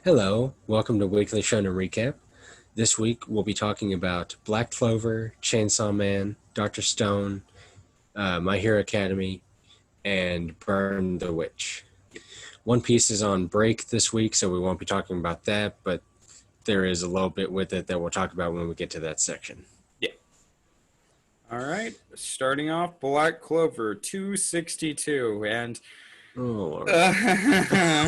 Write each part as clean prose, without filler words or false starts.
Hello, welcome to Weekly Shonen Recap. This week we'll be talking about Black Clover, Chainsaw Man, Dr. Stone, My Hero Academy, and Burn the Witch. One Piece is on break this week, so we won't be talking about that, but there is a little bit with it that we'll talk about when we get to that section. Yeah. All right. Starting off, Black Clover 262. And Oh, Lord. I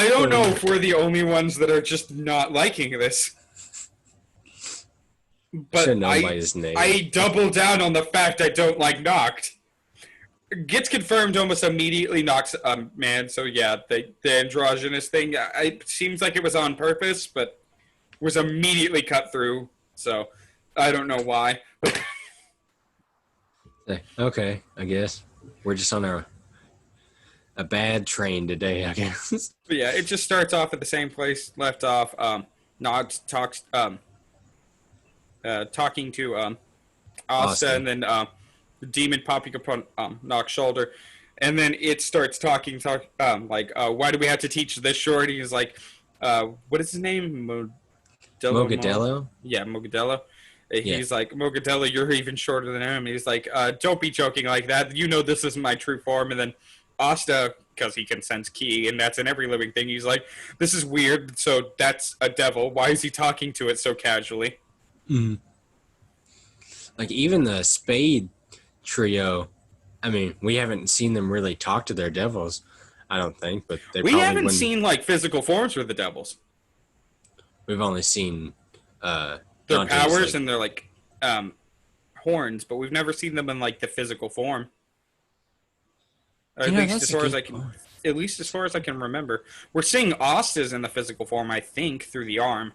don't know if we're the only ones that are just not liking this. But known by his name. I double down on the fact I don't like Noct. Gets confirmed almost immediately, Noct's man. So yeah, the androgynous thing, it seems like it was on purpose, but was immediately cut through. So I don't know why. Okay, I guess. We're just on a bad train today, I guess. But yeah, it just starts off at the same place left off. Noct talks talking to Asta, and then the demon popping upon Noct's shoulder. And then it starts talking why do we have to teach this short? He's like, what is his name? Mogadello? Yeah, Mogadello. He's like, Mogadello, you're even shorter than him. He's like, don't be joking like that. You know this isn't my true form. And then Asta, because he can sense ki, and that's in every living thing, he's like, this is weird, so that's a devil. Why is he talking to it so casually? Mm. Like, even the Spade trio, I mean, we haven't seen them really talk to their devils, I don't think, but we haven't seen, like, physical forms with the devils. We've only seen their powers and their, like, horns, but we've never seen them in, like, the physical form. At least as far as I can remember. We're seeing Asta's in the physical form, I think, through the arm.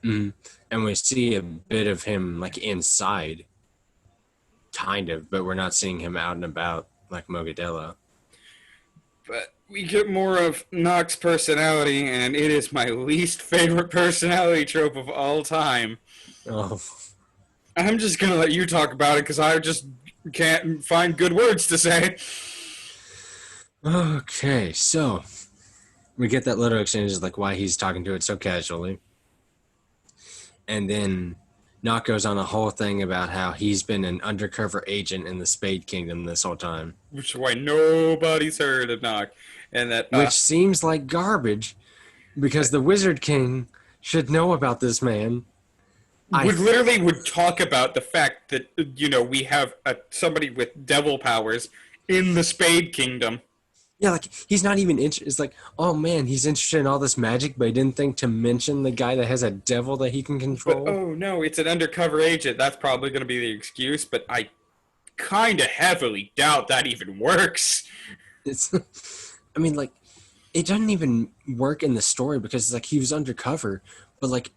Mm-hmm. And we see a bit of him, like, inside. Kind of, but we're not seeing him out and about like Mogadello. But we get more of Noct's personality, and it is my least favorite personality trope of all time. Oh. I'm just going to let you talk about it, because I just can't find good words to say. Okay, so we get that little exchange, like why he's talking to it so casually. And then Noct goes on a whole thing about how he's been an undercover agent in the Spade Kingdom this whole time. Which is why nobody's heard of Noct. And that, which seems like garbage, because the Wizard King should know about this man. Literally would talk about the fact that, we have somebody with devil powers in the Spade Kingdom. Yeah, like, he's not even interested. It's like, oh man, he's interested in all this magic, but he didn't think to mention the guy that has a devil that he can control. But, oh no, it's an undercover agent. That's probably going to be the excuse, but I kind of heavily doubt that even works. I mean, like, it doesn't even work in the story because it's like he was undercover, but like,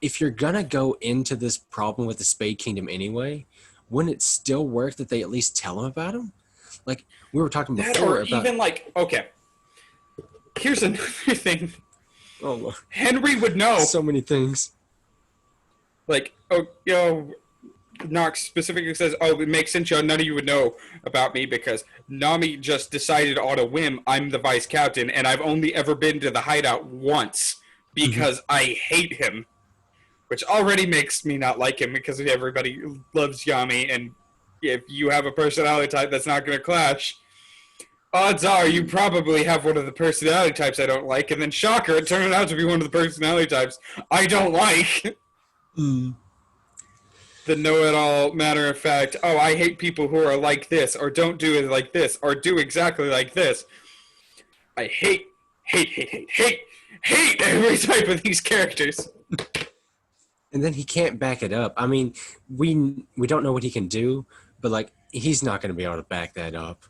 if you're gonna go into this problem with the Spade Kingdom anyway, wouldn't it still work that they at least tell him about him? Like, we were talking before or about... even like, okay, here's another thing. Oh, Lord. Henry would know. So many things. Like, Noct specifically says, it makes sense, none of you would know about me because Nami just decided on a whim I'm the vice captain, and I've only ever been to the hideout once because I hate him. Which already makes me not like him because everybody loves Yami, and if you have a personality type that's not going to clash, odds are you probably have one of the personality types I don't like, and then shocker, it turned out to be one of the personality types I don't like. Mm. The know-it-all matter of fact, I hate people who are like this, or don't do it like this, or do exactly like this. I hate every type of these characters. And then he can't back it up. I mean, we don't know what he can do, but like, he's not going to be able to back that up.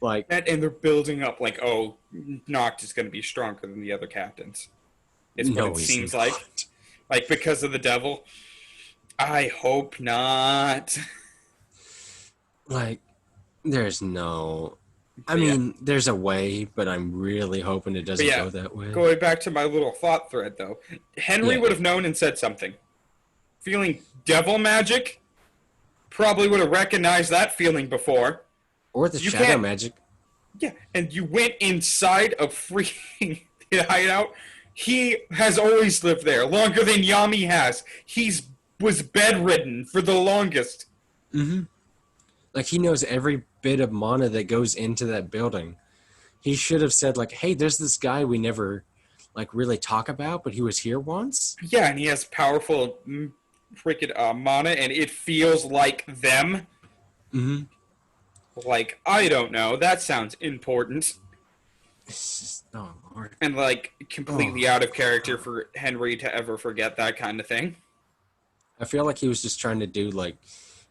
Like, and they're building up like, Noct is going to be stronger than the other captains. It's what it seems like. Like, because of the devil. I hope not. Like, there's no... I mean, there's a way, but I'm really hoping it doesn't go that way. Going back to my little thought thread, though. Henry would have known and said something. Feeling devil magic, probably would have recognized that feeling before. Or the shadow magic. Yeah, and you went inside a freaking hideout. He has always lived there longer than Yami has. He's was bedridden for the longest. Mm-hmm. Like he knows every bit of mana that goes into that building. He should have said like, "Hey, there's this guy we never like really talk about, but he was here once." Yeah, and he has powerful freaking mana, and it feels like them. Mm-hmm. Like, I don't know. That sounds important. It's just, oh Lord. And, like, completely Oh out of character God. for Henry to ever forget that kind of thing. I feel like he was just trying to do like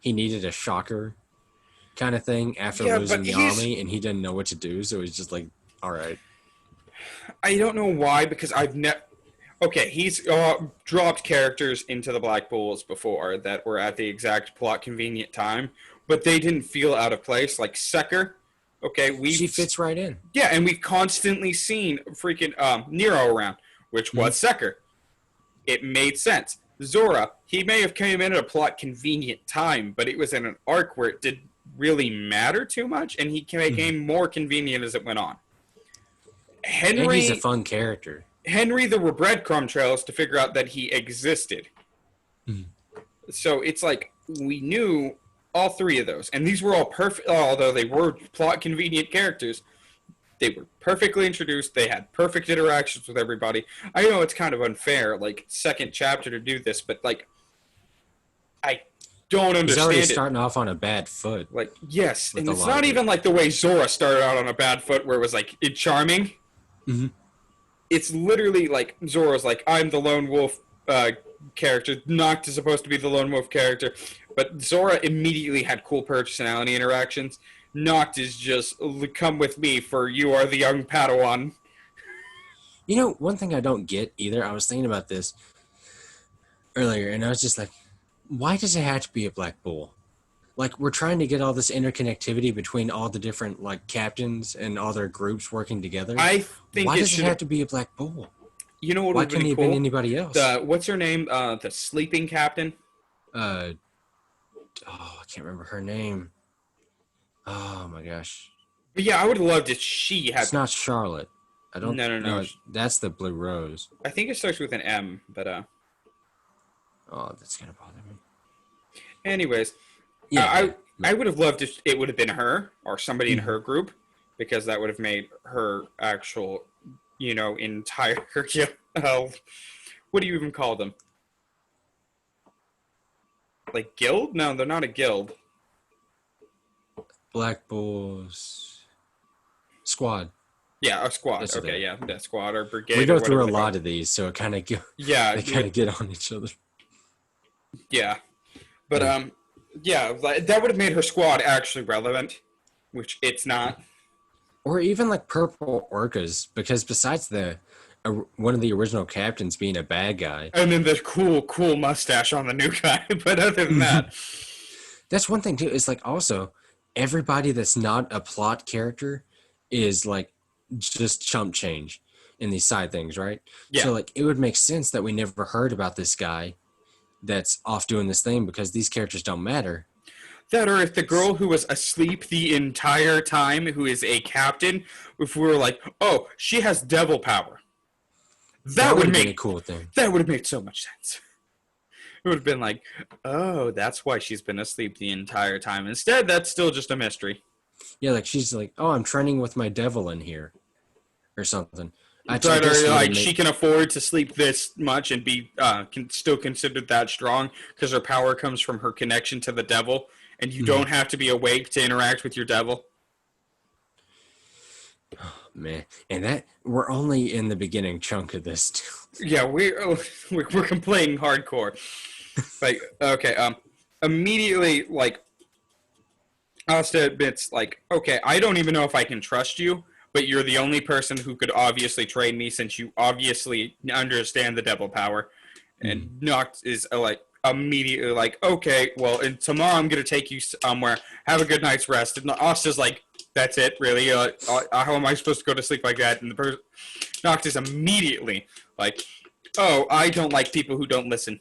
he needed a shocker kind of thing after Yeah, losing but he's. Yami, and he didn't know what to do, so he's just like, "All right." I don't know why, because I've never. Okay, he's dropped characters into the Black Bulls before that were at the exact plot convenient time, but they didn't feel out of place. Like Secker, okay, She fits right in. yeah, and we've constantly seen freaking Nero around, which Mm-hmm. was Secker. It made sense. Zora, he may have came in at a plot convenient time, but it was in an arc where it didn't really matter too much, and he Mm-hmm. became more convenient as it went on. And he's a Henry fun character. Henry, there were breadcrumb trails to figure out that he existed. Mm-hmm. So it's like we knew all three of those, and these were all perfect. Although they were plot convenient characters, they were perfectly introduced. They had perfect interactions with everybody. I know it's kind of unfair, like second chapter to do this, but like I don't He's already understand it. starting off on a bad foot Like yes, with and a it's lot not of even it. like the way Zora started out on a bad foot, where it was like it charming. Mm-hmm. It's literally like Zora's like I'm the lone wolf character. Noct is supposed to be the lone wolf character, but Zora immediately had cool personality interactions. Noct is just come with me for you are the young Padawan. You know, one thing I don't get either. I was thinking about this earlier, and I was just like, why does it have to be a Black Bull? Like we're trying to get all this interconnectivity between all the different like captains and all their groups working together. I think Why it does it should have have. to be a Black Bull? You know what Why would have couldn't been he have been cool? anybody else? The what's her name? The sleeping captain. Uh, oh, I can't remember her name. Oh my gosh, But yeah, I would have loved if she had. it's not Charlotte. I don't No, no, no. know. That's the Blue Rose. I think it starts with an M, but Oh, that's gonna bother me. anyways, Yeah, yeah. I would have loved if it would have been her or somebody in Mhm. her group, because that would have made her actual, entire. What do you even call them? Like guild? No, they're not a guild. Black Bulls squad. Yeah, a squad. That's what Okay, they yeah, that squad or brigade. We or go through whatever a they call lot it. of these, so it kind of Yeah, they kind of get on each other. yeah, but Yeah. yeah, that would have made her squad actually relevant, which it's not. Or even like purple orcas, because besides the one of the original captains being a bad guy, And then the cool mustache on the new guy. But other than that, that's one thing too. Is like also everybody that's not a plot character is like just chump change in these side things, right? yeah, So like it would make sense that we never heard about this guy that's off doing this thing because these characters don't matter. that or if the girl who was asleep the entire time, who is a captain, if we were like, oh, she has devil power, That that would would have been a make cool thing. that would have made so much sense. It would have been like, oh, that's why she's been asleep the entire time. Instead, that's still just a mystery. Yeah, like she's like, oh, I'm training with my devil in here or something. I But guess or it would have like she made can afford to sleep this much and be still considered that strong because her power comes from her connection to the devil, and you don't have to be awake to interact with your devil. man, and that we're only in the beginning chunk of this. Yeah, we're complaining hardcore. Like okay, immediately like Asta admits like okay, I don't even know if I can trust you, but you're the only person who could obviously train me since you obviously understand the devil power. And Noct is like immediately like, okay, well, and tomorrow I'm gonna take you somewhere. Have a good night's rest. And Asta's like, that's it, really? How am I supposed to go to sleep like that? And the Noct is immediately like, oh, I don't like people who don't listen.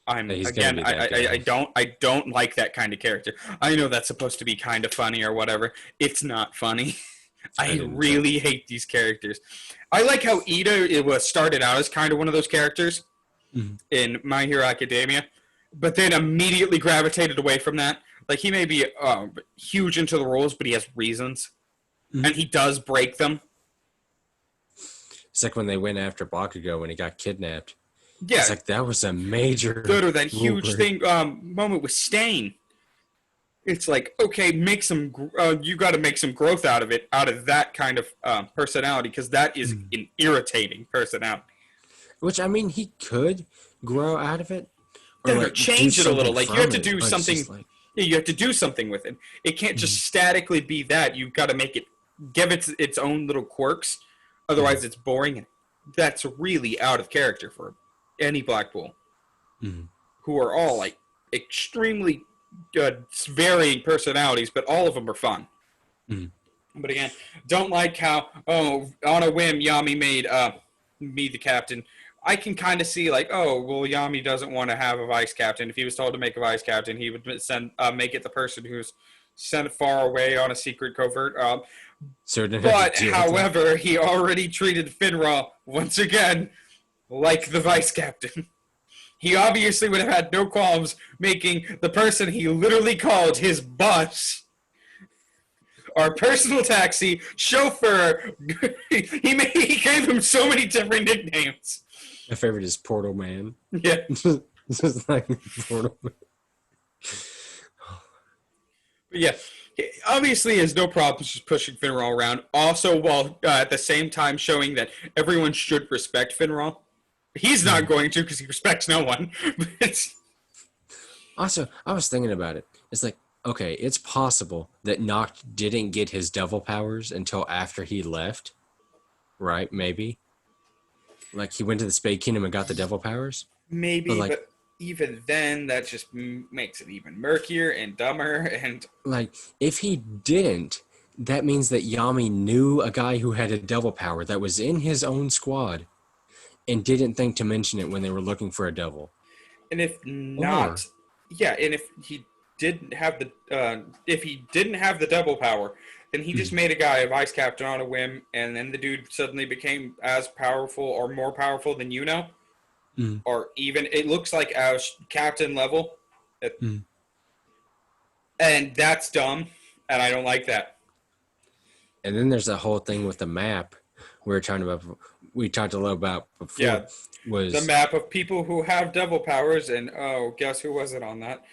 I'm He's gonna again. be that guy. I don't like that kind of character. I know that's supposed to be kind of funny or whatever. It's not funny. I I didn't think. really hate these characters. I like how Ida it was started out as kind of one of those characters Mhm. in My Hero Academia, but then immediately gravitated away from that. Like he may be huge into the rules, but he has reasons, and Mhm. he does break them. It's like when they went after Bakugo when he got kidnapped. It's Yeah, like that was a major that rule huge break. thing moment with Stain. It's like okay, make some. You got to make some growth out of it, out of that kind of personality, because that is Mhm. an irritating personality. Which I mean, he could grow out of it or Then or like do change it a little. something Like you have from to it, do but it's something. just like. Yeah, you have to do something with it. It can't Mhm. just statically be that. You've got to make it give it its own little quirks. Mhm. Otherwise, it's boring. And that's really out of character for any Blackpool, Mhm. who are all like extremely varying personalities, but all of them are fun. Mhm. But again, don't like how on a whim Yami made me the captain. I can kind of see like well Yami doesn't want to have a vice captain. If he was told to make a vice captain, he would send make it the person who's sent far away on a secret covert. So we didn't have to But deal with that. however, he already treated Finra once again like the vice captain. He obviously would have had no qualms making the person he literally called his boss our personal taxi chauffeur. He gave him so many different nicknames. My favorite is Portal Man. Yeah, Just like Portal Man. but yeah. He obviously has no problems just pushing Finral around. Also, while at the same time showing that everyone should respect Finral. He's not Mhm. going to because he respects no one. But Also, I was thinking about it. It's like, okay, it's possible that Noct didn't get his devil powers until after he left, right? Maybe. Like he went to the Spade Kingdom and got the devil powers. But maybe, but even then, that just makes it even murkier and dumber. And like if he didn't, that means that Yami knew a guy who had a devil power that was in his own squad and didn't think to mention it when they were looking for a devil. and if Or not, yeah, and if he didn't have the double power, then he just made a guy a vice captain on a whim, and then the dude suddenly became as powerful or more powerful than Mm, or even it looks like as captain level, mm. and that's dumb, and I don't like that. And then there's that whole thing with the map we talked a little about before Yeah, the was map of people who have devil powers, and guess who wasn't on that?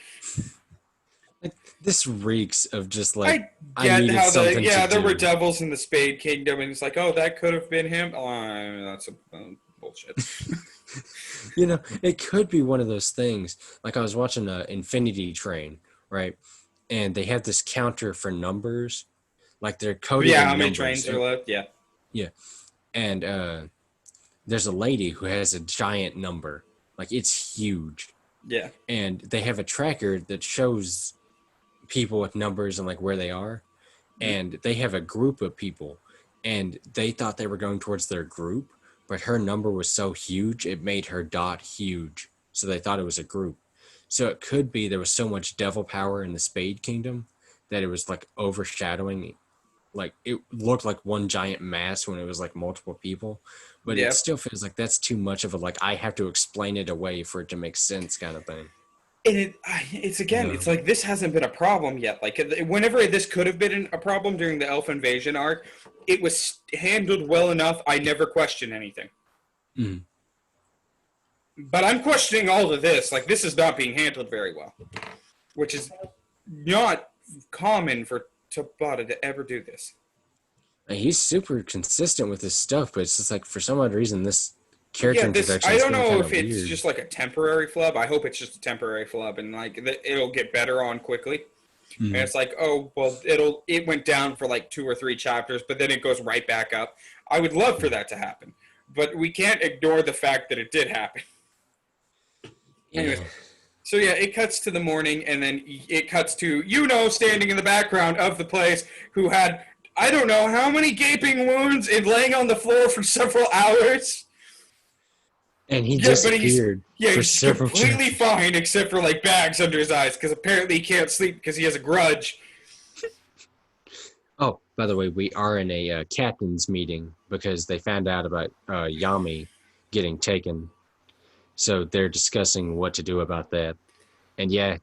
like, this reeks of just like I I get needed how something to there were do. devils in the Spade Kingdom, and it's like, oh, that could have been him. Oh, that's bullshit. It could be one of those things. Like I was watching Infinity Train, right? And they have this counter for numbers, like they're But coded yeah, in how many numbers. trains are left? Yeah, Yeah, and there's a lady who has a giant number, like it's huge, yeah, and they have a tracker that shows people with numbers and like where they are, and they have a group of people, and they thought they were going towards their group, but her number was so huge it made her dot huge, so they thought it was a group. So it could be there was so much devil power in the Spade Kingdom that it was like overshadowing, like it looked like one giant mass when it was like multiple people, but it yeah. still feels like that's too much of a like I have to explain it away for it to make sense kind of thing. And it's You again, it's know? like this hasn't been a problem yet. Like whenever this could have been a problem during the Elf Invasion arc, it was handled well enough. I never questioned anything. Mm. But I'm questioning all of this. Like this is not being handled very well, which is not common for Tabata to ever do this. And he's super consistent with his stuff, but it's just like for some odd reason this character Yeah, this introduction I has don't been know kind if of it's weird. just like a temporary flub. I hope it's just a temporary flub, and like it'll get better on quickly. And Mm. it's like, oh well, it went down for like 2 or 3 chapters, but then it goes right back up. I would love for that to happen, but we can't ignore the fact that it did happen. Anyways, Yeah. so yeah, it cuts to the morning, and then it cuts to standing in the background of the place who had I don't know how many gaping wounds and laying on the floor for several hours. And he Yeah, but disappeared for he's several completely chapters. fine except for like bags under his eyes because apparently he can't sleep because he has a grudge. Oh, by the way, we are in a captain's meeting because they found out about Yami getting taken. So they're discussing what to do about that. And yeah,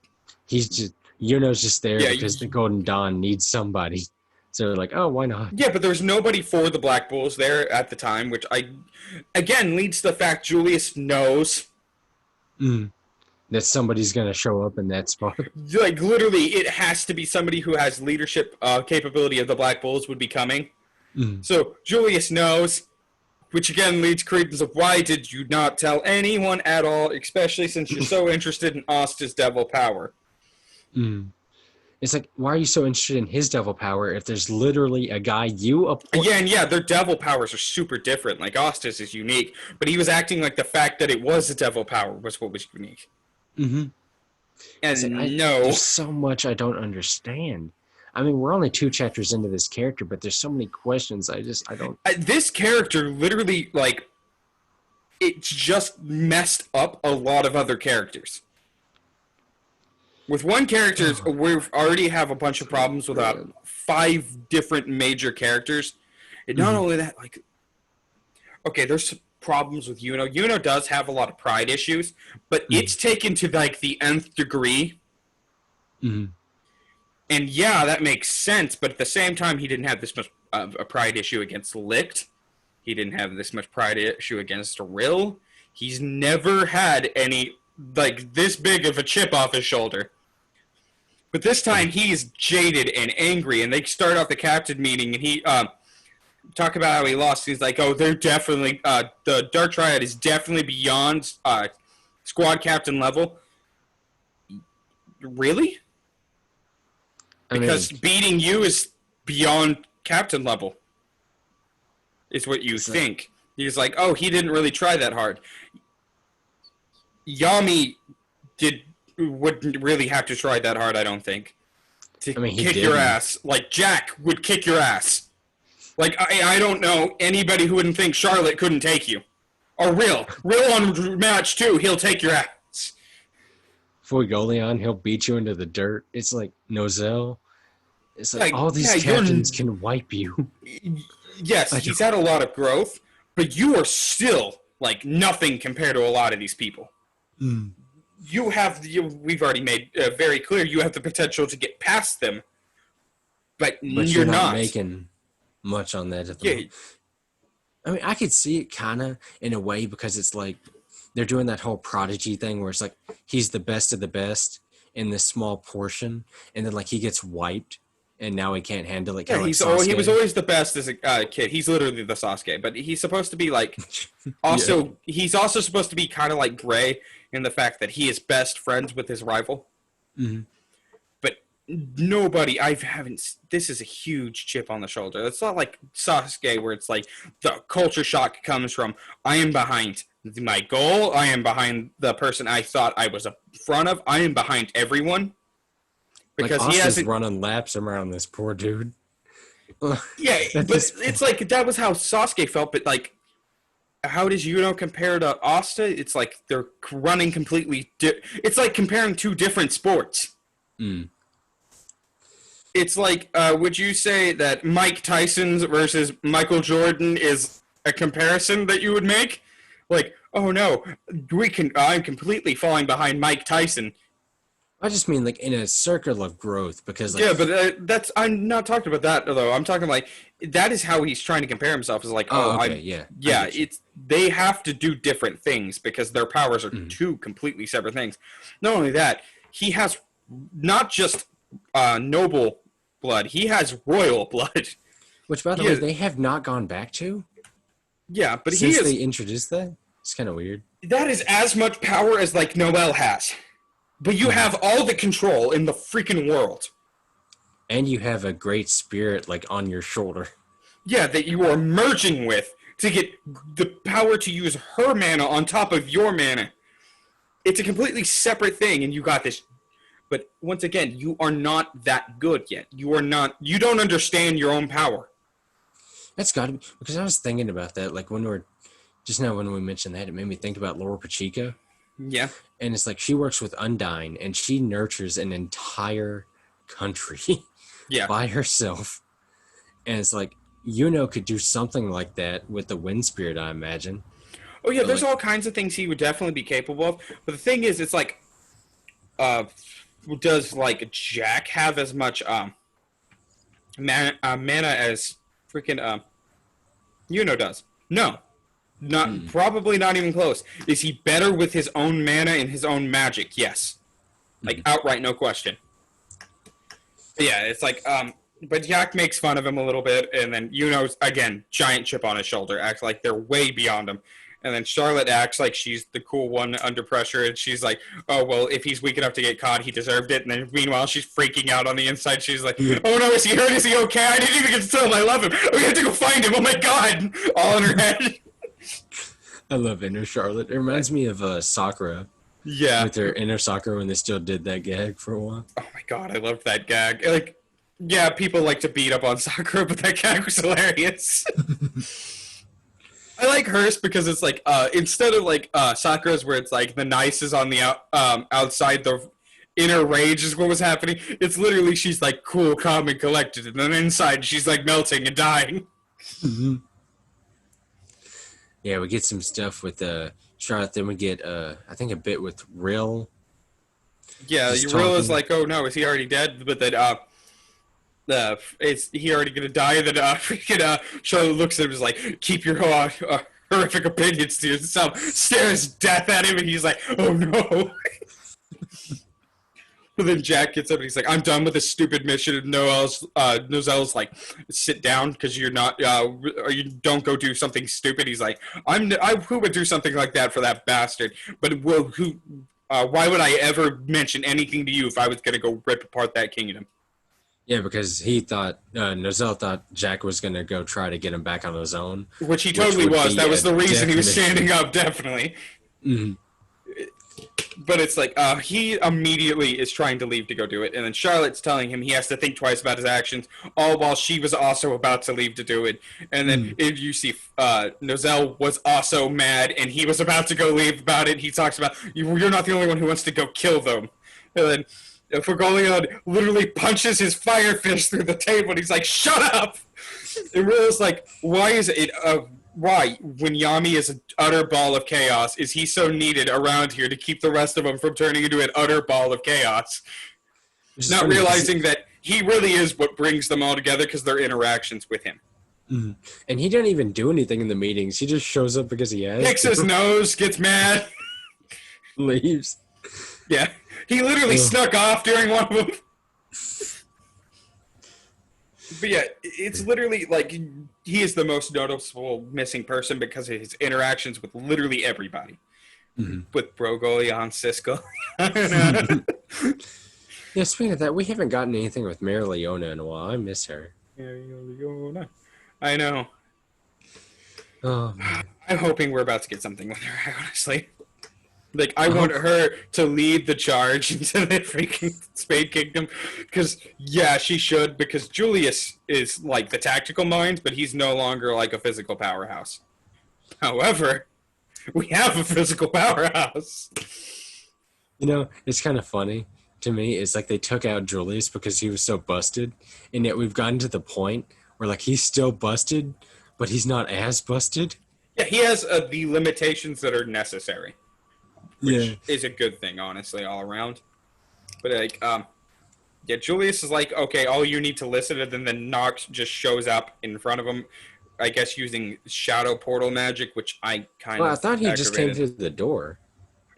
he's just, Yuno's just there Yeah, because the Golden Dawn needs somebody. So they're like, oh, why not? yeah, but there's nobody for the Black Bulls there at the time, which I again leads to the fact Julius knows. Mm. That somebody's going to show up in that spot. Like literally, it has to be somebody who has leadership capability of the Black Bulls would be coming. Mm. So Julius knows, which again leads credence of why did you not tell anyone at all, especially since you're so interested in Asta's devil power. Mm. It's like, why are you so interested in his devil power if there's literally a guy you appoint? Yeah, and yeah, their devil powers are super different. Like Asta's is unique, but he was acting like the fact that it was a devil power was what was unique. Mm-hmm. And Like, no, there's so much I don't understand. I mean, we're only 2 chapters into this character, but there's so many questions. I don't. this character literally like it's just messed up a lot of other characters. With one character, we already have a bunch of problems with 5 different major characters. And not only that, like, okay, there's problems with Yuno. Yuno does have a lot of pride issues, but it's taken to like the nth degree. Mm-hmm. And yeah, that makes sense. But at the same time, he didn't have this much a pride issue against Licht. He didn't have this much pride issue against Rill. He's never had any like this big of a chip off his shoulder. But this time he's jaded and angry, and they start off the captain meeting, and he talk about how he lost. He's like, "Oh, they're definitely the Dark Triad is definitely beyond squad captain level." Really? Because beating you is beyond captain level, is what you think. He's like, "Oh, he didn't really try that hard." Yami wouldn't really have to try that hard, I don't think, to kick your ass. Like Jack would kick your ass. Like I don't know anybody who wouldn't think Charlotte couldn't take you. Or Rill on match 2, he'll take your ass. Fuegoleon, he'll beat you into the dirt. It's like Nozel. It's like all these captains can wipe you. Yes, he's had a lot of growth, but you are still like nothing compared to a lot of these people. Mm. We've already made very clear you have the potential to get past them, but you're not making much on that at the moment. I mean, I could see it kind of in a way because it's like they're doing that whole prodigy thing where it's like he's the best of the best in this small portion, and then like he gets wiped, and now he can't handle it. Yeah, he was always the best as a kid. He's literally the Sasuke, but he's supposed to be like also he's also supposed to be kind of like Gray in the fact that he is best friends with his rival. Mm-hmm. But this is a huge chip on the shoulder. It's not like Sasuke where it's like the culture shock comes from I am behind my goal, I am behind the person I thought I was in front of, I am behind everyone. Because like he hasn't running laps around this poor dude. Yeah, but it's like that was how Sasuke felt, but like how does Yuno compare to Asta? It's like they're running completely it's like comparing 2 different sports. Mm. It's like, would you say that Mike Tyson's versus Michael Jordan is a comparison that you would make? Like, oh no, I'm completely falling behind Mike Tyson. I just mean like in a circle of growth because like, yeah, but I'm not talking about that though. I'm talking like that is how he's trying to compare himself. Is like, okay, they have to do different things because their powers are 2 completely separate things. Not only that, he has not just noble blood; he has royal blood. Which, by the way, they have not gone back to. Yeah, but since they introduced that, it's kind of weird. That is as much power as like Noel has. But you have all the control in the freaking world. And you have a great spirit, like, on your shoulder. Yeah, that you are merging with to get the power to use her mana on top of your mana. It's a completely separate thing, and you got this. But once again, you are not that good yet. You don't understand your own power. That's got to be, because I was thinking about that, like, when we're just now when we mentioned that, it made me think about Laura Pacheco. Yeah. And it's like she works with Undyne and she nurtures an entire country Yeah. by herself. And it's like, Yuno could do something like that with the Wind Spirit, I imagine. Oh yeah, But there's like, all kinds of things he would definitely be capable of. But the thing is, it's like, uh, does like Jack have as much mana as freaking does? No, not probably not even close. Is he better with his own mana and his own magic? Yes, like outright, no question. But yeah, it's like but Jack makes fun of him a little bit, and then again, giant chip on his shoulder, acts like they're way beyond him. And then Charlotte acts like she's the cool one under pressure, and she's like, oh, well, if he's weak enough to get caught, he deserved it. And then meanwhile, she's freaking out on the inside. She's like, oh, no, is he hurt? Is he okay? I didn't even get to tell him I love him. We have to go find him. Oh, my God. All in her head. I love Inner Charlotte. It reminds me of Sakura. Yeah. With their Inner Sakura when they still did that gag for a while. Oh, my God. I loved that gag. Like, yeah, people like to beat up on Sakura, but that gag was hilarious. I like hers because it's like instead of like Sakura's where it's like the nice is on the outside, the inner rage is what was happening. It's literally she's like cool, calm, and collected, and then inside she's like melting and dying. Mm-hmm. Yeah, we get some stuff with Charlotte. Then we get I think a bit with Rill. Yeah, Rill is like, oh no, is he already dead? But then is he already gonna die? And then freaking Charlotte looks at him and is like, keep your horrific opinions to yourself. Stares death at him, and he's like, oh no. But then Jack gets up and he's like, I'm done with this stupid mission. And Nozelle's like, sit down because you're not, or you don't go do something stupid. He's like, who would do something like that for that bastard? But why would I ever mention anything to you if I was going to go rip apart that kingdom? Yeah, because he thought, Nozelle thought Jack was going to go try to get him back on his own. Which he totally was. That was the reason he was standing up, definitely. Mm-hmm. But it's like, he immediately is trying to leave to go do it. And then Charlotte's telling him he has to think twice about his actions, all while she was also about to leave to do it. And then if you see Nozelle was also mad, and he was about to go leave about it. He talks about, you're not the only one who wants to go kill them. And then Fergolion literally punches his fire fist through the table, and he's like, shut up! And Will's like, why is it... why, when Yami is an utter ball of chaos, is he so needed around here to keep the rest of them from turning into an utter ball of chaos? Not realizing that he really is what brings them all together because their interactions with him. Mm-hmm. And he didn't even do anything in the meetings. He just shows up because he has Picks his nose, gets mad. Leaves. Yeah. He literally snuck off during one of them. But yeah, it's literally like he is the most noticeable missing person because of his interactions with literally everybody. Mm-hmm. With Brogolion, Siskel. Yeah, speaking of that, we haven't gotten anything with Mary Leona in a while. I miss her. Mary Leona. I know. Oh, man. I'm hoping we're about to get something with her, honestly. Like, I want her to lead the charge into the freaking Spade Kingdom. Because, yeah, she should. Because Julius is, like, the tactical mind, but he's no longer, like, a physical powerhouse. However, we have a physical powerhouse. You know, it's kind of funny to me. It's like they took out Julius because he was so busted. And yet we've gotten to the point where, like, he's still busted, but he's not as busted. Yeah, he has the limitations that are necessary. Which is a good thing, honestly, all around. But, like, yeah, Julius is like, okay, all you need to listen, and then Nox just shows up in front of him, I guess using shadow portal magic, which I kind of I thought he just came through the door.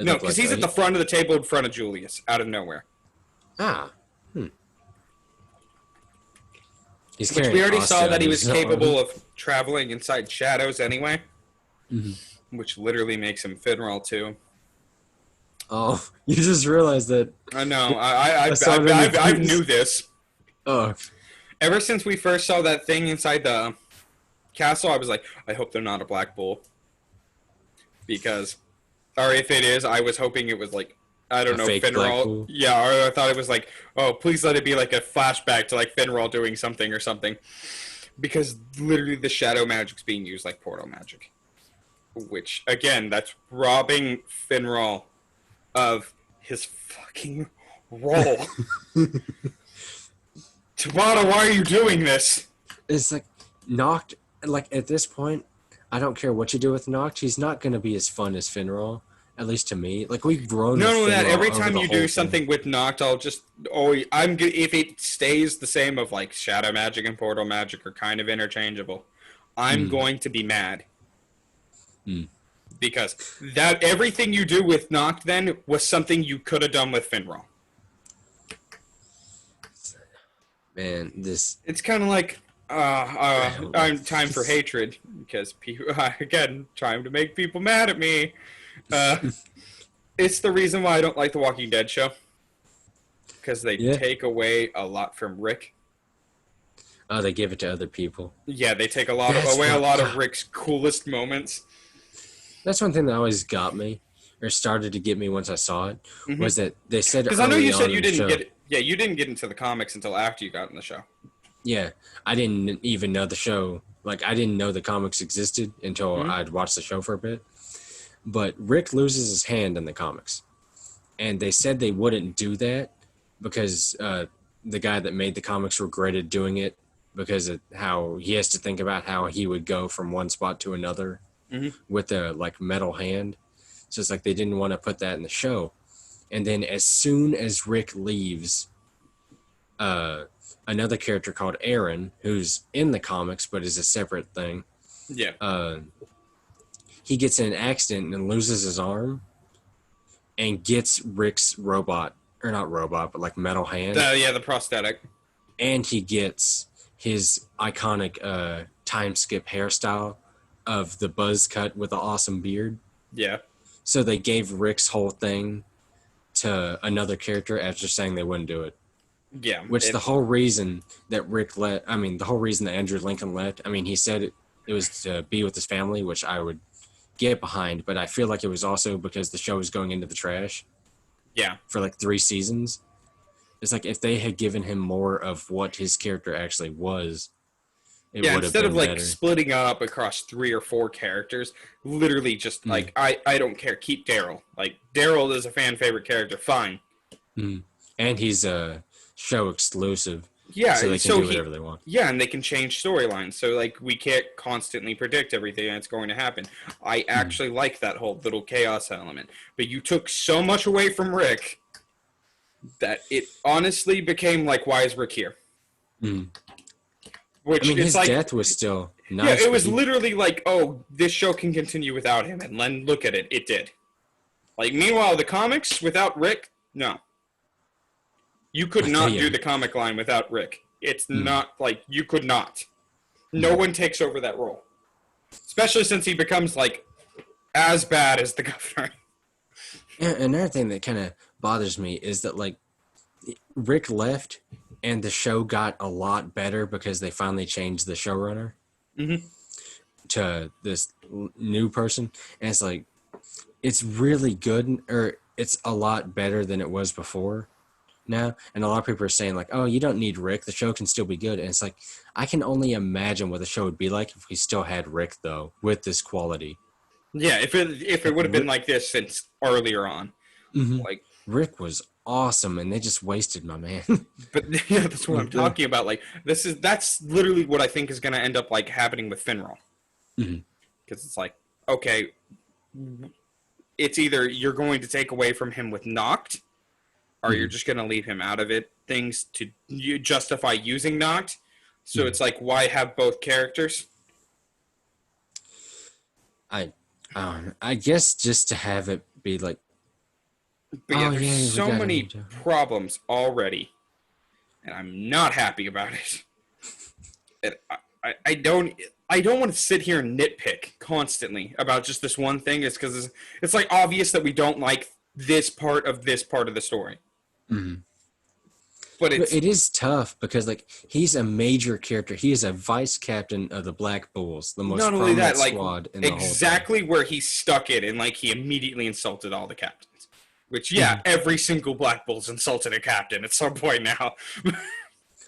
No, because he's at the front of the table in front of Julius, out of nowhere. Which we already saw that he was capable of traveling inside shadows anyway, which literally makes him Finral, too. Oh, you just realized that. I know. I knew this. Oh. Ever since we first saw that thing inside the castle, I was like, I hope they're not a Black Bull. Because, or if it is, I was hoping it was like, I don't know, Finral. Yeah, or I thought it was like, oh, please let it be like a flashback to like Finral doing something or something. Because literally the shadow magic's being used like portal magic. which again, that's robbing Finral of his fucking role. Tabata, why are you doing this? It's like Noct. Like at this point, I don't care what you do with Noct. He's not going to be as fun as Finral. At least to me. Like we've grown Not with only that, Finral every over time the you whole do thing. something with Noct, I'll just if it stays the same of like Shadow Magic and Portal Magic are kind of interchangeable, I'm going to be mad. Because that everything you do with Noct then was something you could have done with Finral. Man, this It's kind of like I'm time for hatred because people again trying to make people mad at me. It's the reason why I don't like the Walking Dead show because they take away a lot from Rick. Oh, they give it to other people. Yeah, they take a lot of Rick's coolest moments. That's one thing that always got me, or started to get me once I saw it, was that they said because I know you said you didn't get it. Yeah, you didn't get into the comics until after you got in the show. Yeah, I didn't even know the show. Like, I didn't know the comics existed until I'd watched the show for a bit. But Rick loses his hand in the comics. And they said they wouldn't do that because the guy that made the comics regretted doing it because of how he has to think about how he would go from one spot to another with a, like, metal hand. So it's like they didn't want to put that in the show. And then as soon as Rick leaves, another character called Aaron, who's in the comics but is a separate thing. Yeah. He gets in an accident and loses his arm and gets Rick's robot, or not robot, but like metal hand. The prosthetic. And he gets his iconic time skip hairstyle of the buzz cut with the awesome beard. Yeah. So they gave Rick's whole thing to another character after saying they wouldn't do it. Yeah. Which the whole reason that the whole reason that Andrew Lincoln left, he said it was to be with his family, which I would get behind, but I feel like it was also because the show was going into the trash. Yeah. For like 3 seasons. It's like if they had given him more of what his character actually was, it would have been instead of like better. splitting up across 3 or 4 characters, literally just like I don't care, keep Daryl. Like Daryl is a fan favorite character, fine. And he's a show exclusive. Yeah, so they can do whatever they want. Yeah, and they can change storylines. So like we can't constantly predict everything that's going to happen. I actually like that whole little chaos element. But you took so much away from Rick that it honestly became like, why is Rick here? Which his death was still nice. Yeah, it was literally like, oh, this show can continue without him, and then look at it, it did. Like, meanwhile, the comics without Rick, no. You could not do the comic line without Rick. It's not like you could not. No one takes over that role, especially since he becomes like as bad as the governor. Yeah, another thing that kind of bothers me is that like Rick left and the show got a lot better because they finally changed the showrunner to this new person, and it's like it's really good, or it's a lot better than it was before now. And a lot of people are saying like, oh, you don't need Rick, the show can still be good. And it's like, I can only imagine what the show would be like if we still had Rick though with this quality. Yeah, if it would have been like this since earlier on. Like Rick was awesome and they just wasted my man. But yeah, that's what I'm talking about. Like that's literally what I think is going to end up like happening with Finral. Because it's like, okay, it's either you're going to take away from him with Noct, or you're just going to leave him out of it. Things to justify using Noct. So it's like, why have both characters? I guess just to have it be like, but yeah, there's so many problems already, and I'm not happy about it. And I don't want to sit here and nitpick constantly about just this one thing. It's because it's like obvious that we don't like this part of the story. But it is tough because like he's a major character. He is a vice captain of the Black Bulls, the most prominent squad in the whole thing. Exactly where he stuck it, and like he immediately insulted all the captains. Which every single Black Bull's insulted a captain at some point now.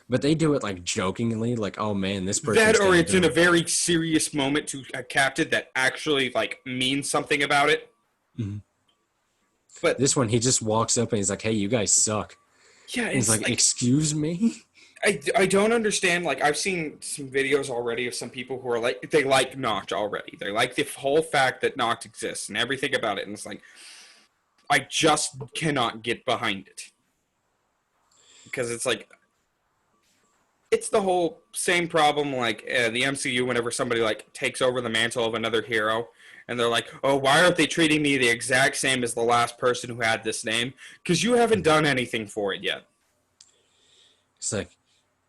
But they do it like jokingly, like, "Oh man, this person's That, or gonna it's in a go." very serious moment to a captain that actually like means something about it. Mhm. But This one, he just walks up and he's like, "Hey, you guys suck." yeah, And he's it's like, like "Excuse me." I don't understand. Like, I've seen some videos already of some people who are like, they like Noct already. They like the whole fact that Noct exists and everything about it. And it's like, I just cannot get behind it. Because it's like, it's the whole same problem like the MCU whenever somebody like takes over the mantle of another hero. And they're like, oh, why aren't they treating me the exact same as the last person who had this name? Because you haven't done anything for it yet. It's like,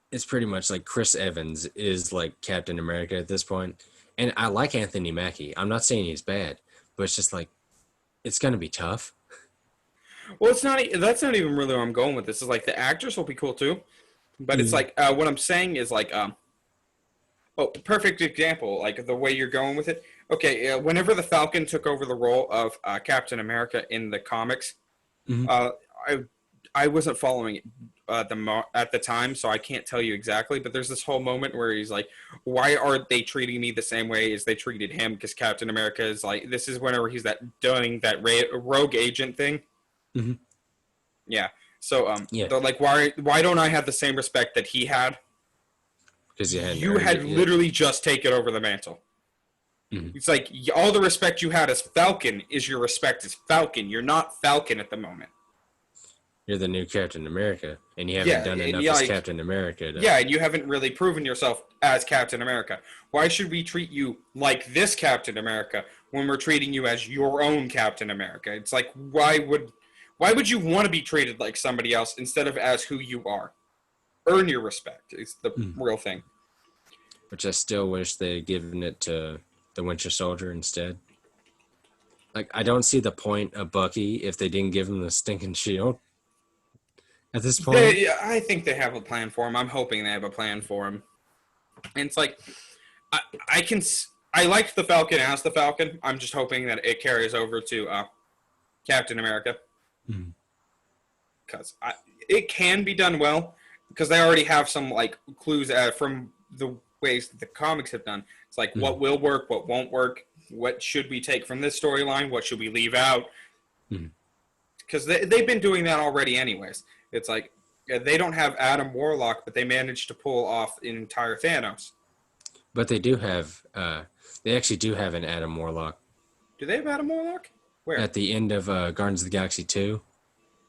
it's pretty much like Chris Evans is like Captain America at this point. And I like Anthony Mackie. I'm not saying he's bad, but it's just like, it's gonna be tough. Well, it's not. That's not even really where I'm going with this. Is like the actors will be cool too, but it's Mm. like what I'm saying is like oh, perfect example. Like the way you're going with it. Okay, whenever the Falcon took over the role of Captain America in the comics, Mm-hmm. uh, I I wasn't following it at the time, so I can't tell you exactly. But there's this whole moment where he's like, "Why aren't they treating me the same way as they treated him?" Because Captain America is like, this is whenever he's doing that rogue agent thing. Mm-hmm. Yeah. So Yeah, they're like, why don't I have the same respect that he had? because you hadn't You earned had it yet. literally just taken over the mantle. Mm-hmm. It's like all the respect you had as Falcon is your respect as Falcon. You're not Falcon at the moment. You're the new Captain America, and you haven't Yeah, done and enough yeah, as like Captain America to. yeah, and you haven't really proven yourself as Captain America. Why should we treat you like this Captain America when we're treating you as your own Captain America? It's like why would you want to be treated like somebody else instead of as who you are? Earn your respect. It's the Mm. real thing. Which I still wish they had given it to the Winter Soldier instead. Like, I don't see the point of Bucky if they didn't give him the stinking shield at this point. I think they have a plan for him. I'm hoping they have a plan for him. And it's like I, I can I liked the Falcon as the Falcon. I'm just hoping that it carries over to Captain America Mm. because it can be done well because they already have some like clues from the ways that the comics have done. It's like Mm. what will work, what won't work, what should we take from this storyline, what should we leave out, Mm. because they've been doing that already anyways. It's like yeah, they don't have Adam Warlock, but they managed to pull off an entire Thanos. But they do have, they actually do have an Adam Warlock Do they have Adam Warlock? Where? at the end of Guardians of the Galaxy 2.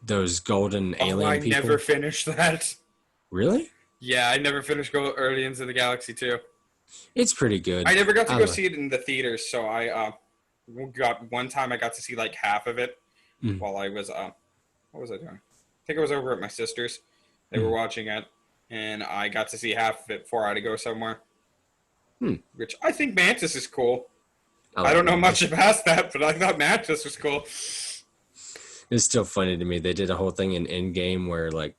Those golden Oh, alien I people. never finished that. Really? Yeah, I never finished Guardians of the Galaxy 2. It's pretty good. I never got to I go like. see it in the theaters, so I got one time I got to see like half of it Mm. while I was what was I doing? I think I was over at my sister's. They were Mm. watching it, and I got to see half of it before I had to go somewhere. Hmm. Which I think Mantis is cool. I I like don't know Mantis. much about that, but I thought Mantis was cool. It's still funny to me. They did a whole thing in Endgame where like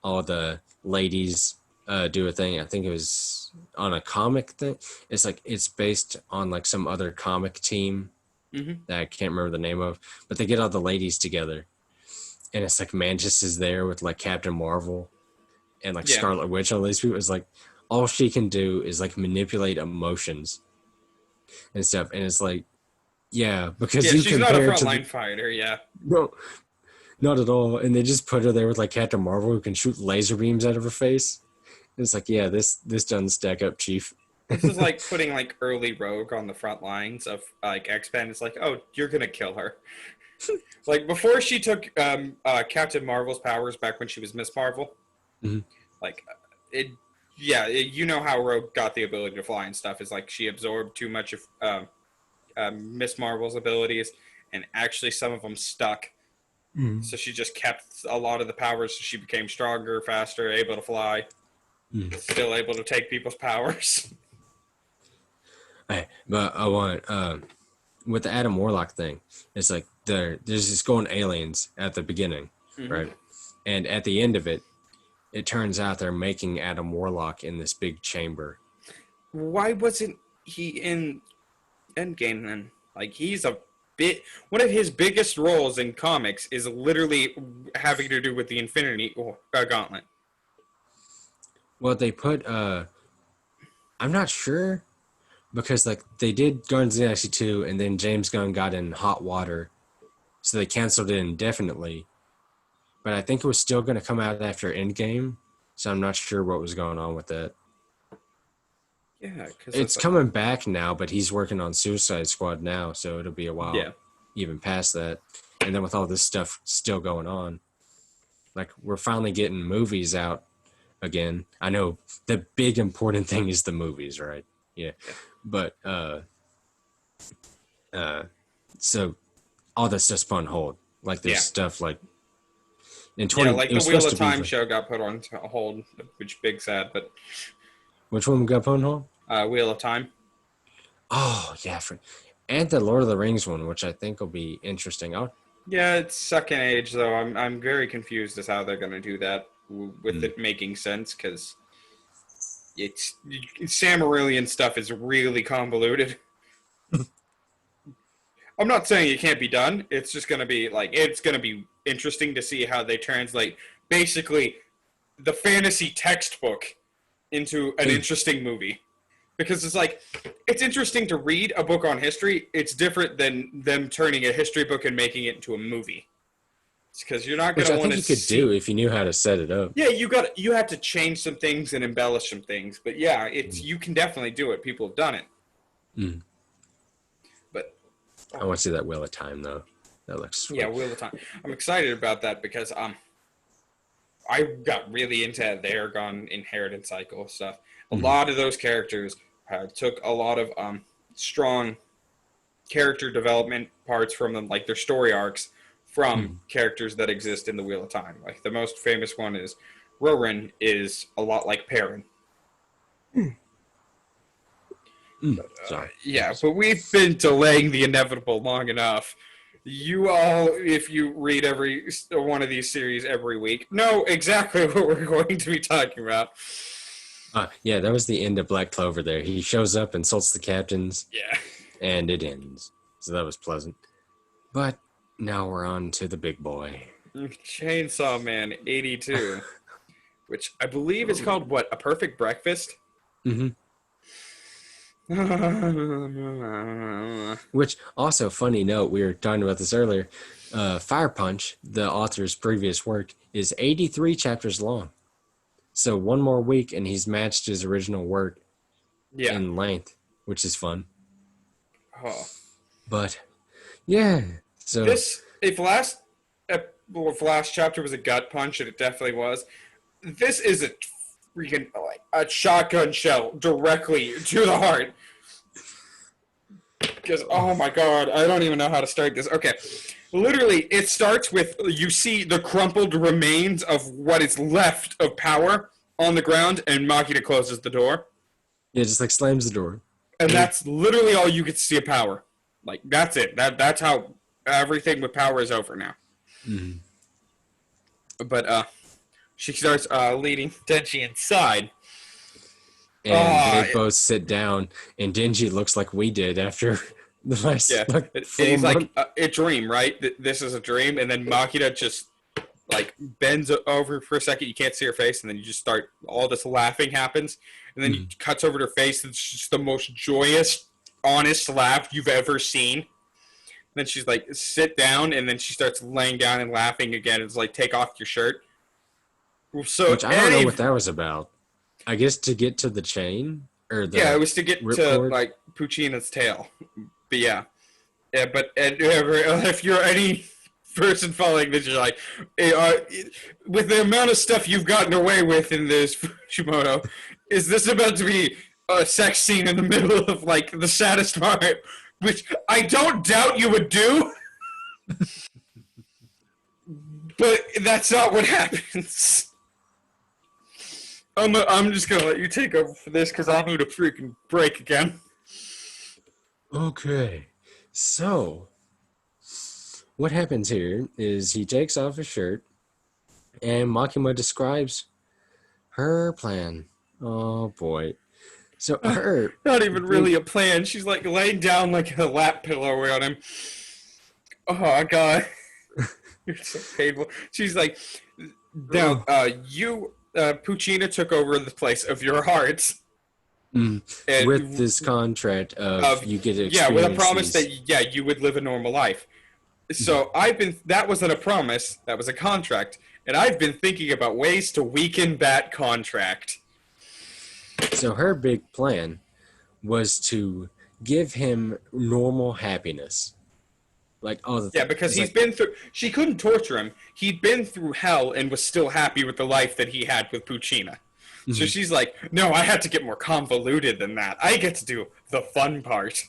all the ladies do a thing. I think it was on a comic thing. It's like it's based on like some other comic team Mm-hmm. that I can't remember the name of, but they get all the ladies together, and it's like Mantis is there with like Captain Marvel and like Yeah. Scarlet Witch. All these people, it's like all she can do is like manipulate emotions and stuff, and it's like yeah, because Yeah, you she's not a compare it to frontline the fighter, yeah. no, not at all. And they just put her there with like Captain Marvel who can shoot laser beams out of her face. And it's like, yeah, this doesn't stack up, Chief. This is like putting like early Rogue on the front lines of like X-Men. It's like, oh, you're gonna kill her. Like before she took Captain Marvel's powers back when she was Miss Marvel. Mhm. Like it, yeah, you know how Rogue got the ability to fly and stuff. Is like she absorbed too much of Miss Marvel's abilities, and actually some of them stuck. Mhm. So she just kept a lot of the powers. So she became stronger, faster, able to fly, Mhm. still able to take people's powers. Hey, but I want with the Adam Warlock thing, it's like there's just going aliens at the beginning, Mhm. right? And at the end of it, it turns out they're making Adam Warlock in this big chamber. Why wasn't he in Endgame then? Like he's a bit. One of his biggest roles in comics is literally having to do with the Infinity Gauntlet. Well, they put I'm not sure because like they did Guardians of the Galaxy 2 and then James Gunn got in hot water. So they canceled it indefinitely. But I think it was still going to come out after Endgame. So I'm not sure what was going on with that. Yeah, because It's coming back now, but he's working on Suicide Squad now, so it'll be a while yeah. even past that. And then with all this stuff still going on, like we're finally getting movies out again. I know the big important thing is the movies, right? Yeah. But so all that's just put on hold. Like there's stuff like in 20 like it the was Wheel supposed of to be Time like, show got put on hold, which big sad, but which one got put on hold? Wheel of Time. Oh yeah, and the Lord of the Rings one, which I think will be interesting. Yeah, it's Second Age though. I'm very confused as how they're going to do that with it making sense, because it's Samarillion stuff is really convoluted. I'm not saying it can't be done. It's just going to be it's going to be interesting to see how they translate basically the fantasy textbook into an interesting movie. Because it's interesting to read a book on history. It's different than them turning a history book and making it into a movie. It's because you're not going to want to see. Which I think you could do if you knew how to set it up. Yeah, you have to change some things and embellish some things. But yeah, you can definitely do it. People have done it. Mm. But I want to see that Wheel of Time though. That looks sweet. Yeah, Wheel of Time. I'm excited about that because I got really into the Aragon inheritance cycle stuff. A lot of those characters took a lot of strong character development parts from them, like their story arcs, from characters that exist in the Wheel of Time. Like the most famous one is Roran is a lot like Perrin. But we've been delaying the inevitable long enough. You all, if you read every one of these series every week, know exactly what we're going to be talking about. Yeah, that was the end of Black Clover there. He shows up, insults the captains, and it ends. So that was pleasant. But now we're on to the big boy. Chainsaw Man 82, which I believe is called, what, A Perfect Breakfast? Mm-hmm. Which, also, funny note, we were talking about this earlier, Fire Punch, the author's previous work, is 83 chapters long. So one more week, and he's matched his original work in length, which is fun. Oh. But, yeah. So if last chapter was a gut punch, and it definitely was, this is a freaking a shotgun shell directly to the heart. Because, oh my god, I don't even know how to start this. Okay. Literally, it starts with, you see the crumpled remains of what is left of power on the ground, and Makita closes the door. Yeah, just slams the door. And that's literally all you get to see of power. That's it. That's how everything with power is over now. Mm-hmm. But she starts leading Denji inside. And they both sit down, and Denji looks like we did after the last and he's month. A dream, right? This is a dream. And then Makita just bends over for a second. You can't see her face, and then you just start, all this laughing happens, and then it cuts over to her face. It's just the most joyous, honest laugh you've ever seen. And then she's like, sit down, and then she starts laying down and laughing again. It's like, take off your shirt. So which I don't know what that was about. I guess to get to the chain, or the it was to get to Puccina's tail. But but if you're any person following this, you're like, with the amount of stuff you've gotten away with in this, Fushimoto, is this about to be a sex scene in the middle of the saddest part? Which I don't doubt you would do, but that's not what happens. I'm just gonna let you take over for this because I need a freaking break again. Okay, so what happens here is he takes off his shirt, and Makima describes her plan. Oh boy. So her not even really a plan. She's laying down like a lap pillow on him. Oh god. You're so painful. She's like, now, you Puccina took over the place of your heart. With And this contract of you get to yeah, with a experience promise these. that yeah, you would live a normal life. So that wasn't a promise, that was a contract. And I've been thinking about ways to weaken that contract. So her big plan was to give him normal happiness. Like all the Yeah, thing. because It's he's like, been through. She couldn't torture him. He'd been through hell and was still happy with the life that he had with Puccina. So she's like, no, I had to get more convoluted than that. I get to do the fun part.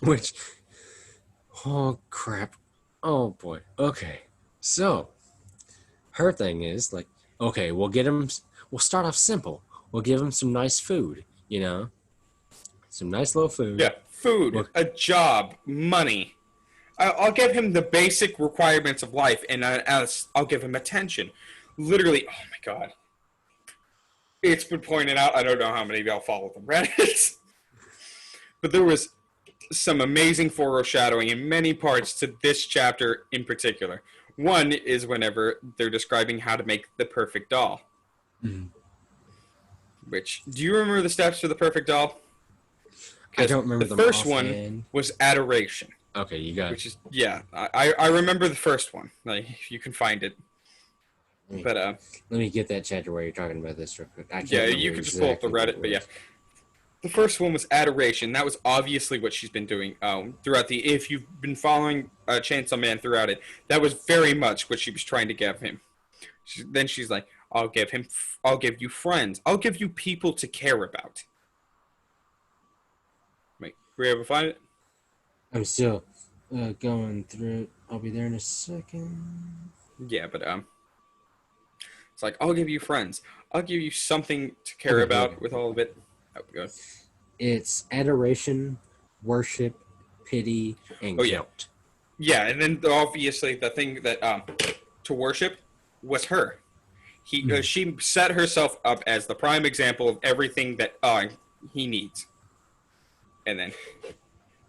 which, oh crap. Oh boy. Okay. So, her thing is like, okay, we'll start off simple. We'll give him some nice food, some nice little food. Yeah, food, Well, a job, money. I'll give him the basic requirements of life, and I'll give him attention. Literally, oh my god. It's been pointed out, I don't know how many of y'all follow the Reddit, but there was some amazing foreshadowing in many parts to this chapter in particular. One is whenever they're describing how to make the perfect doll. Which, do you remember the steps for the perfect doll? I don't remember the them first offhand. one was adoration. Okay, you got it. Which is, yeah, I remember the first one. Like, if you can find it. But, let me get that chapter where you're talking about this real quick. yeah, you can just pull up the Reddit, but yeah. The first one was adoration. That was obviously what she's been doing throughout the. If you've been following Chainsaw Man throughout it, that was very much what she was trying to give him. Then she's like, I'll give you friends. I'll give you people to care about. Wait, were you able to find it? I'm still going through it. I'll be there in a second. Yeah, but it's like, I'll give you friends. I'll give you something to care about with all of it. Oh, good. It's adoration, worship, pity, and guilt. Yeah, and then obviously the thing that to worship was her. She set herself up as the prime example of everything that he needs. And then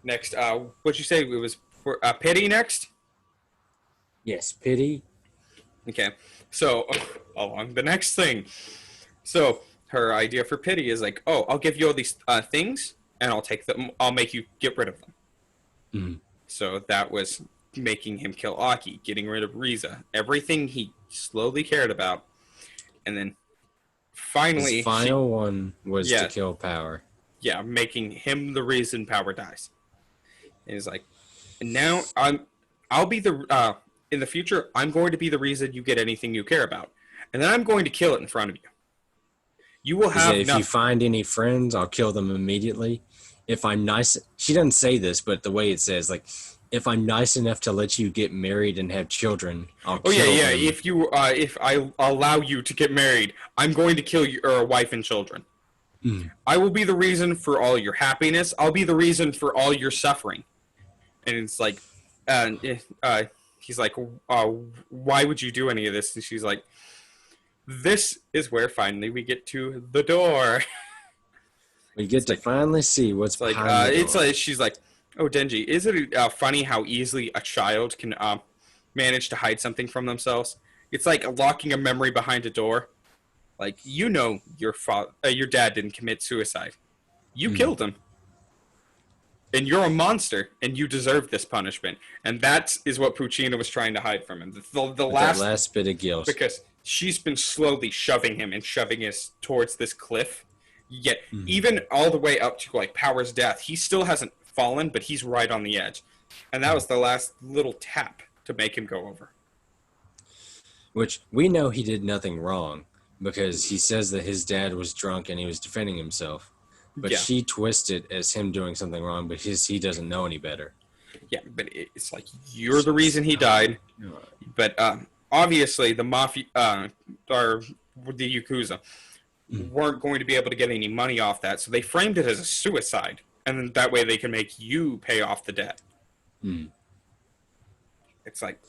next, what'd you say? It was for pity next? Yes, pity. Okay, so along the next thing. So her idea for pity is like, oh, I'll give you all these things, and I'll take them. I'll make you get rid of them. So that was making him kill Aki, getting rid of Riza, everything he slowly cared about, and then finally, his final one was to kill Power. Yeah, making him the reason Power dies. And he's like, and now I'll be the in the future, I'm going to be the reason you get anything you care about, and then I'm going to kill it in front of you. You will have if you find any friends, I'll kill them immediately. If I'm nice, she doesn't say this, but the way it says, like, if I'm nice enough to let you get married and have children, I'll kill them. If I allow you to get married, I'm going to kill your wife and children. I will be the reason for all your happiness. I'll be the reason for all your suffering. And it's like, he's like, why would you do any of this? And she's like, this is where finally we get to the door. We get to finally see what's behind the door. It's like, she's like, oh, Denji, isn't it funny how easily a child can manage to hide something from themselves? It's like locking a memory behind a door. Like, your dad didn't commit suicide. You killed him. And you're a monster, and you deserve this punishment. And that is what Puccina was trying to hide from him. The last bit of guilt. Because she's been slowly shoving him towards this cliff. Yet, even all the way up to, like, Power's death, he still hasn't fallen, but he's right on the edge. And that was the last little tap to make him go over. Which, we know he did nothing wrong, because he says that his dad was drunk and he was defending himself. But she twisted as him doing something wrong, but he doesn't know any better. Yeah, but it's like, you're the reason he died. But obviously, the Mafia, or the Yakuza, weren't going to be able to get any money off that, so they framed it as a suicide. And then that way they can make you pay off the debt. It's like,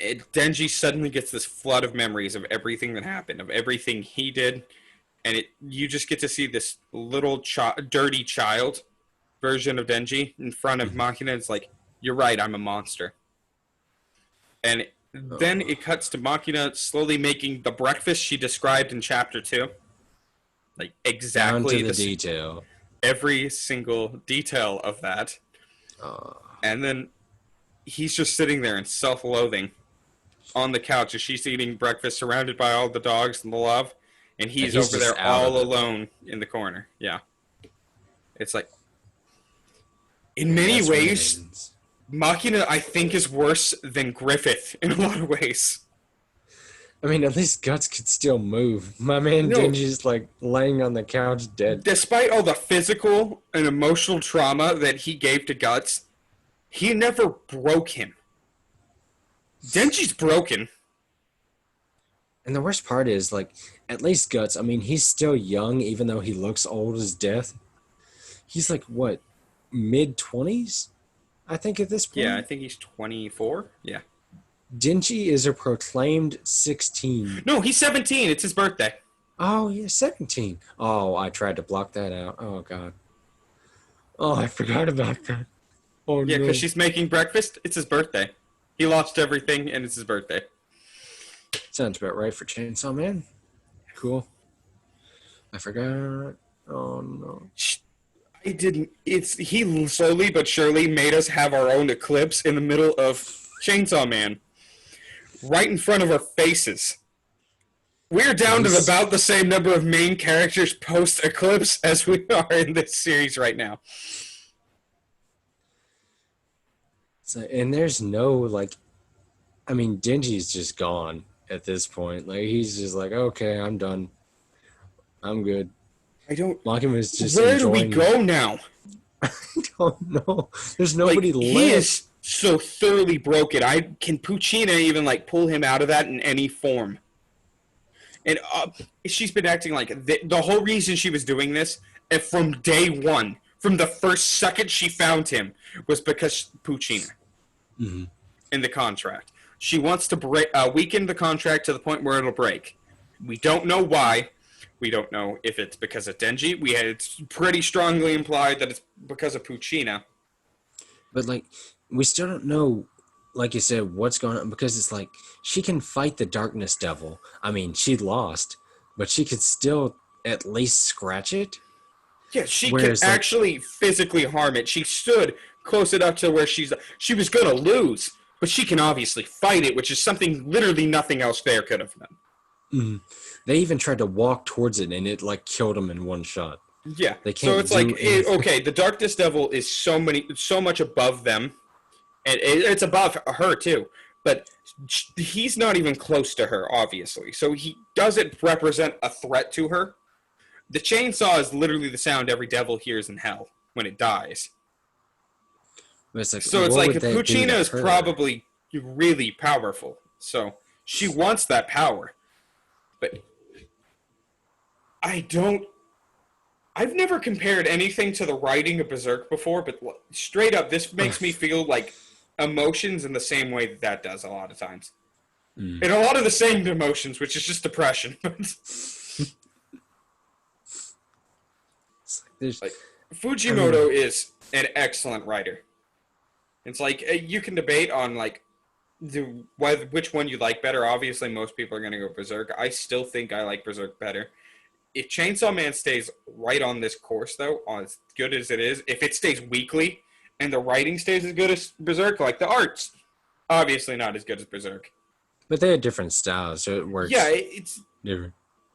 Denji suddenly gets this flood of memories of everything that happened, of everything he did. And you just get to see this little dirty child version of Denji in front of Machina. It's like, you're right, I'm a monster. And Then Oh, it cuts to Machina slowly making the breakfast she described in chapter 2. Like down to exactly the the detail. every single detail of that. Oh, And then he's just sitting there in self-loathing on the couch as she's eating breakfast surrounded by all the dogs and the love, and and he's he's over just there out of all it. alone in the corner. Yeah. It's like in And many that's when it ways ends. Machina I think is worse than Griffith in a lot of ways. I mean, at least Guts could still move. My man No, Denji's like laying on the couch dead. despite all the physical and emotional trauma that he gave to Guts, he never broke him. Denji's broken. And the worst part is, like, at least Guts, I mean, he's still young, even though he looks old as death. He's like, what, mid 20s? I think at this Yeah, I point. think he's 24. Yeah. Denji is a proclaimed 16. No, he's 17. It's his birthday. Oh, yeah, 17. Oh, I tried to block that out. Oh, God. Oh, I forgot about that. Oh, Yeah, because no. she's making breakfast. It's his birthday. He lost everything, and it's his birthday. Sounds about right for Chainsaw Man. Cool. I forgot. Oh, no. I didn't. It's he slowly but surely made us have our own eclipse in the middle of Chainsaw Man, right in front of our faces. We're down to He's about the same number of main characters post eclipse as we are in this series right now. so, and there's no like I mean, Denji's just gone at this point. Like he's just like, okay, I'm done. I'm good. I don't. Makima's just Where do we enjoying. go now? I don't know. There's Like nobody he left. is so thoroughly broken. I can Puccina even like pull him out of that in any form. And she's been acting like the whole reason she was doing this from day one, from the first second she found him, was because Puccina Mm-hmm. in the contract. She wants to weaken the contract to the point where it'll break. We don't know why. We don't know if it's because of Denji. It's pretty strongly implied that it's because of Puccina. But like, we still don't know. Like you said, what's going on because it's like she can fight the darkness devil. I mean, she lost, but she could still at least scratch it. Yeah, she can Whereas, like, actually physically harm it. She stood close enough to where she was gonna lose, but she can obviously fight it, which is something literally nothing else there could have done. mm, they even tried to walk towards it, and it like killed them in one shot. Yeah, They so can't it's like do anything. okay, the Darkness Devil is so much above them, and it's above her too. But he's not even close to her, obviously. So he doesn't represent a threat to her. The chainsaw is literally the sound every devil hears in hell when it dies. But it's like, So it's what like would that do Puccina to is her? probably really powerful. So she wants that power. But I don't. I've never compared anything to the writing of Berserk before, but straight up, this makes me feel like emotions in the same way that does a lot of times. Mm. And a lot of the same emotions, which is just depression. There's, Like I mean, Fujimoto is an excellent writer. It's like you can debate on like which one you like better. Obviously, most people are going to go Berserk. I still think I like Berserk better. If Chainsaw Man stays right on this course, though, as good as it is, if it stays weekly and the writing stays as good as Berserk, like the art's obviously not as good as Berserk. but they had different styles, so it Yeah, works it's different.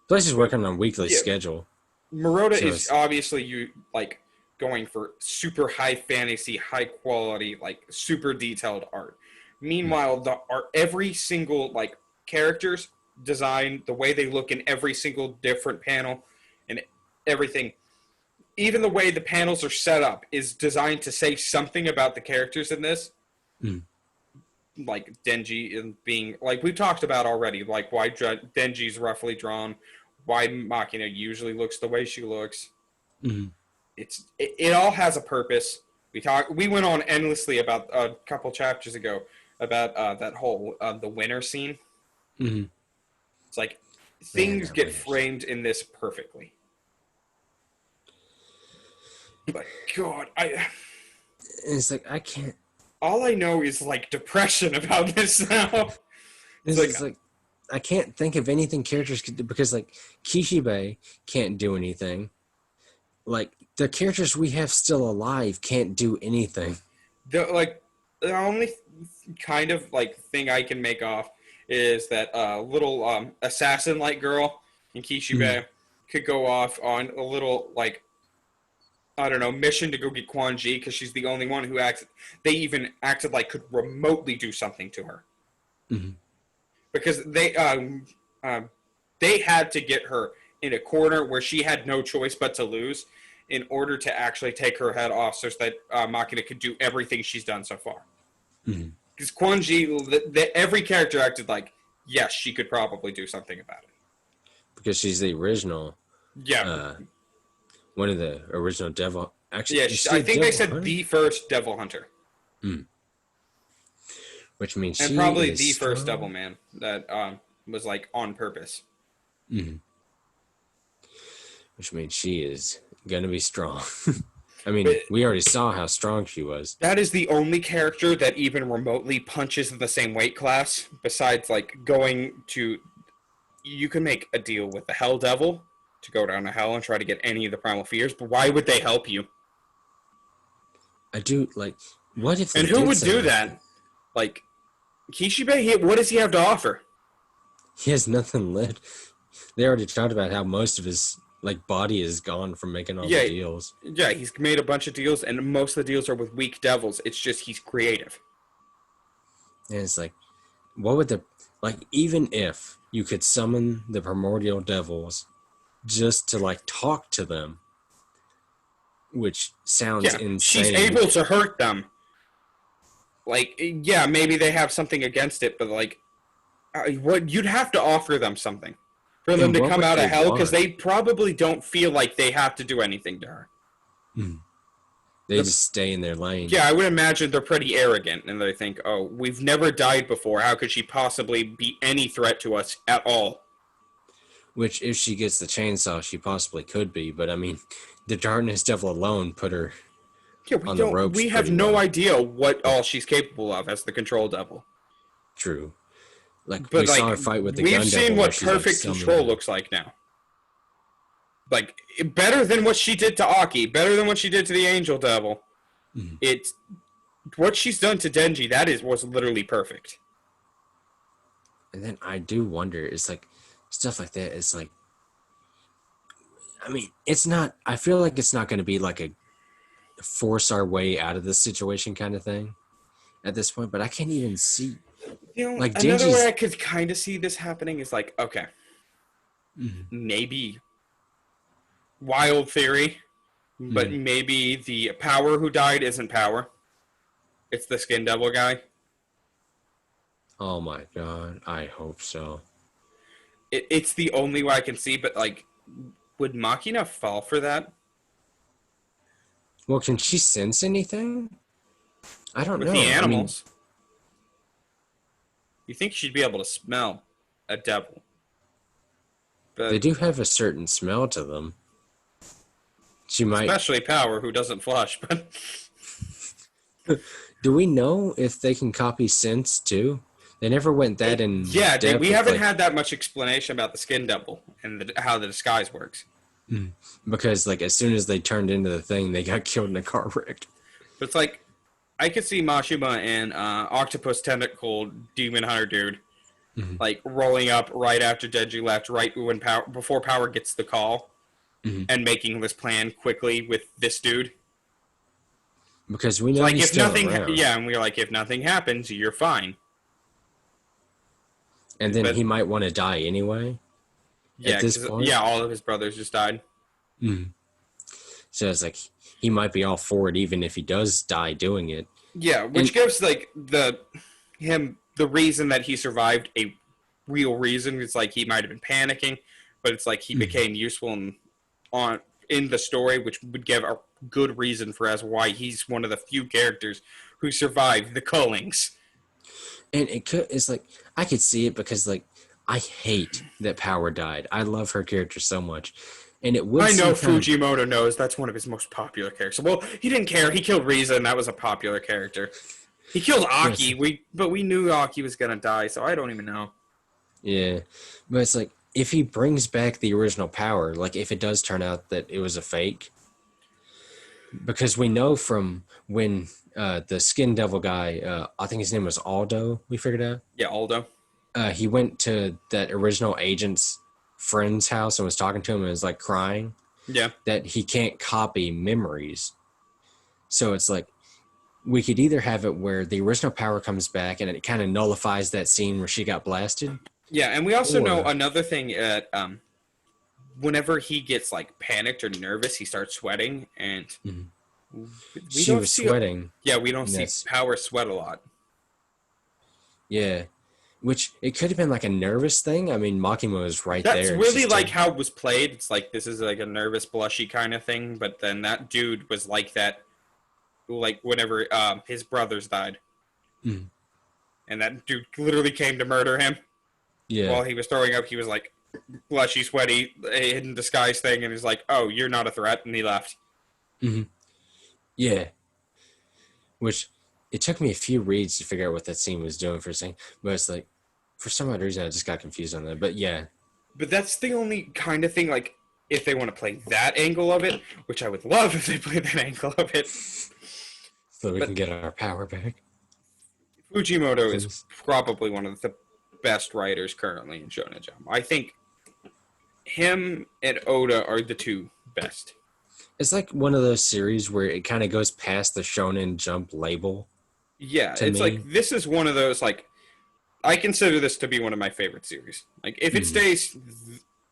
Plus, he's working on a weekly yeah. schedule, Murata so is it's obviously like going for super high fantasy, high quality, like super detailed art. Meanwhile, the art, every single like characters design, the way they look in every single different panel, and everything, even the way the panels are set up is designed to say something about the characters in this. mm, Like Denji and being like we've talked about already, like why Denji's roughly drawn, why Machina usually looks the way she looks. mm, It all has a purpose. We went on endlessly about a couple chapters ago about that whole the winter scene. mm. It's like Man, things that get winners. framed in this perfectly. But God, I And it's like I can't. all I know is like depression about this now. It's This like, is like I can't think of anything characters could do because like Kishibe can't do anything. Like the characters we have still alive can't do anything. the only kind of like thing I can make off is that little assassin like girl in Kishibe could go off on a little like I don't know mission to go get Quan Ji because she's the only one who acted. They even acted like could remotely do something to her Mm-hmm. because they had to get her in a corner where she had no choice but to lose in order to actually take her head off so that Makina could do everything she's done so far. Because Quan Ji, every character acted like, yes, she could probably do something about it. Because she's the original. Yeah. One of the original devil. Actually, Yeah, I think they said the first Devil Hunter. Which means and she probably is the strong. first Devil Man that was like on purpose. Which means she is gonna be strong. I mean, we already saw how strong she was. That is the only character that even remotely punches in the same weight class. Besides, like going to, you can make a deal with the Hell Devil to go down to Hell and try to get any of the Primal Fears, but why would they help you? I do like. What if? And who would do that? Like Kishibe, what does he have to offer? He has nothing left. They already talked about how most of his like body is gone from making all the deals. Yeah, he's made a bunch of deals, and most of the deals are with weak devils. It's just he's creative. And it's like, what would the like? Even if you could summon the primordial devils, just to like talk to them, which sounds insane. She's able to hurt them. Like, yeah, maybe they have something against it, but like, what you'd have to offer them something for them to come out of hell because they probably don't feel like they have to do anything to her. They just stay in their lane. Yeah, I would imagine they're pretty arrogant and they think, "Oh, we've never died before. How could she possibly be any threat to us at all?" Which, if she gets the chainsaw, she possibly could be. But I mean, the Darkness Devil alone put her on the ropes. We have no idea what all she's capable of as the Control Devil. True. Like, we saw her fight with the Gun Devil. We've seen what perfect control looks like now. Like, better than what she did to Aki, better than what she did to the Angel Devil. It's what she's done to Denji, was literally perfect. And then I do wonder, it's like, stuff like that, it's like, I mean, it's not, I feel like it's not going to be like a force our way out of this situation kind of thing at this point, but I can't even see. Like another way I could kind of see this happening is like, okay, maybe wild theory, but maybe the Power who died isn't Power. It's the Skin Devil guy. Oh my god, I hope so. It's the only way I can see, but like, would Machina fall for that? Well, can she sense anything? I don't know. With the animals. You think she'd be able to smell a devil. But they do have a certain smell to them. She might, especially Power, who doesn't flush. But do we know if they can copy scents too? They never went that in. Yeah, we haven't had that much explanation about the Skin Devil and how the disguise works. Because like as soon as they turned into the thing, they got killed in a car wreck. But it's like, I could see Mashima and Octopus Tentacle Demon Hunter dude like rolling up right after Denji left, right when before Power gets the call, and making this plan quickly with this dude. Because we know like he's if still nothing, around. and we're like, if nothing happens, you're fine. And then he might want to die anyway. Yeah, at this point. Yeah, all of his brothers just died. So it's like he might be all for it, even if he does die doing it. Yeah, which gives like the reason that he survived a real reason. It's like he might have been panicking, but it's like he became useful in the story, which would give a good reason for as why he's one of the few characters who survived the cullings. And it's like I could see it because like I hate that Power died. I love her character so much. And it would. I know Fujimoto knows that's one of his most popular characters. Well, he didn't care. He killed Riza, and that was a popular character. He killed But Aki. But we knew Aki was gonna die, so I don't even know. yeah, but it's like if he brings back the original power, like if it does turn out that it was a fake, because we know from when the Skin Devil guy, I think his name was Aldo, we figured out. Yeah, Aldo. He went to that original agent's friend's house and was talking to him and was like crying Yeah. that he can't copy memories. So it's like we could either have it where the original power comes back and it kind of nullifies that scene where she got blasted. Yeah, and we also know Or another thing. Whenever he gets like panicked or nervous, he starts sweating, and we she don't was see. sweating. Yeah, we don't see Yes. Power sweat a lot. Yeah. Which it could have been like a nervous thing. I mean, Makima was right That's there. really like how it was played. It's like this is like a nervous, blushy kind of thing. But then that dude was like that, like whenever his brothers died, Mhm. and that dude literally came to murder him Yeah. while he was throwing up. He was like blushy, sweaty, a hidden disguise thing, and he's like, "Oh, you're not a threat," and he left. Hmm. Yeah. Which it took me a few reads to figure out what that scene was doing for a second. But it's like, for some odd reason, I just got confused on that. But yeah. But that's the only kind of thing, like, if they want to play that angle of it, which I would love if they played that angle of it. So we can get our power back. Fujimoto is probably one of the best writers currently in Shonen Jump. I think him and Oda are the two best. It's like one of those series where it kind of goes past the Shonen Jump label. Yeah, To it's me. like, this is one of those, like, I consider this to be one of my favorite series. Like, if it stays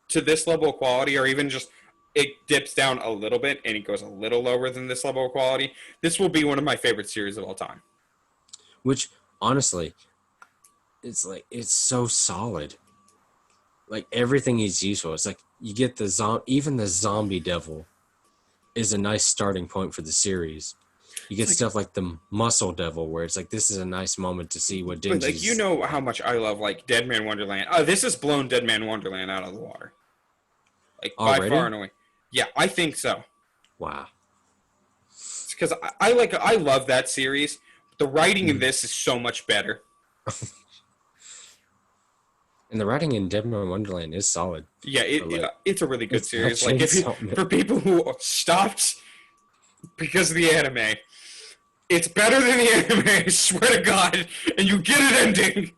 to this level of quality, or even just it dips down a little bit and it goes a little lower than this level of quality, this will be one of my favorite series of all time. Which, honestly, it's like, it's so solid. Like, everything is useful. It's like, you get even the zombie devil is a nice starting point for the series. You get stuff like the Muscle Devil, where it's like, this is a nice moment to see what Denji's... But, like, you know how much I love, like, Dead Man Wonderland. This has blown Dead Man Wonderland out of the water. Like, by far and away. Yeah, I think so. Wow. Because I love that series. The writing in this is so much better. And the writing in Dead Man Wonderland is solid. Yeah, it's a really good series. Like, for people who stopped because of the anime, it's better than the anime, I swear to God, and you get an ending.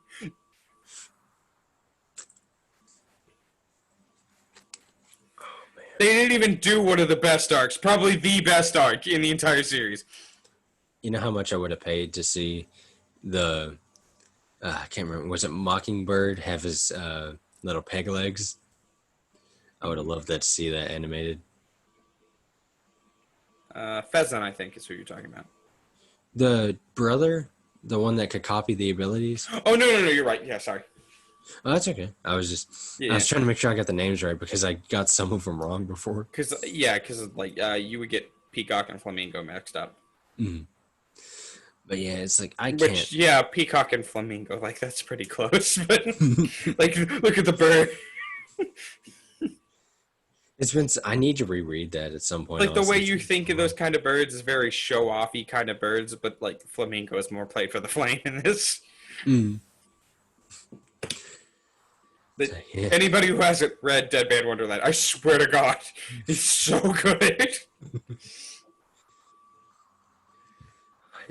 They didn't even do one of the best arcs, probably the best arc in the entire series. You know how much I would have paid to see the... I can't remember. Was it Mockingbird have his little peg legs? I would have loved that to see that animated. Pheasant, I think, is who you're talking about. The brother, the one that could copy the abilities. Oh no, you're right. Yeah, sorry. Oh, that's okay. I was trying to make sure I got the names right because I got some of them wrong before. Because like you would get Peacock and Flamingo mixed up. Mm. But yeah, it's like I can't. Which, yeah, Peacock and Flamingo, like that's pretty close. But like, look at the bird. It's been. I need to reread that at some point. Like the way you think of those kind of birds is very show-offy kind of birds, but like Flamingo is more played for the flame in this. Mm. But anybody who hasn't read Dead Man Wonderland, I swear to God, it's so good.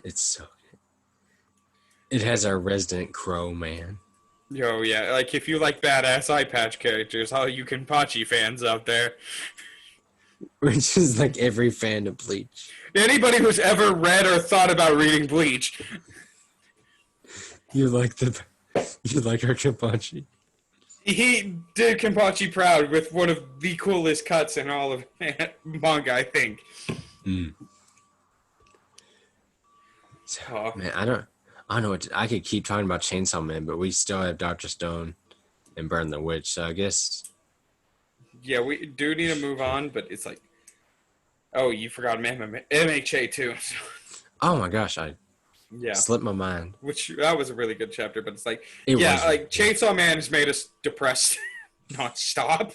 It's so good. It has our resident crow man. Yo, yeah, like if you like badass eye patch characters, all you Kenpachi fans out there. Which is like every fan of Bleach. Anybody who's ever read or thought about reading Bleach. You like our Kenpachi. He did Kenpachi proud with one of the coolest cuts in all of manga, I think. Mm. So, man, I don't know what I could keep talking about Chainsaw Man, but we still have Dr. Stone and Burn the Witch, so I guess. Yeah, we do need to move on, but it's like, oh, you forgot MHA too. Oh my gosh, I slipped my mind. Which that was a really good chapter, but it's like, It Chainsaw Man has made us depressed, not stop.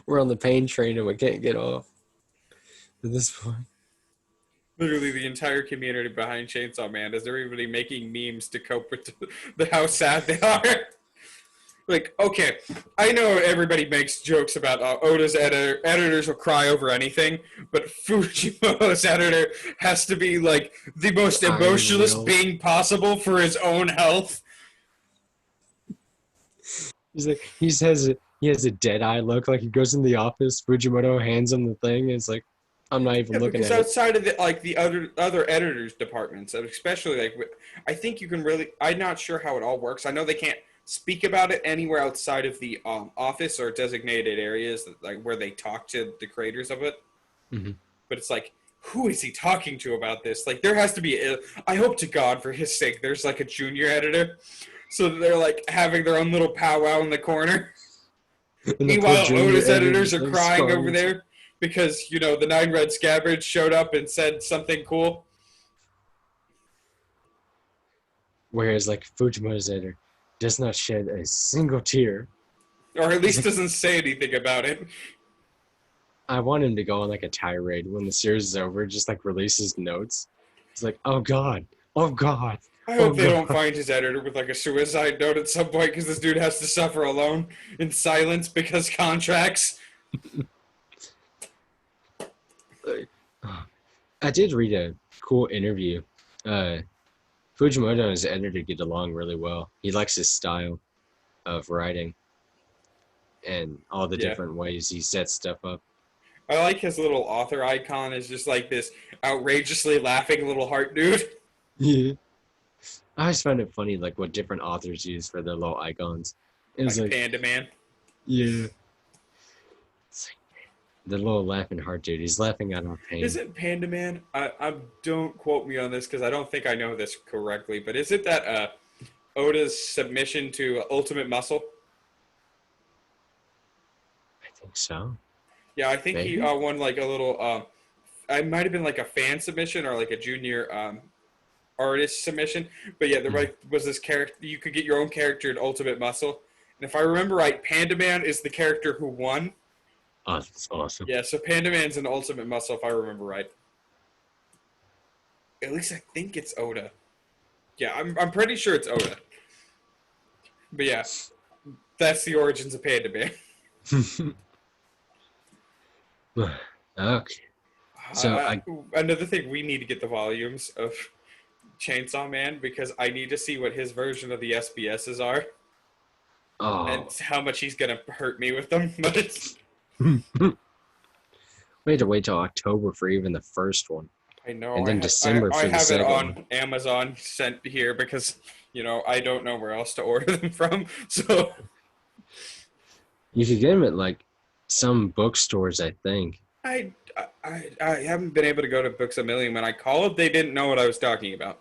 We're on the pain train and we can't get off at this point. Literally, the entire community behind Chainsaw Man is everybody making memes to cope with how sad they are. Like, okay, I know everybody makes jokes about Oda's editors will cry over anything, but Fujimoto's editor has to be like the most Iron emotionless Will. being possible for his own health. He's like he has a dead eye look. Like he goes in the office, Fujimoto hands him the thing, and it's like, I'm not even Yeah, looking because at it. outside of the other editors departments, especially like I think you can really. I'm not sure how it all works. I know they can't speak about it anywhere outside of the office or designated areas like where they talk to the creators of it. Mm-hmm. But it's like, who is he talking to about this? Like, there has to be. I hope to God, for his sake, there's like a junior editor, so that they're like having their own little powwow in the corner. And the poor Meanwhile, junior Oda's editor editors just are like crying over scarring. there because the Nine Red Scabbards showed up and said something cool. Whereas like Fujimoto's editor does not shed a single tear. Or at He's least like, doesn't say anything about it. I want him to go on like a tirade when the series is over, just like release his notes. He's like, oh God, oh God, I oh hope they don't God. find his editor with like a suicide note at some point because this dude has to suffer alone in silence because contracts. I did read a cool interview. Uh, Fujimoto and his editor get along really well. He likes his style of writing and all the Yeah. different ways he sets stuff up. I like his little author icon is just like this outrageously laughing little heart dude. Yeah. I always find it funny, like what different authors use for their little icons. It was Like like, Panda Man. yeah, it's like the little laughing heart dude. He's laughing out of Is pain. it Panda Man? I don't quote me on this because I don't think I know this correctly, but is it that Oda's submission to Ultimate Muscle? I think so. Yeah, I think he Maybe. won like a little. I might have been like a fan submission or like a junior artist submission. But yeah, there Mm. was this character. You could get your own character in Ultimate Muscle, and if I remember right, Panda Man is the character who won. Oh, that's awesome. Yeah, so Panda Man's in Ultimate Muscle, if I remember right. At least I think it's Oda. Yeah, I'm pretty sure it's Oda. But yeah, that's the origins of Panda Man. Okay. So Uh, I Another thing, we need to get the volumes of Chainsaw Man because I need to see what his version of the SBSs are and oh how much he's gonna hurt me with them. But we had to wait till October for even the first one, I know and then December I for the have it second one. on Amazon sent here because I don't know where else to order them from. So You could get them at like some bookstores, I think. I haven't been able to go to Books a Million. When I called, they didn't know what I was talking about.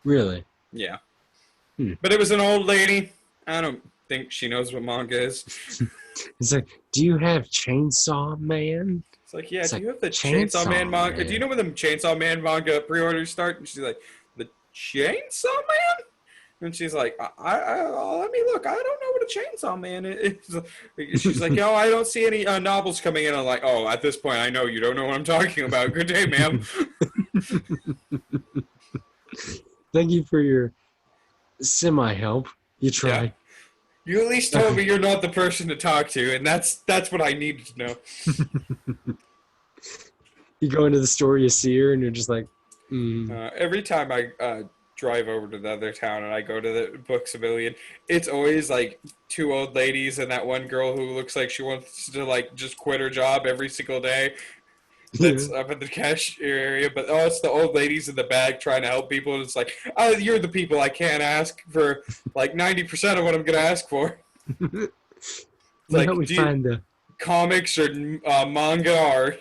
Really? Yeah, Hmm. but it was an old lady. I don't think she knows what manga is. It's like, do you have Chainsaw Man? It's like, yeah, It's do like you have the Chainsaw Man Chainsaw manga? Do you Man. know when the Chainsaw Man manga pre-orders start? And she's like, the Chainsaw Man? And she's like, let me look. I don't know what a Chainsaw Man is. She's like, oh, I don't see any novels coming in. I'm like, oh, at this point, I know you don't know what I'm talking about. Good day, ma'am. Thank you for your semi help. You Yeah. tried. You at least told me you're not the person to talk to, and that's what I needed to know. You go into the store, you see her, and you're just like, Every time I drive over to the other town and I go to the Books a Million, it's always like two old ladies and that one girl who looks like she wants to like just quit her job every single day. yeah. That's up in the cashier area, but it's the old ladies in the back trying to help people. And it's like, oh, you're the people I can't ask for like 90% of what I'm gonna ask for. Can It's you help like, me do you find the. comics or manga or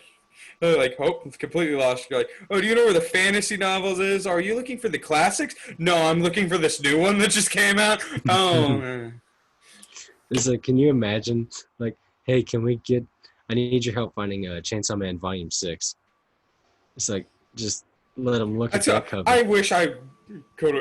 they're like, oh, it's completely lost. You're like, oh, do you know where the fantasy novels is? Are you looking for the classics? No, I'm looking for this new one that just came out. Oh, It's like, can you imagine? Like, hey, can we get. I need your help finding Chainsaw Man Volume 6. It's like, just let them look at that cover. I wish I could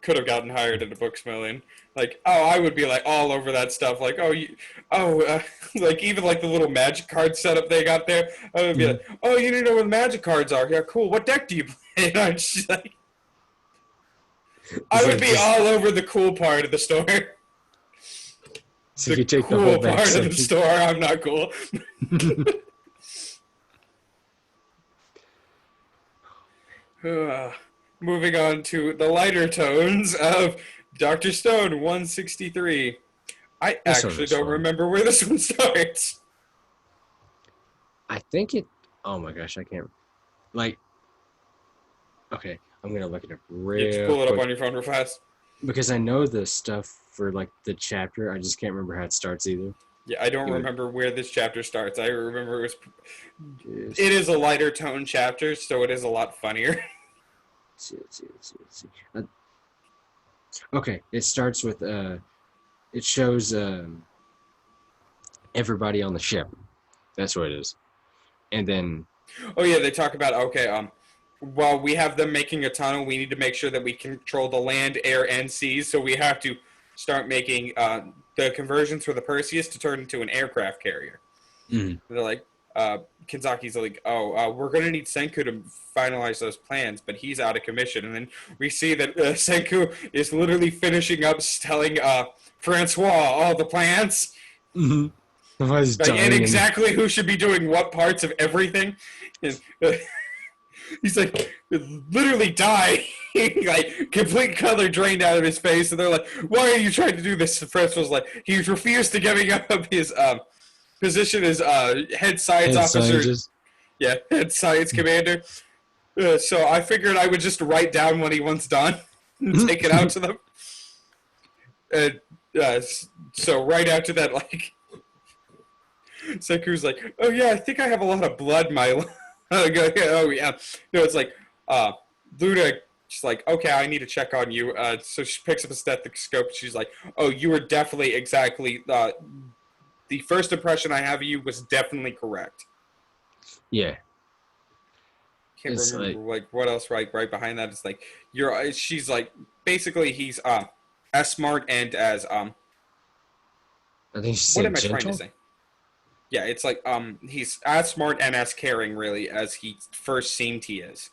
could have gotten hired in a booksmelling. Like, oh, I would be like all over that stuff. Like, like even like the little magic card setup they got there. I would be like, oh, you need to know where the magic cards are. Yeah, cool. What deck do you play? And I'm just like, I would be all over the cool part of the store. So if you take the whole back part section. of the store, I'm not cool. Moving on to the lighter tones of Dr. Stone 163. I actually don't remember where this one starts. I think it... Oh my gosh, I can't... Like... Okay, I'm going to look it up real Just pull it quick. up on your phone real fast. Because I know the stuff for, like, the chapter. I just can't remember how it starts either. Yeah, I don't remember where this chapter starts. I remember it is a lighter tone chapter, so it is a lot funnier. Let's see. Okay, it starts with... It shows everybody on the ship. That's what it is. And then... Oh, yeah, they talk about, okay, while we have them making a tunnel, we need to make sure that we control the land, air, and seas, so we have to start making the conversions for the Perseus to turn into an aircraft carrier. Mm-hmm. They're like, Kinzaki's like, we're going to need Senku to finalize those plans, but he's out of commission. And then we see that Senku is literally finishing up telling Francois all the plans. Mm-hmm. And exactly who should be doing what parts of everything. And, he's like, literally dying. Like, complete color drained out of his face. And they're like, why are you trying to do this? And Francois was like, he's refused to giving up his position as head science officer. Scientist. Yeah, head science commander. So I figured I would just write down what he wants done and take it out to them. And so right after that, like, Senku's like, oh yeah, I think I have a lot of blood in my oh yeah. No, it's like, Luna, she's like, okay, I need to check on you. So she picks up a stethoscope. She's like, oh, you were definitely exactly, the first impression I have of you was definitely correct. Yeah. Can't remember like what else right behind that. It's like she's like basically he's as smart and as I think she what said am I gentle? trying to say? Yeah, it's like he's as smart and as caring really as he first seemed he is.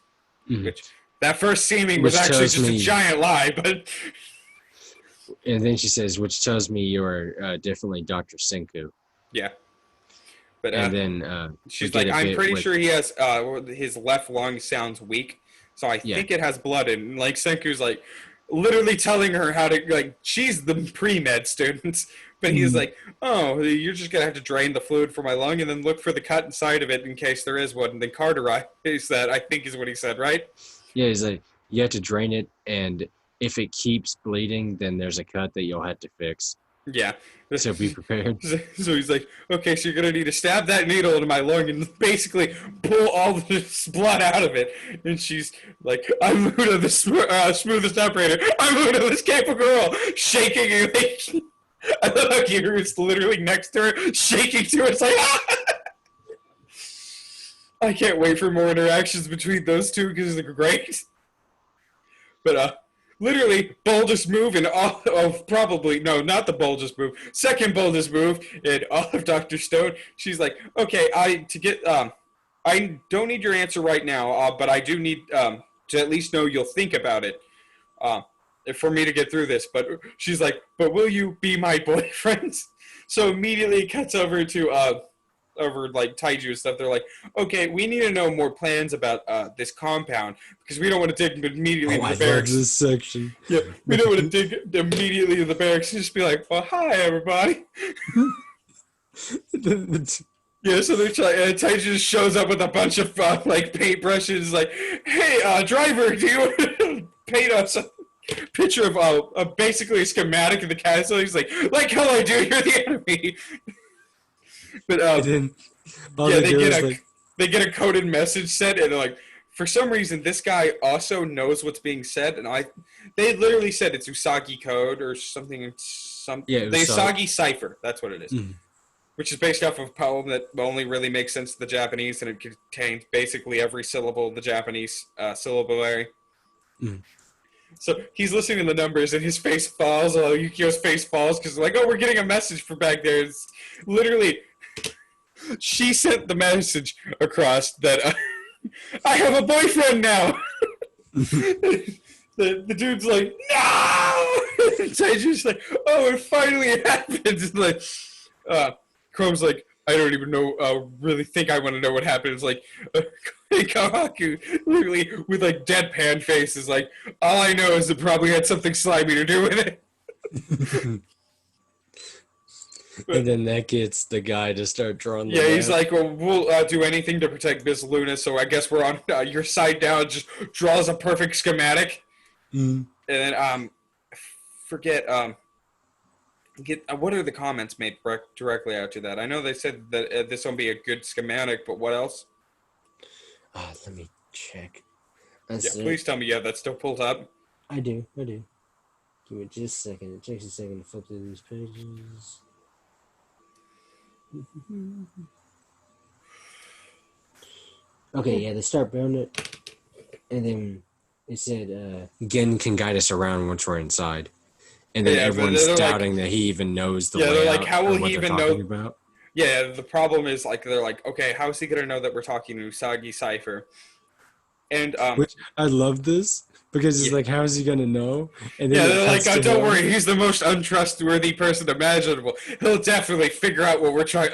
Mm-hmm. Which that first seeming was actually just a giant lie, but and then she says, which tells me you're definitely Dr. Senku. Yeah. But and then she's like, I'm pretty sure he has his left lung sounds weak, so I think it has blood in. Like Senku's like literally telling her how to like she's the pre-med student, but he's like, oh, you're just gonna have to drain the fluid from my lung and then look for the cut inside of it in case there is one, and then cauterize that. I think is what he said, right? Yeah, he's like, you have to drain it, and if it keeps bleeding, then there's a cut that you'll have to fix. Yeah. So be prepared. So he's like, okay, so you're going to need to stab that needle into my lung and basically pull all this blood out of it. And she's like, I'm Luna, the smoothest operator. I'm Luna, this capable girl. Shaking and like, I love how Kiru's literally next to her, shaking to her. It's like, ah! I can't wait for more interactions between those two because they're great. But, literally, boldest move in all of probably, no, not the boldest move, second boldest move in all of Dr. Stone. She's like, okay, I don't need your answer right now, but I do need to at least know you'll think about it for me to get through this. But she's like, but will you be my boyfriend? So immediately it cuts over to, over like Taiju and stuff. They're like, okay, we need to know more plans about this compound because we don't want to dig immediately into the barracks. I love this section. Yeah, we don't want to dig immediately into the barracks and just be like, well, hi everybody. Yeah, so they're trying. Taiju just shows up with a bunch of like paintbrushes, like, hey, driver, do you want to paint us a picture of basically a schematic of the castle? He's like hell I do. You're the enemy. But then they get a coded message sent, and they're like, for some reason, this guy also knows what's being said, and they literally said it's Usagi code or something. The Usagi cipher. That's what it is, which is based off of a poem that only really makes sense to the Japanese, and it contains basically every syllable of the Japanese syllabary. So he's listening to the numbers, and his face falls. Oh, Yukio's face falls because like, oh, we're getting a message from back there. It's literally, she sent the message across that I have a boyfriend now. The dude's like, no! Taiju's like, oh, it finally happened. Like, Chrome's like, I don't even know, really think I want to know what happened. It's like, Kawaku, literally, with like deadpan face, is like, all I know is it probably had something slimy to do with it. And then that gets the guy to start drawing the Yeah, map. he's like, well, we'll do anything to protect Miss Luna, so I guess we're on your side now. Just draws a perfect schematic. Mm. And then, forget, what are the comments made directly out to that? I know they said that this won't be a good schematic, but what else? Let me check. Please tell me you have that still pulled up. I do. Give me just a second. It takes a second to flip through these pages. Okay, yeah, they start building it, and then it said, Gen can guide us around once we're inside. And then everyone's doubting that he even knows the layout. Yeah, they're like, how will he even know? About. Yeah, the problem is, like, they're like, okay, how is he going to know that we're talking to Usagi Cypher? And, Which, I love this, because it's like, how is he going to know? And then they're like, oh, don't worry, he's the most untrustworthy person imaginable. He'll definitely figure out what we're trying,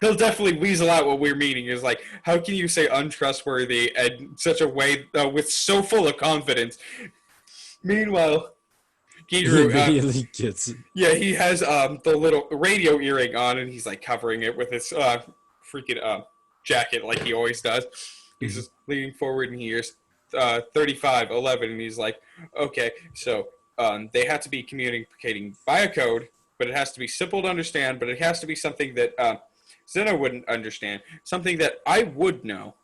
he'll definitely weasel out what we're meaning. Is like, how can you say untrustworthy in such a way, with so full of confidence? Meanwhile, Gidru, he really gets it. Yeah, he has the little radio earring on, and he's like covering it with his freaking jacket, like he always does. He's just leaning forward, and he hears 3511, and he's like, okay, so they have to be communicating via code, but it has to be simple to understand, but it has to be something that Zeno wouldn't understand, something that I would know.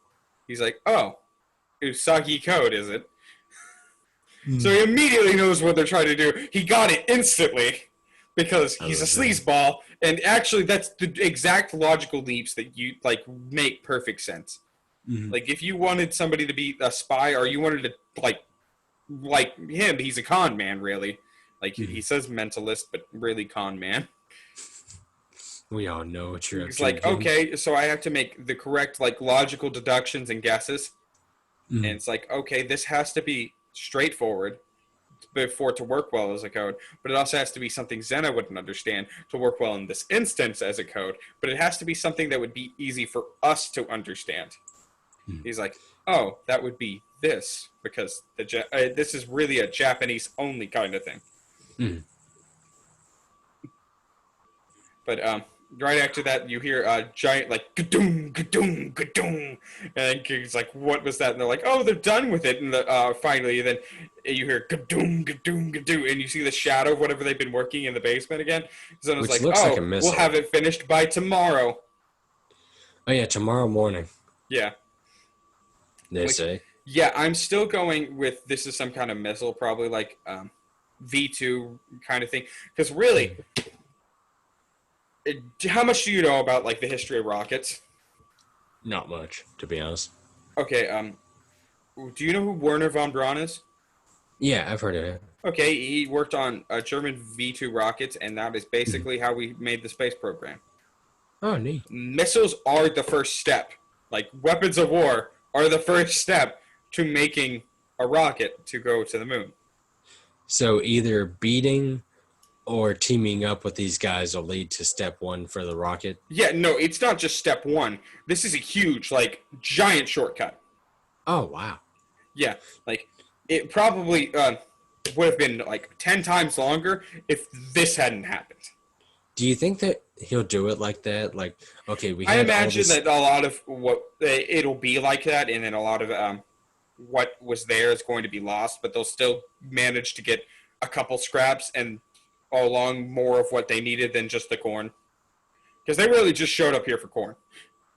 He's like, oh, Usagi code, is it? So he immediately knows what they're trying to do. He got it instantly because he's a sleazeball, and actually that's the exact logical leaps that you like make perfect sense. Mm-hmm. Like if you wanted somebody to be a spy, or you wanted to like him, he's a con man, really. Like he says mentalist, but really con man. We all know what you're up to. He's like, okay, so I have to make the correct like logical deductions and guesses, and it's like, okay, this has to be straightforward for it to work well as a code, but it also has to be something Zena wouldn't understand to work well in this instance as a code, but it has to be something that would be easy for us to understand. He's like, oh, that would be this, because this is really a Japanese only kind of thing. But right after that, you hear a giant, like, ga-doom, ga-doom, ga-doom. And he's like, what was that? And they're like, oh, they're done with it. And finally, then you hear ga-doom, ga-doom, ga-doom. And you see the shadow of whatever they've been working in the basement again. So it's like, oh, we'll have it finished by tomorrow. Oh, yeah, tomorrow morning. Yeah. They say. Yeah, I'm still going with this is some kind of missile, probably like V2 kind of thing. Because really... How much do you know about like the history of rockets? Not much, to be honest. Okay, do you know who Werner von Braun is? Yeah, I've heard of it. Okay, he worked on German V2 rockets, and that is basically how we made the space program. Oh, neat. Missiles are the first step. Like, weapons of war are the first step to making a rocket to go to the moon. So either beating... or teaming up with these guys will lead to step one for the rocket? Yeah, no, it's not just step one. This is a huge, like, giant shortcut. Oh, wow. Yeah, like, it probably would have been, like, 10 times longer if this hadn't happened. Do you think that he'll do it like that? Like, okay, I imagine that a lot of what it'll be like that, and then a lot of what was there is going to be lost, but they'll still manage to get a couple scraps and along more of what they needed than just the corn, because they really just showed up here for corn.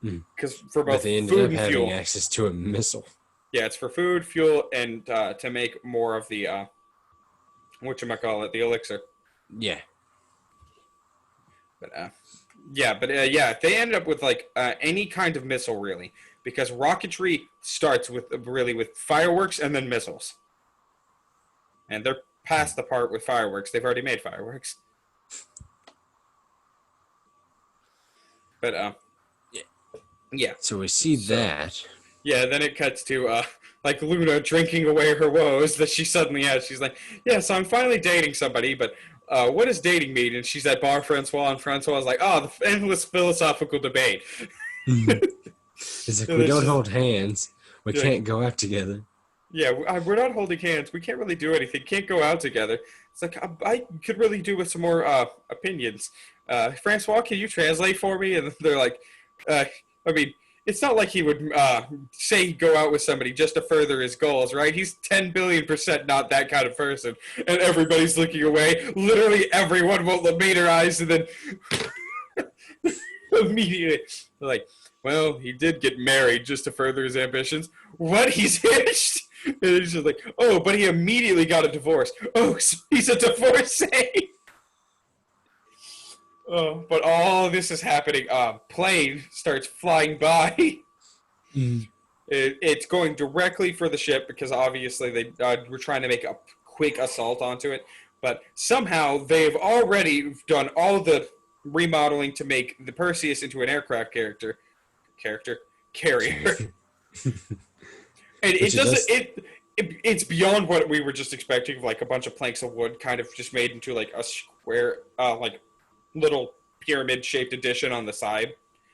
Because for both they ended food up and having fuel, access to a missile. Yeah, it's for food, fuel, and to make more of the whatchamacallit, the elixir. Yeah. But yeah, they ended up with like any kind of missile really, because rocketry starts with fireworks and then missiles. And they're past the part with fireworks. They've already made fireworks. But yeah. So we see that. Yeah, then it cuts to like Luna drinking away her woes that she suddenly has. She's like, "Yeah, so I'm finally dating somebody, but what does dating mean?" And she's at Bar Francois, and Francois is like, "Oh, the endless philosophical debate." It's like, we don't hold hands. We can't go out together. Yeah, we're not holding hands. We can't really do anything. Can't go out together. It's like, I could really do with some more opinions. Francois, can you translate for me? And they're like, I mean, it's not like he would say he'd go out with somebody just to further his goals, right? He's 10 billion% not that kind of person. And everybody's looking away. Literally everyone won't meet her eyes, and then immediately they're like, well, he did get married just to further his ambitions. What? He's hitched? And it's just like, oh, but he immediately got a divorce. Oh, so he's a divorcee. Oh, but all this is happening. Plane starts flying by. It's going directly for the ship because obviously they were trying to make a quick assault onto it. But somehow they've already done all the remodeling to make the Perseus into an aircraft carrier. And it's beyond what we were just expecting, like a bunch of planks of wood kind of just made into like a square, like little pyramid-shaped addition on the side.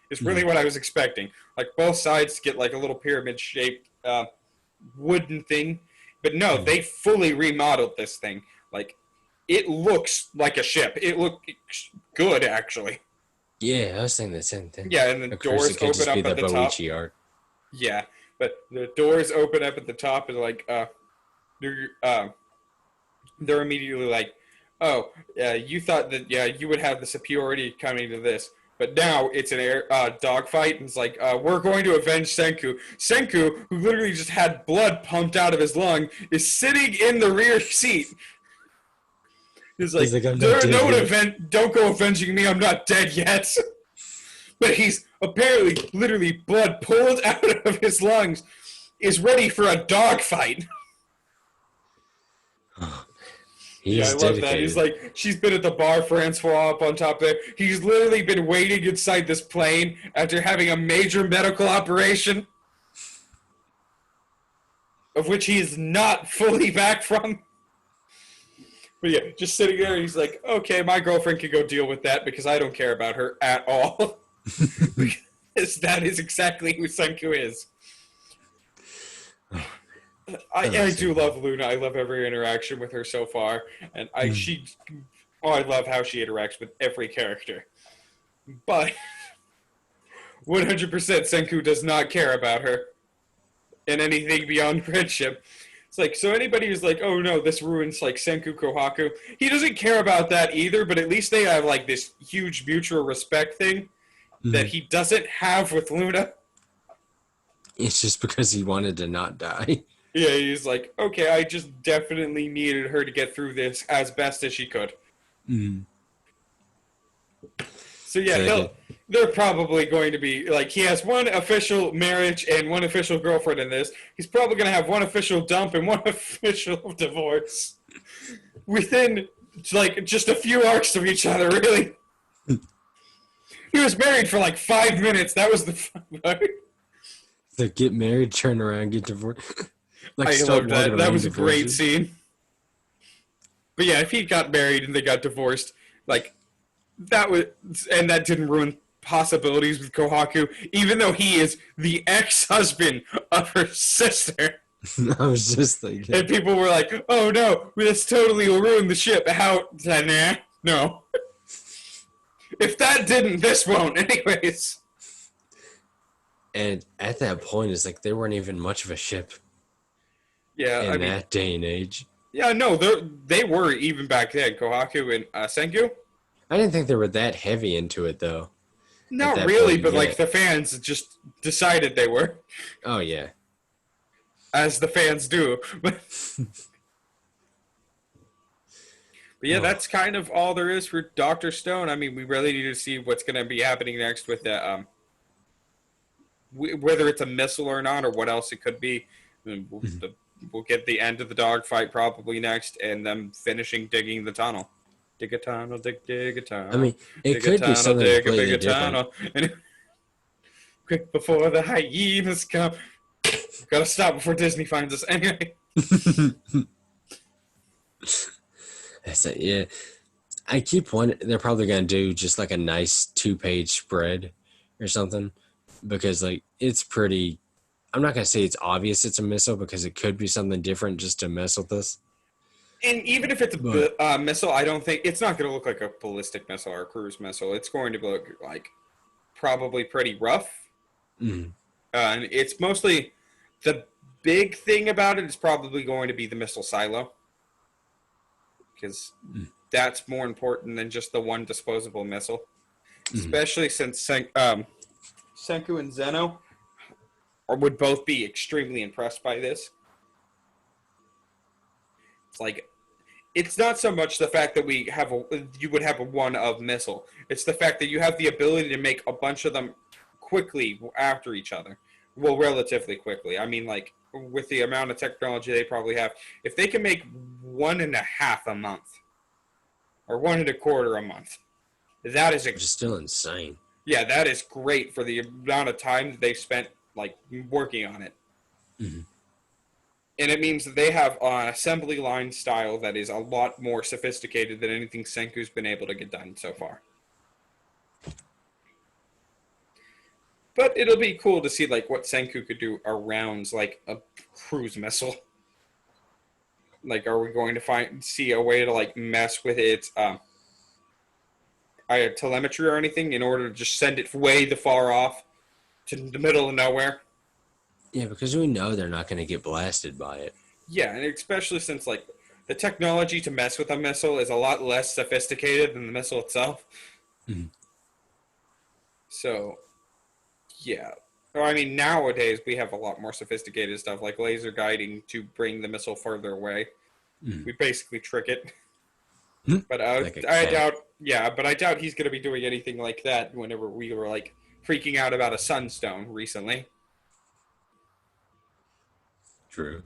It's really what I was expecting. Like both sides get like a little pyramid-shaped wooden thing. But no, they fully remodeled this thing. Like, it looks like a ship. It looks good, actually. Yeah, I was saying the same thing. Yeah, and the doors open up at the top. Art. Yeah, but the doors open up at the top and like they're immediately like, oh, you thought that you would have the superiority coming to this, but now it's an air dogfight, and it's like we're going to avenge Senku. Senku, who literally just had blood pumped out of his lung, is sitting in the rear seat. He's like don't go avenging me. I'm not dead yet. But he's apparently, literally, blood pulled out of his lungs, is ready for a dogfight. Yeah, I love dedicated. That. He's like, she's been at the Bar Francois up on top there. He's literally been waiting inside this plane after having a major medical operation, of which he is not fully back from. But yeah, just sitting there, he's like, okay, my girlfriend can go deal with that because I don't care about her at all. Because that is exactly who Senku is. I do love Luna. I love every interaction with her so far, and I love how she interacts with every character. But 100% Senku does not care about her in anything beyond friendship. It's like, so anybody who's like, oh no, this ruins like Senku Kohaku, he doesn't care about that either, but at least they have like this huge mutual respect thing that he doesn't have with Luna. It's just because he wanted to not die. Yeah, he's like, okay, I just definitely needed her to get through this as best as she could. So yeah, they're probably going to be, like, he has one official marriage and one official girlfriend in this. He's probably going to have one official dump and one official divorce. Within, like, just a few arcs of each other, really. He was married for, like, 5 minutes. That was the fun part. So get married, turn around, get divorced. Like, I love that. That was a great scene. But yeah, if he got married and they got divorced, like, that didn't ruin possibilities with Kohaku, even though he is the ex-husband of her sister. I was just thinking. And people were like, oh no, this totally will ruin the ship. How? Nah, no. If that didn't, this won't. Anyways. And at that point, it's like they weren't even much of a ship. Yeah, in that day and age. Yeah, no, they were even back then. Kohaku and Senku. I didn't think they were that heavy into it, though. Not really, but like the fans just decided they were. Oh yeah, as the fans do. But yeah, that's kind of all there is for Dr. Stone. I mean, we really need to see what's going to be happening next with the whether it's a missile or not, or what else it could be. I mean, we'll get the end of the dogfight probably next, and them finishing digging the tunnel. Dig a tunnel, dig a I tunnel. mean, it Dig a could be tunnel, something dig a completely bigger different. tunnel. And quick before the hyenas come. Gotta stop before Disney finds us. Anyway. That's it, yeah. I keep wondering, they're probably going to do just like a nice 2-page spread or something, because like it's pretty, I'm not going to say it's obvious it's a missile, because it could be something different just to mess with us. And even if it's But a missile, I don't think it's not going to look like a ballistic missile or a cruise missile. It's going to look like probably pretty rough. mm, And it's mostly the big thing about it is probably going to be the missile silo, because that's more important than just the one disposable missile. Especially since Senku and Zeno would both be extremely impressed by this. It's like, it's not so much the fact that you would have a one of missile. It's the fact that you have the ability to make a bunch of them quickly after each other. Well, relatively quickly. I mean, like, with the amount of technology they probably have, if they can make 1.5 a month or 1.25 a month, that is which is still insane. yeah, that is great for the amount of time that they spent like working on it. Mm-hmm. And it means that they have an assembly line style that is a lot more sophisticated than anything Senku's been able to get done so far. But it'll be cool to see like what Senku could do around like a cruise missile. Like, are we going to see a way to like mess with its telemetry or anything in order to just send it way the far off to the middle of nowhere? Yeah, because we know they're not going to get blasted by it. Yeah, and especially since like the technology to mess with a missile is a lot less sophisticated than the missile itself. Mm-hmm. So, yeah. Or, I mean, nowadays we have a lot more sophisticated stuff like laser guiding to bring the missile further away. Mm-hmm. We basically trick it. Mm-hmm. But I doubt, but I doubt he's going to be doing anything like that whenever we were like freaking out about a sunstone recently. True.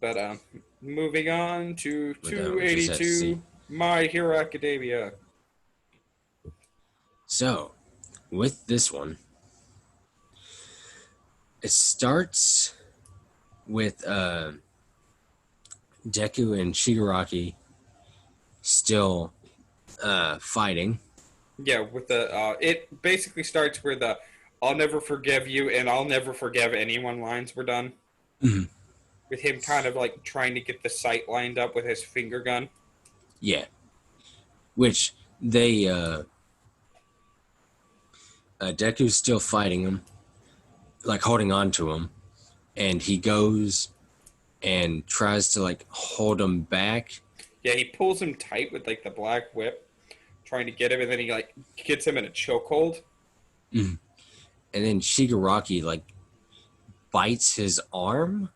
But moving on to 282, My Hero Academia. So, with this one, it starts with Deku and Shigaraki still fighting. Yeah, with the it basically starts where the "I'll never forgive you" and "I'll never forgive anyone" lines were done. Mm-hmm. With him kind of like trying to get the sight lined up with his finger gun. Yeah. Which they Deku's still fighting him, like holding on to him, and he goes and tries to like hold him back. Yeah, he pulls him tight with like the black whip, trying to get him, and then he like gets him in a chokehold. Mm. And then Shigaraki like bites his arm.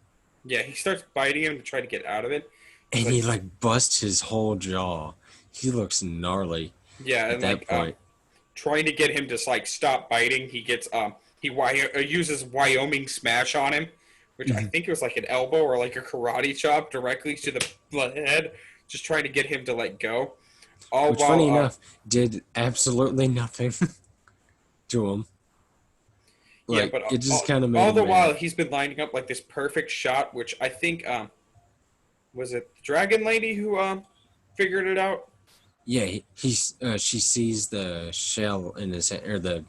Yeah, he starts biting him to try to get out of it. And he like busts his whole jaw. He looks gnarly. Yeah, at that point. Trying to get him to like stop biting, he gets he uses Wyoming Smash on him, which I think it was like an elbow or like a karate chop directly to the head, just trying to get him to let go. Which, funny enough, did absolutely nothing to him. Like, yeah, but it just kind of made all the while he's been lining up like this perfect shot, which I think was it Dragon Lady who figured it out? Yeah, she sees the shell in his hand, or the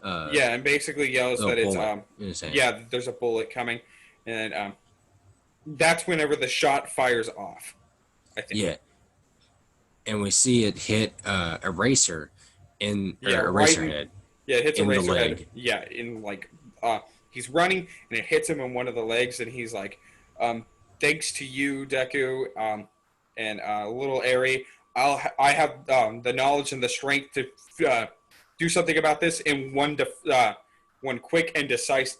and basically yells that it's there's a bullet coming, and that's whenever the shot fires off, I think. Yeah, and we see it hit Eraser Eraserhead. Yeah, it hits Eraserhead. Yeah, in like he's running and it hits him in one of the legs, and he's like, "Thanks to you, Deku, and little Eri, I have the knowledge and the strength to do something about this in one quick and decisive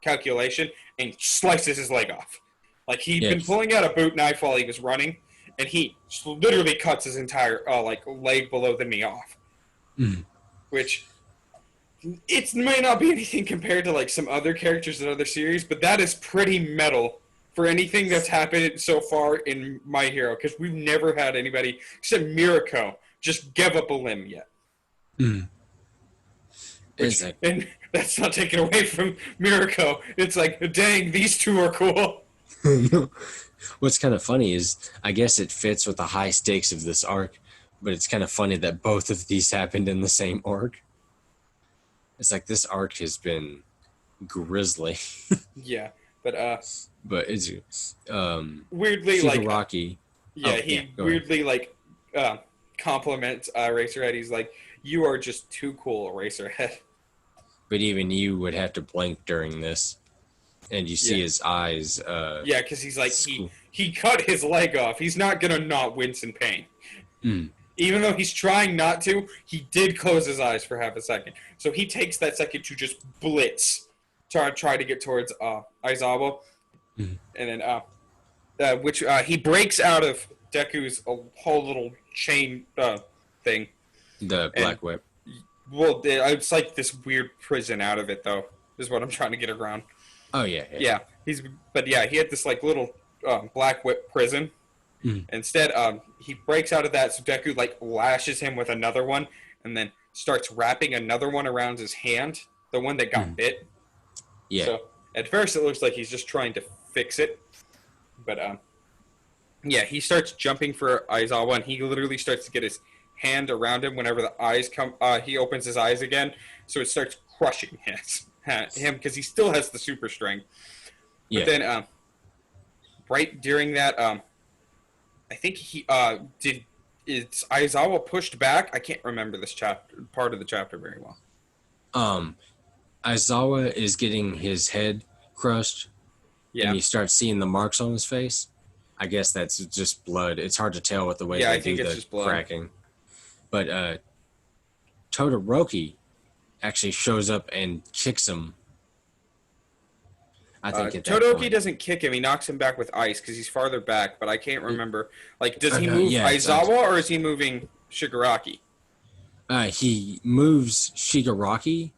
calculation," and slices his leg off. Like he'd been pulling out a boot knife while he was running, and he literally cuts his entire leg below the knee off. Mm. Which it may not be anything compared to like some other characters in other series, but that is pretty metal for anything that's happened so far in My Hero, because we've never had anybody except Mirako just give up a limb yet. Mm. Which, and that's not taken away from Mirako. It's like, dang, these two are cool. What's kind of funny is, I guess it fits with the high stakes of this arc, but it's kind of funny that both of these happened in the same arc. It's like this arc has been grisly. Yeah, but it's weirdly Shigaraki. he weirdly compliments Eraserhead. He's like, "You are just too cool, Eraserhead." But even you would have to blink during this, and you see his eyes. Yeah, because he's like he cut his leg off. He's not gonna not wince in pain. Mm. Even though he's trying not to, he did close his eyes for half a second. So he takes that second to just blitz to try to get towards Aizawa. Mm. And then he breaks out of Deku's whole little chain thing. The Black Whip. Well, it's like this weird prison out of it, though, is what I'm trying to get around. Oh, yeah. Yeah, he had this like little Black Whip prison. Mm. Instead, he breaks out of that, so Deku like lashes him with another one, and then starts wrapping another one around his hand, the one that got bit. Yeah. So at first, it looks like he's just trying to fix it, but he starts jumping for Aizawa, and he literally starts to get his hand around him whenever the eyes come. He opens his eyes again, so it starts crushing him because he still has the super strength. But then, right during that, I think it's Aizawa pushed back? I can't remember this part of the chapter very well. Aizawa is getting his head crushed. Yeah. And you start seeing the marks on his face. I guess that's just blood. It's hard to tell with the way they do the cracking. But Todoroki actually shows up and kicks him. I think Todoroki doesn't kick him. He knocks him back with ice because he's farther back, but I can't remember. Like, does he move Aizawa or is he moving Shigaraki? He moves Shigaraki,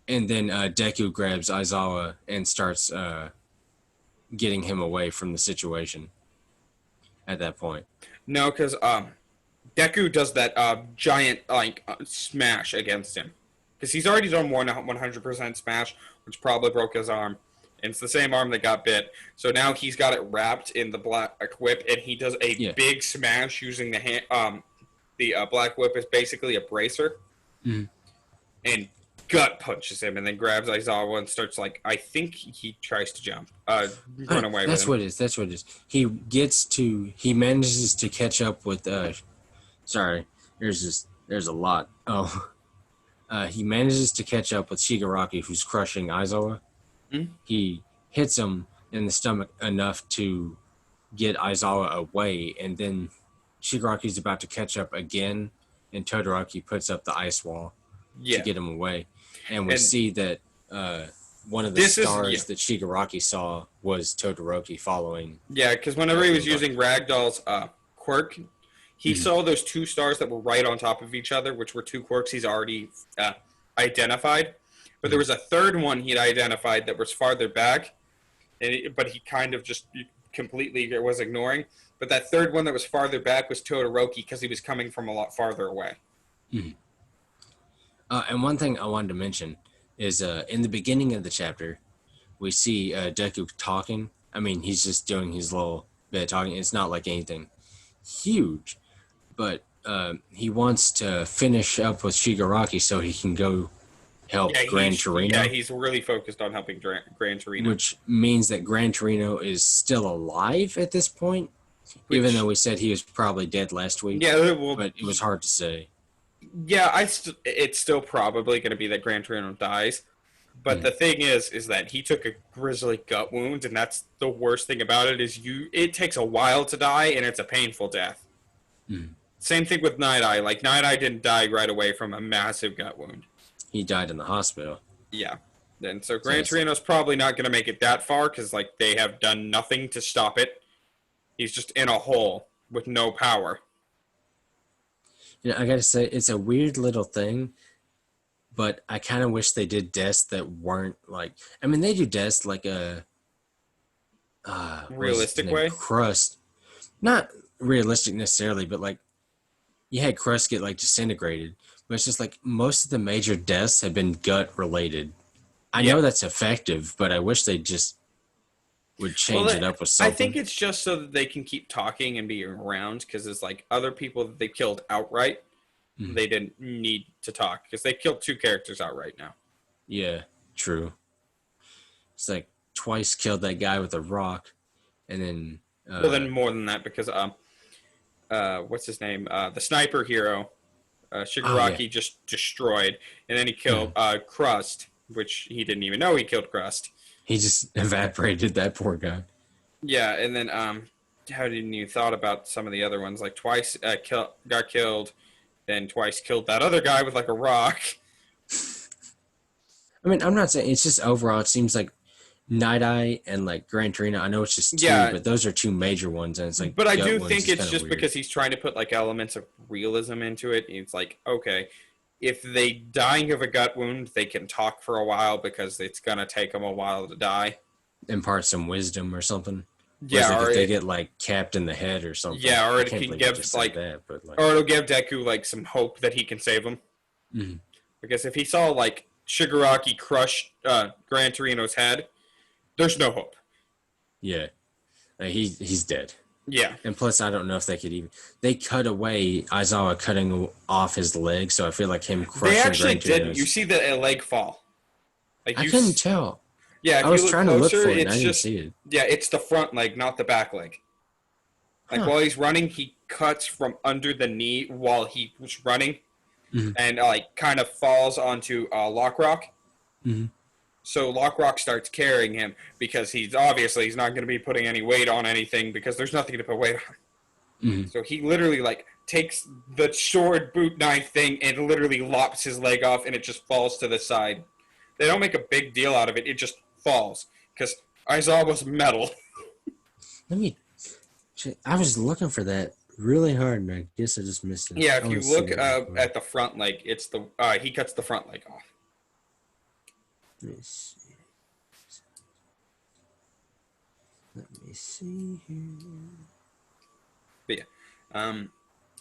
and then Deku grabs Aizawa and starts getting him away from the situation at that point. No, because Deku does that giant smash against him. Because he's already done 100% smash, which probably broke his arm. And it's the same arm that got bit. So now he's got it wrapped in the Black Whip, and he does a big smash using the hand. The Black Whip is basically a bracer. Mm. And gut punches him, and then grabs Aizawa and starts I think he tries to jump. Run away with him. That's what it is. He manages to catch up with, sorry, there's a lot. Oh. He manages to catch up with Shigaraki, who's crushing Aizawa. Mm-hmm. He hits him in the stomach enough to get Aizawa away, and then Shigaraki's about to catch up again, and Todoroki puts up the ice wall to get him away. And we see that one of the stars that Shigaraki saw was Todoroki following. Yeah, because whenever he was using Ragdoll's quirk, he saw those two stars that were right on top of each other, which were two quirks he's already identified. But there was a third one he'd identified that was farther back, but he kind of just completely was ignoring. But that third one that was farther back was Todoroki because he was coming from a lot farther away. Mm-hmm. And one thing I wanted to mention is in the beginning of the chapter, we see Deku talking. I mean, he's just doing his little bit of talking. It's not like anything huge. But he wants to finish up with Shigaraki so he can go help Gran Torino. Yeah, he's really focused on helping Gran Torino. Which means that Gran Torino is still alive at this point, even though we said he was probably dead last week. Yeah, well, but it was hard to say. Yeah, it's still probably going to be that Gran Torino dies. But the thing is that he took a grisly gut wound, and that's the worst thing about it it takes a while to die, and it's a painful death. Mm. Same thing with Night Eye. Like, Night Eye didn't die right away from a massive gut wound. He died in the hospital. Yeah. And so Gran Torino's probably not going to make it that far because, they have done nothing to stop it. He's just in a hole with no power. Yeah, I got to say, it's a weird little thing, but I kind of wish they did deaths that weren't I mean, they do deaths what was his realistic name? way. Crust. Not realistic necessarily, but like you had Crust get like disintegrated, but it's just like most of the major deaths have been gut related. I Yeah. know that's effective, but I wish they just would Well, change it up with I think something. it's just so that they can keep talking and be around because it's like other people that they killed outright, Mhm. they didn't need to talk because they killed 2 characters outright now. Yeah, true. It's like twice killed that guy with a rock, and then Well, then more than that because what's his name? The sniper hero, oh yeah, Shigaraki just destroyed, and then he killed Mhm. Crust, which he didn't even know he killed Crust. He just evaporated that poor guy. Yeah, and then how didn't you thought about some of the other ones? Like twice got killed, then twice killed that other guy with like a rock. I mean, I'm not saying it's just overall. It seems like Night Eye and like Gran Torino. I know it's just two, Yeah, but those are two major ones, and it's like but I gut do ones think is it's kind of just weird. because he's trying to put like elements of realism into it. It's like, okay, if they dying of a gut wound, they can talk for a while because it's gonna take them a while to die. Impart some wisdom or something. Whereas Yeah, like or if they it, get like capped in the head or something, yeah, or I it can't can believe you give just said like, that, but like, or it'll give Deku like some hope that he can save him. mhm. Because if he saw like Shigaraki crush Gran Torino's head, there's no hope. Yeah, he's dead. Yeah, And plus, I don't know if they could even. They cut away Aizawa cutting off his leg, so I feel like him they crushing actually Gran didn't. You Torino's. see the leg fall. Like I couldn't tell. yeah. I If you was look trying to look closer, for it and I it's didn't just see it. yeah. It's the front leg, not the back leg. Like Huh. while he's running, he cuts from under the knee while he was running, Mhm. and like kind of falls onto Lockrock. Mhm. So Lockrock starts carrying him because he's not going to be putting any weight on anything because there's nothing to put weight on. Mhm. So he literally like takes the sword boot knife thing and literally lops his leg off, and it just falls to the side. They don't make a big deal out of it; it just falls because Aizawa was metal. Let me. I was looking for that really hard, and I guess I just missed it. Yeah, I if want you to see look what it was. at the front leg, it's the he cuts the front leg off. Let me see. Let me see here. But yeah,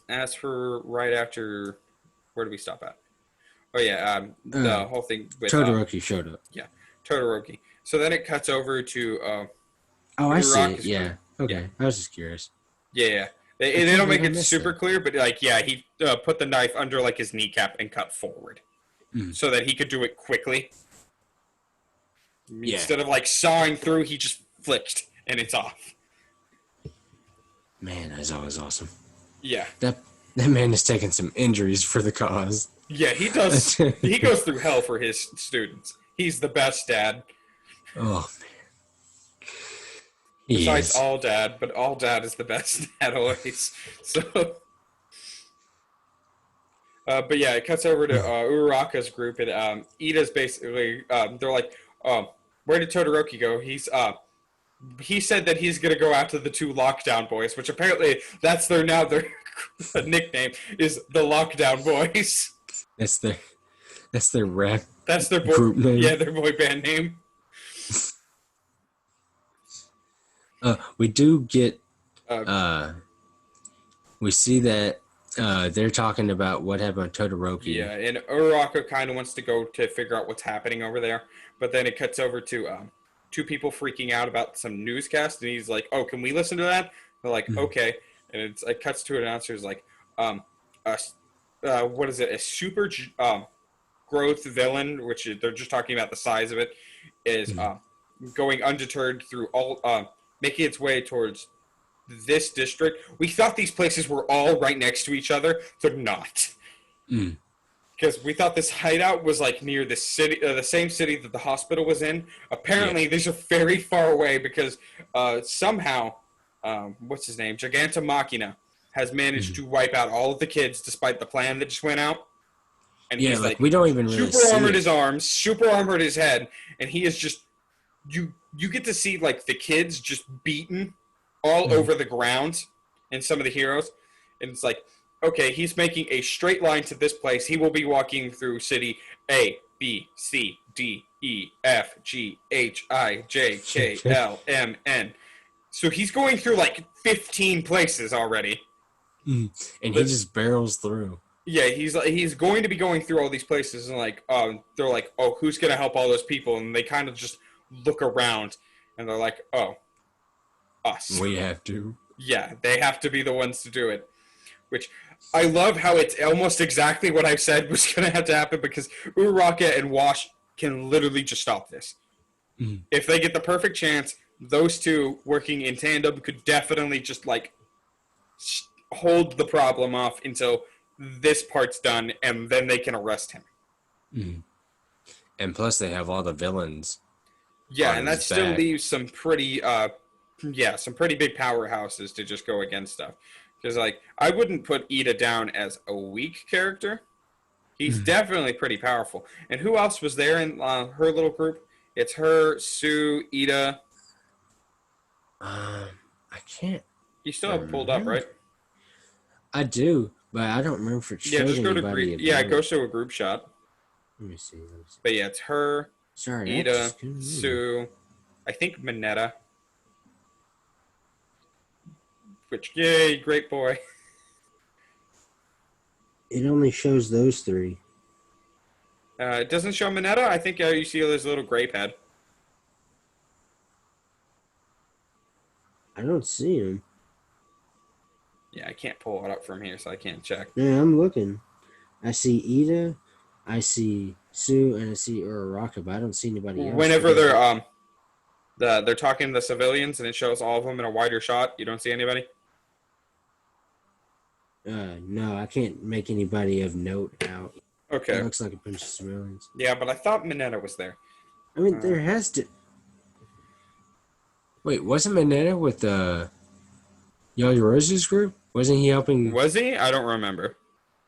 as for right after, where do we stop at? Oh yeah, the whole thing with Todoroki showed up. yeah, Todoroki. So then it cuts over to Oh, I see it. Uraraka's group. Yeah. Yeah, Okay. I was just curious. yeah, yeah. I They can't don't believe make I it missed super that. clear, but like, yeah, he put the knife under like his kneecap and cut forward Mhm. so that he could do it quickly. Yeah. Instead of like sawing through, he just flicked and it's off. Man, that's always awesome. Yeah, That man is taking some injuries for the cause. yeah, he does. He goes through hell for his students. He's the best dad. Oh man, he Besides is. all dad, but all dad is the best dad always. So. But yeah, it cuts over to Uraraka's group, and Ida's basically they're like, "Where did Todoroki go?" He said that he's gonna go after the 2 Lockdown Boys, which apparently that's their nickname is the Lockdown Boys. That's their rap That's their group name. yeah, their boy band name. We do get. Uh, We see that they're talking about what happened to Todoroki. yeah, and Uraraka kind of wants to go to figure out what's happening over there, but then it cuts over to 2 people freaking out about some newscast, and he's like, "Oh, can we listen to that?" They're like, "Okay," and it cuts to an announcer who's like, "What is it? A super growth villain, which they're just talking about the size of it, is going undeterred through all, making its way towards this district. We thought these places were all right next to each other. They're not." Mm. Because we thought this hideout was like near the city, the same city that the hospital was in. Apparently, these are very far away because somehow, what's his name, Giganta Machina, has managed to wipe out all of the kids despite the plan that just went out. And Yeah, he's like we don't even really super see armored it. his arms, super armored his head, and he is just you get to see like the kids just beaten all over the ground and some of the heroes, and it's like, okay, he's making a straight line to this place. He will be walking through city A, B, C, D, E, F, G, H, I, J, K, L, M, N. So he's going through like 15 places already. And he But just barrels through. yeah, he's going to be going through all these places, and like they're like, oh, who's gonna help all those people? And they kind of just look around, and they're like, oh, us. We have to. Yeah, they have to be the ones to do it. Which I love how it's almost exactly what I said was gonna have to happen, because Uraraka and Wash can literally just stop this. Mm. If they get the perfect chance, those two working in tandem could definitely just like hold the problem off until this part's done, and then they can arrest him. Mm. And plus, they have all the villains. Yeah, and that still leaves some pretty, some pretty big powerhouses to just go against stuff. Because like, I wouldn't put Ida down as a weak character. He's definitely pretty powerful. And who else was there in her little group? It's her, Sue, Ida. I can't. You still have it pulled up, right? I do, but I don't remember if it showed just go to anybody. it goes to a group shot. Let me see. But yeah, it's her, Sorry, Ida, Sue, I think Mineta. Which, yay, great boy. It only shows those three. It doesn't show Mineta. I think you see this little grape head. I don't see him. Yeah, I can't pull it up from here, so I can't check. Yeah, I'm looking. I see Ida, I see Sue, and I see Uraraka, but I don't see anybody else. Whenever they're talking to the civilians, and it shows all of them in a wider shot, you don't see anybody? No, I can't make anybody of note out. Okay. It looks like a bunch of civilians. Yeah, but I thought Mineta was there. I mean, there has to... Wait, wasn't Mineta with Yaoyorozu's group? Wasn't he helping... Was he? I don't remember.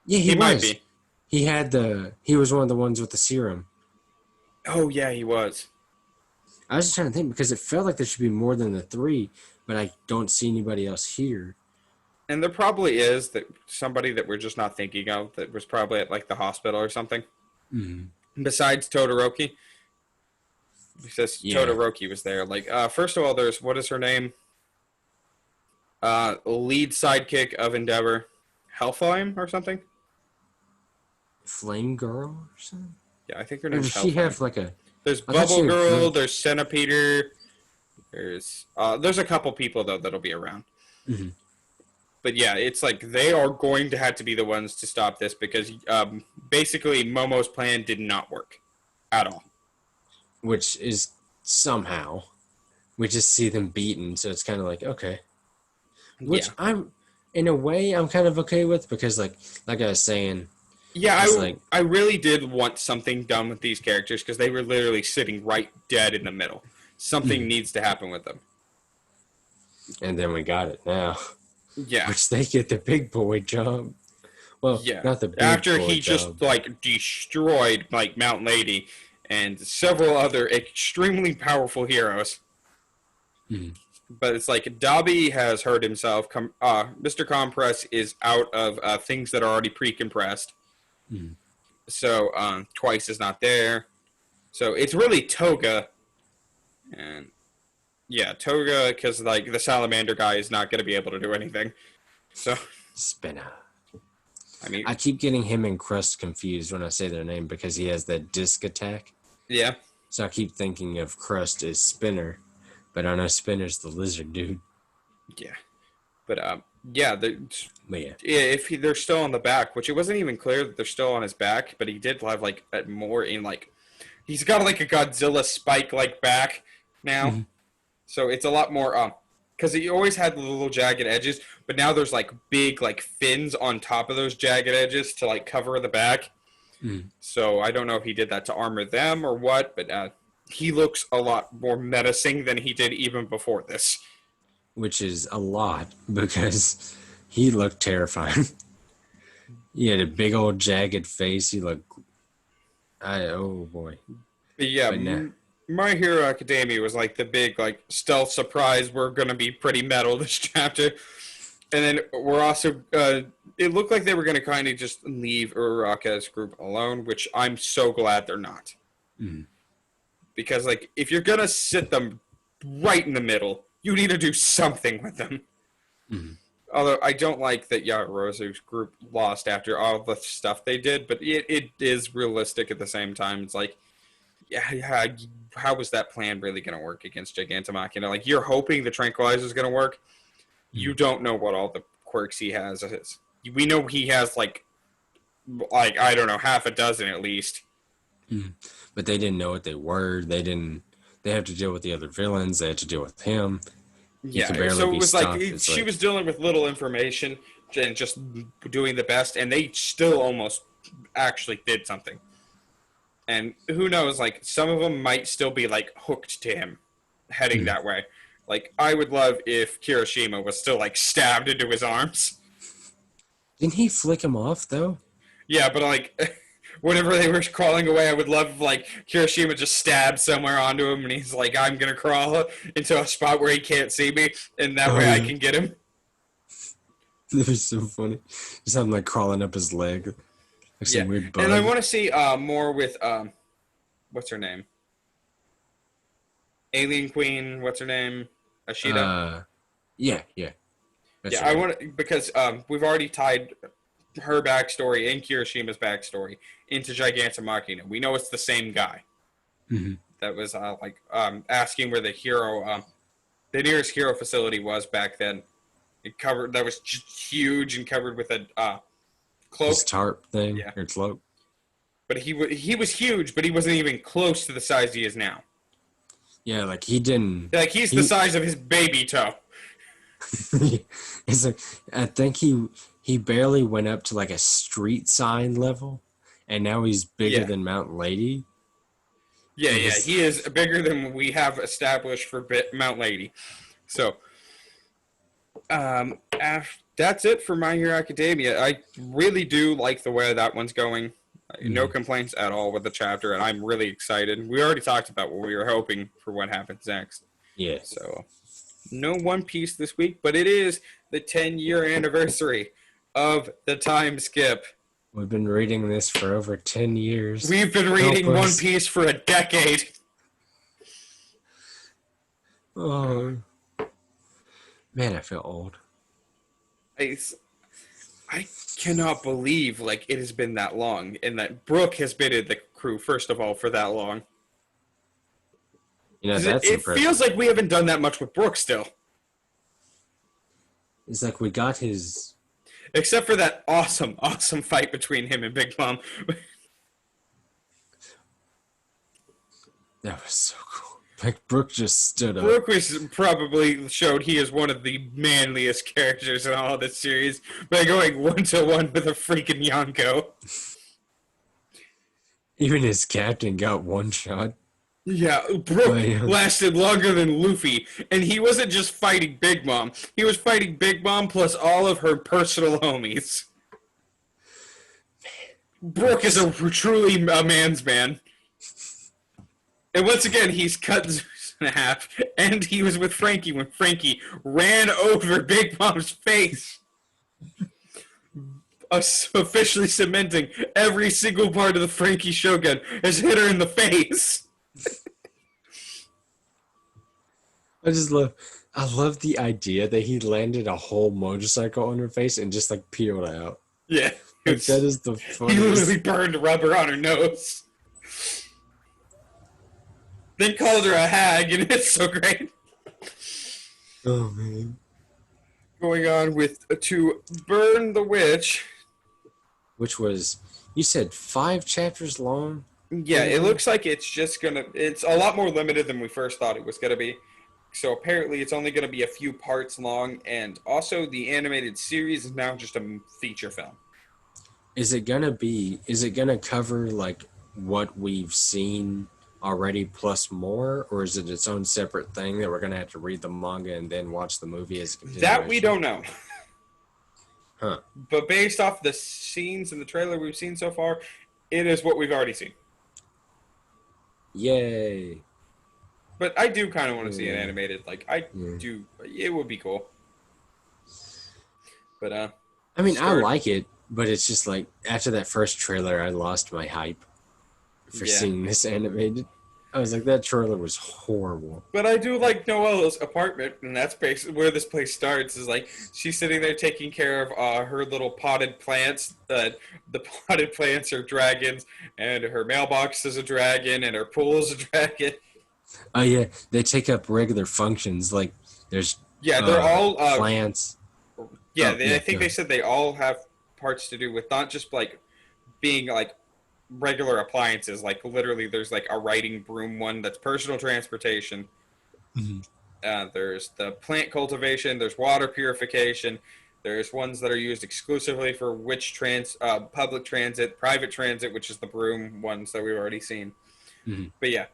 Yeah, he was. Might be. He was one of the ones with the serum. Oh, yeah, he was. I was just trying to think, because it felt like there should be more than the three, but I don't see anybody else here. And there probably is somebody that we're just not thinking of that was probably at like the hospital or something. Mm-hmm. Besides Todoroki. Because Todoroki was there. Like, first of all, there's, what is her name? Lead sidekick of Endeavor. Hellflame or something? Flame Girl or something? Yeah, I think her name's Hellflame. Does she have like a... There's Bubble Girl, there's Centipeder. There's a couple people, though, that'll be around. Mm-hmm. But yeah, it's like they are going to have to be the ones to stop this, because basically Momo's plan did not work at all. Which is somehow, we just see them beaten, so it's kind of like, okay. Which I'm, in a way, I'm kind of okay with, because like I was saying... Yeah, I really did want something done with these characters, because they were literally sitting right dead in the middle. Something needs to happen with them. And then we got it now. Yeah. Which they get the big boy job. Well, not the big After boy he job. just, like, destroyed, like, Mount Lady and several other extremely powerful heroes. Mm-hmm. But it's like, Dabi has hurt himself. Mr. Compress is out of things that are already pre-compressed. Mm-hmm. So, Twice is not there. So, it's really Toga. And... yeah, Toga, because like the salamander guy is not going to be able to do anything. So Spinner. I mean, I keep getting him and Crust confused when I say their name, because he has that disc attack. Yeah. So I keep thinking of Crust as Spinner, but I know Spinner's the lizard dude. Yeah. But yeah, if they're still on the back, which it wasn't even clear that they're still on his back, but he did have like more in like, he's got like a Godzilla spike like back now. Mm-hmm. So it's a lot more, because he always had the little jagged edges, but now there's like big like fins on top of those jagged edges to like cover the back. Mm. So I don't know if he did that to armor them or what, but he looks a lot more menacing than he did even before this. Which is a lot, because he looked terrifying. He had a big old jagged face. He looked, oh boy. Yeah. My Hero Academia was like the big like stealth surprise. We're going to be pretty metal this chapter. And then we're also, it looked like they were going to kind of just leave Uraraka's group alone, which I'm so glad they're not. Mm. Because like, if you're going to sit them right in the middle, you need to do something with them. Mhm. Although I don't like that Yarozu's group lost after all the stuff they did, but it is realistic at the same time. It's like, yeah, how was that plan really going to work against Gigantomachia? Like, you're hoping the Tranquilizer is going to work. You don't know what all the quirks he has is. We know he has, like I don't know, half a dozen at least. But they didn't know what they were. They had to deal with the other villains. They had to deal with him. He could Yeah, barely so it be was like stopped. It's she like, was dealing with little information and just doing the best, and they still almost actually did something. And who knows, like, some of them might still be, like, hooked to him, heading that way. Like, I would love if Kirishima was still, like, stabbed into his arms. didn't he flick him off, though? Yeah, but, like, whenever they were crawling away, I would love if, like, Kirishima just stabbed somewhere onto him, and he's like, I'm gonna crawl into a spot where he can't see me, and that way I can get him. That was so funny. Just have him, like, crawling up his leg. Like some weird bug. And I want to see more with, what's her name? Alien Queen, what's her name? Ashida? Yeah. That's I want to, because we've already tied her backstory and Kirishima's backstory into Gigantomachia. We know it's the same guy. Mm-hmm. That was asking where the nearest hero facility was back then. That was just huge and covered with a cloak. His tarp thing, or cloak. But he was huge, but he wasn't even close to the size he is now. Yeah, like he didn't. Like he's the size of his baby toe. It's like, I think he barely went up to like a street sign level, and now he's bigger than Mount Lady. Yeah, he is bigger than we have established for Mount Lady. So, that's it for My Hero Academia. I really do like the way that one's going. No complaints at all with the chapter, and I'm really excited. We already talked about what we were hoping for what happens next. Yeah. So, no One Piece this week, but it is the 10-year anniversary of the time skip. We've been reading this for over 10 years. We've been reading One Piece for a decade. Oh. Man, I feel old. I cannot believe, like, it has been that long, and that Brooke has been in the crew, first of all, for that long. You know, that's it feels like we haven't done that much with Brooke still. It's like we got his... Except for that awesome fight between him and Big Mom. That was so cool. Like, Brooke just stood up. Brooke was probably showed he is one of the manliest characters in all of this series by going 1-to-1 with a freaking Yonko. Even his captain got one shot. Yeah, Brooke lasted longer than Luffy, and he wasn't just fighting Big Mom. He was fighting Big Mom plus all of her personal homies. Brooke is truly a man's man. And once again, he's cut Zeus in half, and he was with Frankie when Frankie ran over Big Mom's face. Officially cementing every single part of the Frankie Shogun has hit her in the face. I love the idea that he landed a whole motorcycle on her face and just like peeled out. Yeah. Like, that is the funniest. He literally burned rubber on her nose. Then called her a hag, and it's so great. Oh, man. Going on with To Burn the Witch. Which was, you said 5 chapters long? Yeah, it looks like it's a lot more limited than we first thought it was going to be. So apparently it's only going to be a few parts long, and also the animated series is now just a feature film. Is it going to cover like what we've seen already plus more, or is it its own separate thing that we're going to have to read the manga and then watch the movie as a continuation? That we don't know. Huh. But based off the scenes in the trailer we've seen so far, it is what we've already seen. Yay. But I do kind of want to see it animated. Like, do. It would be cool. But, I mean, I like it, but it's just like, after that first trailer, I lost my hype for seeing this animated. I was like, that trailer was horrible. But I do like Noelle's apartment, and that's basically where this place starts. Is like she's sitting there taking care of her little potted plants. The potted plants are dragons, and her mailbox is a dragon, and her pool is a dragon. Oh yeah, they take up regular functions. Like there's Yeah, they're all plants. yeah. Oh yeah, I think they said they all have parts to do with not just like being like regular appliances. Like literally, there's like a riding broom one that's personal transportation. Mhm. There's the plant cultivation. There's water purification. There's ones that are used exclusively for public transit, private transit, which is the broom ones that we've already seen. Mhm. But yeah,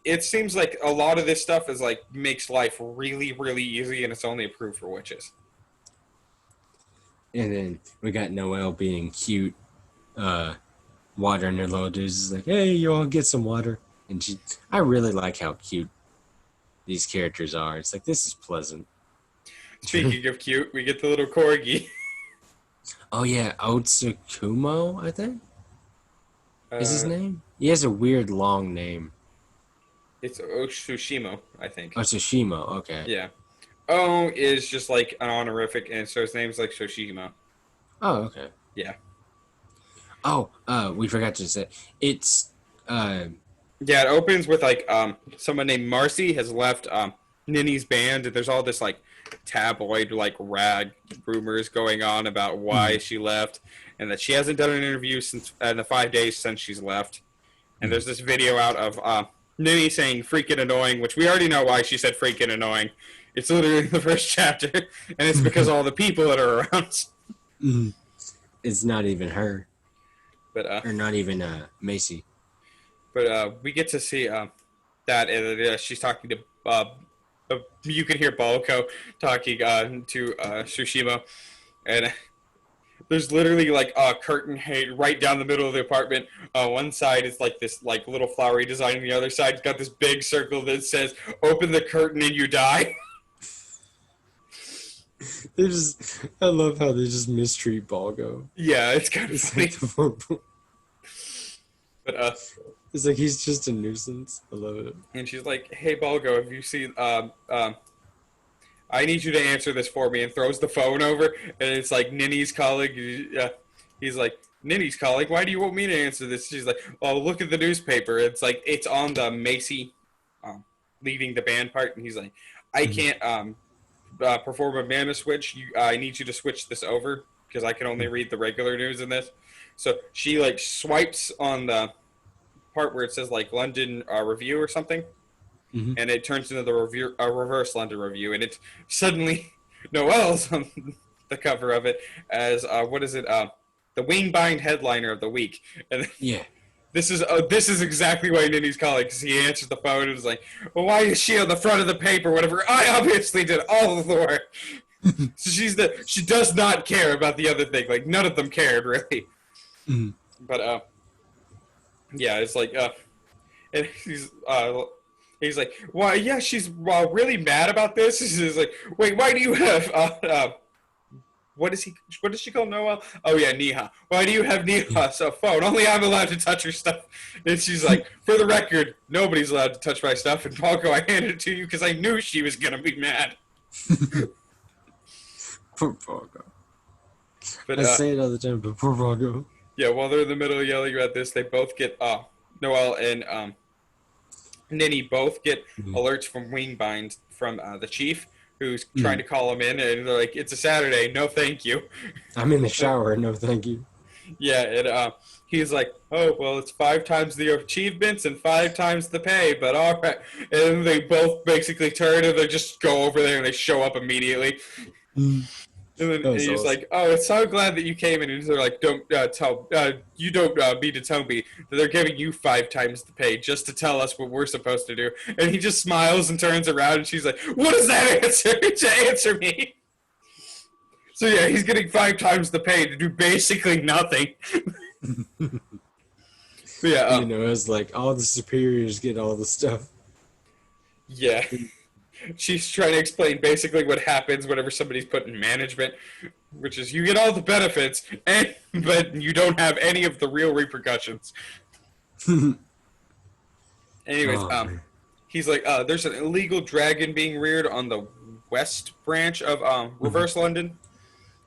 it seems like a lot of this stuff is like makes life really, really easy, and it's only approved for witches. And then we got Noelle being cute, watering her little dudes. Is like, hey, you all get some water. And I really like how cute these characters are. It's like, this is pleasant. Speaking of cute, we get the little corgi. Oh yeah, Otsukumo, I think is his Uh, name. He has a weird long name. it's Otsushimo, I think. Otsushimo. Okay. Yeah. O is just like an honorific, and so his name's like Shoshimo. Oh okay. Yeah. Oh, we forgot to say it's Yeah, it opens with like someone named Marcy has left Nini's band, and there's all this like tabloid like rag rumors going on about why she left, and that she hasn't done an interview since in the 5 days since she's left. And there's this video out of Nini saying "freaking annoying," which we already know why she said "freaking annoying." It's literally the first chapter, and it's because all the people that are around. it's not even her, But or not even Macy. But we get to see that, and she's talking to. You can hear Balko talking to Tsushima, and there's literally like a curtain right down the middle of the apartment. One side is like this like little flowery design, and the other side's got this big circle that says "Open the curtain and you die." I love how they just mistreat Balgo. Yeah, it's kind of It's funny. like, But it's like he's just a nuisance. I love it. and she's like, "Hey, Balgo, have you seen? I need you to answer this for me," and throws the phone over, and it's like Nini's colleague. He's like, "Nini's colleague, why do you want me to answer this?" She's like, "Oh, look at the newspaper. It's like it's on the Macy, leading the band part," and he's like, "I can't perform a mana switch. I need you to switch this over because I can only read the regular news in this." So she like swipes on the part where it says like London Review or something, and it turns into the reverse London Review, and it's suddenly Noelle's on the cover of it as what is it? The Wingbind headliner of the week, and Yeah. this is exactly why Nini's calling, because he answers the phone and is like, "Well, why is she on the front of the paper? Whatever. I obviously did all of the work." So she does not care about the other thing. Like none of them cared really. But yeah, it's like and he's like, "Why? Yeah, she's really mad about this." He's like, "Wait, why do you have what does she call Noah? Oh yeah, Neha. Why do you have Neha's phone? Only I'm allowed to touch her stuff." And she's like, "For the record, nobody's allowed to touch my stuff." And Falco, I handed it to you because I knew she was gonna be mad. Poor Balgo. But I say it all the time, but poor Balgo. yeah, while they're in the middle of yelling about this, they both get Noelle and Nini both get alerts from Wingbind from the chief, who's trying to call them in, and they're like, "It's a Saturday, no thank you." I'm in the shower, no thank you. Yeah, and he's like, "Oh, well, it's 5 times the achievements and 5 times the pay, but all right." And they both basically turn and they just go over there and they show up immediately. And then he's awesome. like, "Oh, it's so glad that you came in." And they're like, "Don't you don't need to tell me that they're giving you 5 times the pay just to tell us what we're supposed to do." And he just smiles and turns around, and she's like, "What is that answer to answer me?" So yeah, he's getting 5 times the pay to do basically nothing. But yeah, it's like all the superiors get all the stuff. yeah. She's trying to explain basically what happens whenever somebody's put in management, which is you get all the benefits, but you don't have any of the real repercussions. Anyways, Oh man. he's like, there's an illegal dragon being reared on the west branch of Mhm. Reverse London,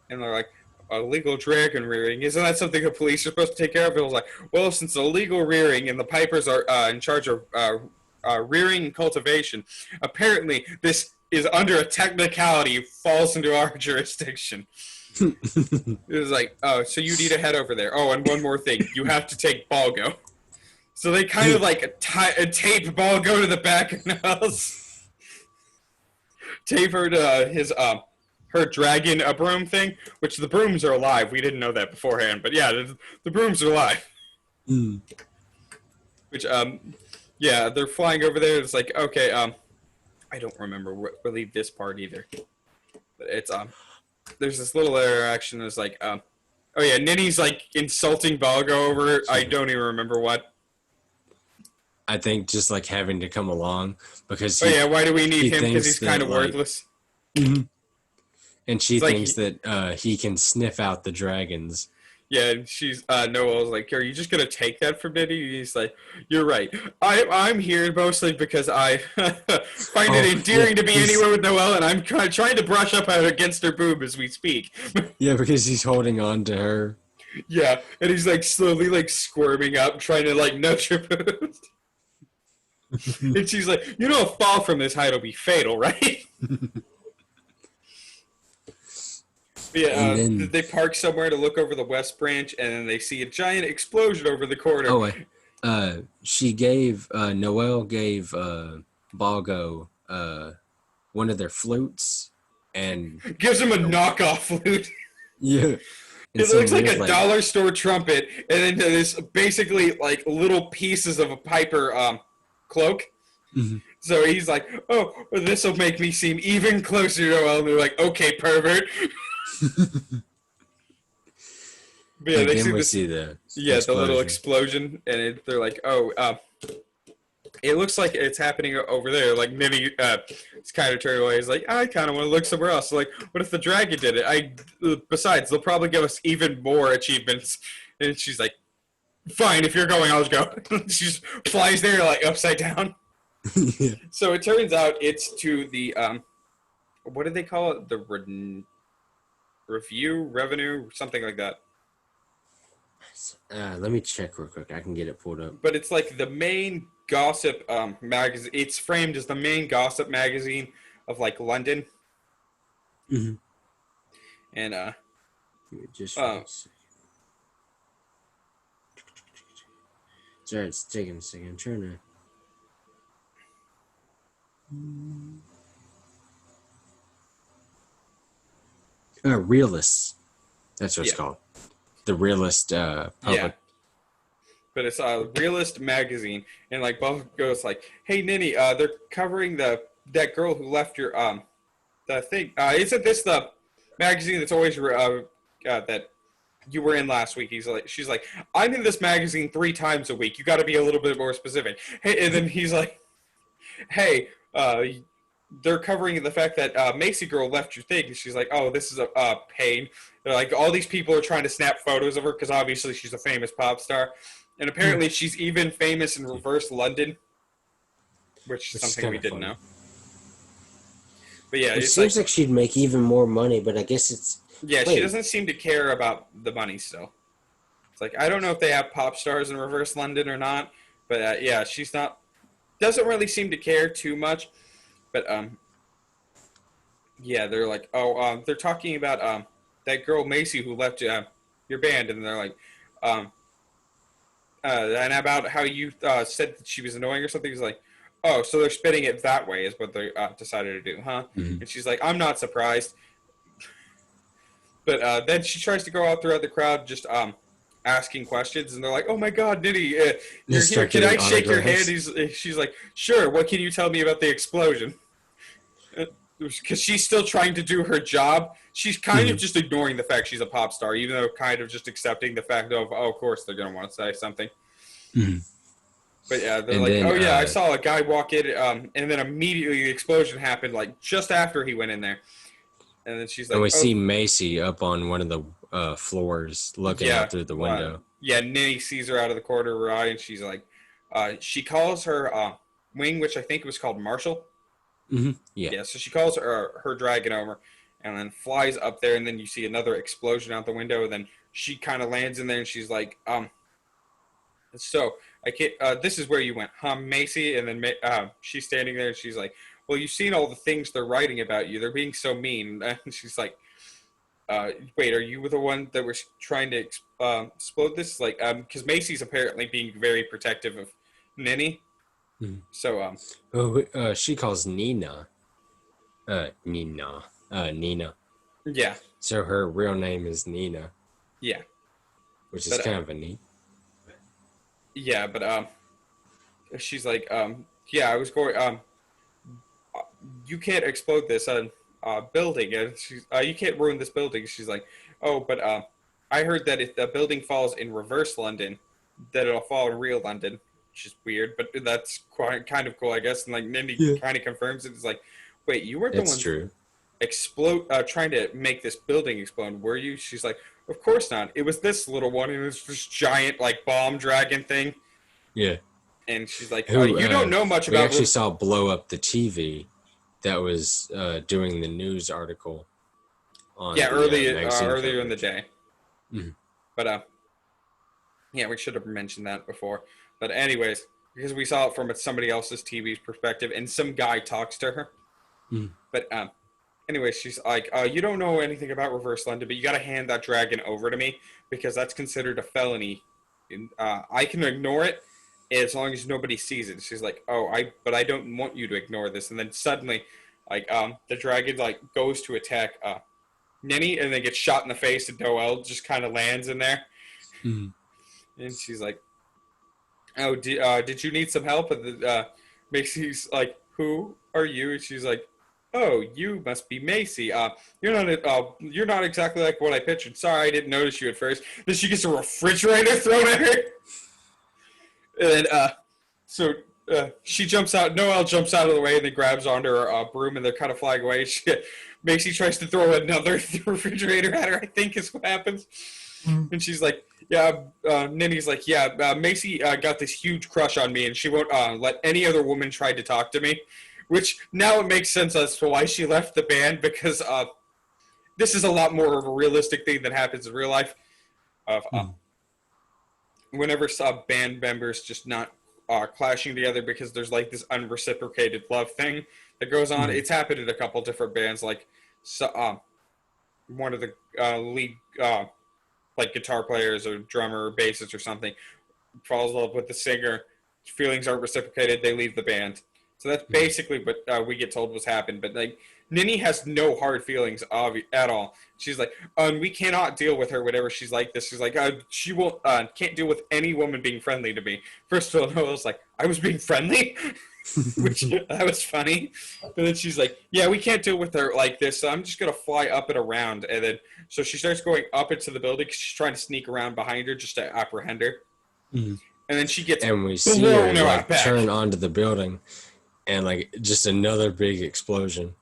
and they're like, illegal dragon rearing, isn't that something the police are supposed to take care of? It was like, well, since illegal rearing and the Pipers are in charge of rearing and cultivation, apparently this is under a technicality falls into our jurisdiction. It was like, oh, so you need to head over there. Oh, and one more thing, you have to take Balgo. So they kind of like tape Balgo to the back of the house, tape her to his her dragon a broom thing, which the brooms are alive. We didn't know that beforehand, but yeah, the brooms are alive. Mm. Which yeah, they're flying over there. It's like, okay, I don't remember really this part either, but it's there's this little interaction that's like oh yeah, Ninny's like insulting Balgo over I don't even remember what. I think just like having to come along because Oh yeah, why do we need he him? Because thinks he's kind that of like, worthless. and she It's like thinks that he can sniff out the dragons. yeah, and she's Noel's like, are you just gonna take that from Ninny? He's like, you're right. I'm here mostly because I find it Oh yeah, endearing to be anywhere with Noel, and I'm trying to brush up against her boob as we speak. yeah, because he's holding on to her. Yeah, and he's like slowly like squirming up, trying to like nudge her boobs. And she's like, you know, a fall from this height will be fatal, right? But yeah, And then they park somewhere to look over the West Branch, and then they see a giant explosion over the corner. oh, she gave Noelle gave Balgo one of their flutes, and Gives him a knockoff flute. yeah, and It looks some like weird a dollar store trumpet, and then there's basically like little pieces of a Piper cloak. Mhm. So he's like, "Oh, well, this will make me seem even closer to Noel." And they're like, "Okay, pervert." But yeah, Like they then see we this. see the Yeah, the little explosion. explosion, and they're like, "Oh, it looks like it's happening over there." Like Nibby, it's kind of turned away. He's like, "I kind of want to look somewhere else." So like, what if the dragon did it? Besides, they'll probably give us even more achievements. And she's like, "Fine, if you're going, I'll just go." She just flies there like upside down. Yeah. So it turns out it's to the what do they call it? The review revenue, something like that. Let me check real quick. I can get it pulled up. But it's like the main gossip magazine. It's framed as the main gossip magazine of like London, Mm-hmm. and Just uh, sorry, it's taking a second. I'm trying to. Realists. That's what it's yeah, called. The realist yeah. public. But it's a realist magazine, and like Buff goes like, "Hey, Ninny, they're covering that girl who left your the thing. Isn't this the magazine that's always that you were in last week?" She's like, "I'm in this magazine 3 times a week. You got to be a little bit more specific." Hey, and then he's like, "Hey, they're covering the fact that Macy girl left your thing." And she's like, "Oh, this is a pain." They're like, all these people are trying to snap photos of her because obviously she's a famous pop star, and apparently she's even famous in reverse London, which is something we didn't know. But yeah, It it's seems like she'd make even more money, but I guess it's. yeah, she Wait. doesn't seem to care about the money still. It's like I don't know if they have pop stars in reverse London or not, but yeah, she's not doesn't really seem to care too much. But yeah, they're like, oh, they're talking about that girl Macy who left your band, and they're like, and about how you said that she was annoying or something. He's like, oh, so they're spinning it that way is what they decided to do, huh? Mhm. And she's like, I'm not surprised. But then she tries to go out throughout the crowd, just asking questions, and they're like, "Oh my God, Nitty, you're here. Can I shake your hand?" She's like, "Sure. What can you tell me about the explosion?" Because she's still trying to do her job. She's kind of just ignoring the fact she's a pop star, even though kind of just accepting the fact of, oh, of course they're gonna want to say something. Mhm. But yeah, they're And like, then, "Oh yeah, I saw a guy walk in," and then immediately the explosion happened, like just after he went in there. And then she's and like, we "Oh." see Macy up on one of the floors looking Yeah, out through the window. yeah. Ninny sees her out of the corner of her eye, and she's like, She calls her wing, which I think was called Marshall. Yeah. Yeah, so she calls her dragon over, and then flies up there, and then you see another explosion out the window, and then she kind of lands in there, and she's like, so I can't. This is where you went, huh, Macy? And then she's standing there, and she's like, well, you've seen all the things they're writing about you. They're being so mean. And she's like, wait, are you the one that was trying to explode this? Like, because Macy's apparently being very protective of Ninny. Mhm. So, She calls Nina. Nina. yeah, So her real name is Nina, yeah, which is but kind of a neat. yeah, but she's like, yeah, I was going, you can't explode this building, and she's, you can't ruin this building. She's like, oh, but I heard that if the building falls in reverse London, that it'll fall in real London, which is weird, but that's quite kind of cool, I guess. And like Nindy Yeah. kind of confirms it. It's like, wait, you weren't the That's one true. trying to make this building explode, were you? She's like, of course not. It was this little one, and it was this giant like bomb dragon thing. Yeah. And she's like, Who you don't know much we about. actually saw blow up the TV that was doing the news article on Yeah, the, magazine earlier in the coverage. day. Mhm. But yeah, we should have mentioned that before. But anyways, because we saw it from somebody else's TV's perspective, and some guy talks to her. Mhm. But anyway, she's like, you don't know anything about Reverse London, but you got to hand that dragon over to me because that's considered a felony. I can ignore it as long as nobody sees it. She's like, but I don't want you to ignore this. And then suddenly, like, the dragon like goes to attack Ninny, and then gets shot in the face, and Noelle just kind of lands in there. Mhm. And she's like, oh, did you need some help? And Macy's like, who are you? And she's like, oh, you must be Macy. You're not exactly like what I pictured. Sorry, I didn't notice you at first. Then she gets a refrigerator thrown at her. And so she jumps out. Noelle jumps out of the way and then grabs onto her broom, and they're kind of flying away. Macy tries to throw another refrigerator at her, I think is what happens. And she's like, yeah, Ninny's like, yeah, Macy got this huge crush on me, and she won't let any other woman try to talk to me. Which now it makes sense as to why she left the band, because this is a lot more of a realistic thing that happens in real life. Whenever band members just not clashing together because there's like this unreciprocated love thing that goes on. It's happened in a couple different bands, like one of the lead like guitar players or drummer or bassist or something falls in love with the singer, feelings aren't reciprocated, they leave the band. So that's basically what we get told was happened. But like Ninny has no hard feelings at all. She's like, we cannot deal with her whenever she's like this. She's like, she won't can't deal with any woman being friendly to me. First of all, Noelle's like, I was being friendly, which that was funny. But then she's like, yeah, we can't deal with her like this. So I'm just gonna fly up and around. And then so she starts going up into the building because she's trying to sneak around behind her just to apprehend her. Mm-hmm. And then she gets and we see her like turn onto the building, and like just another big explosion.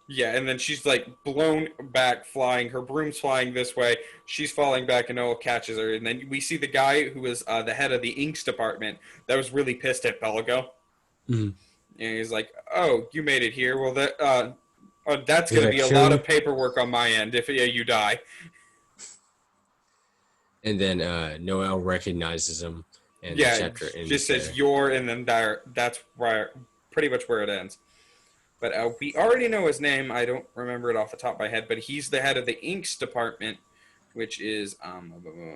Yeah, and then she's like blown back, flying. Her broom's flying this way. She's falling back, and Noel catches her. And then we see the guy who was the head of the inks department that was really pissed at Pelago. Mm-hmm. And he's like, "Oh, you made it here. Well, that's going to be a lot of paperwork on my end if you die." And then Noel recognizes him, and the chapter ends just says "you're," and then that's pretty much where it ends. But we already know his name. I don't remember it off the top of my head, but he's the head of the inks department, which is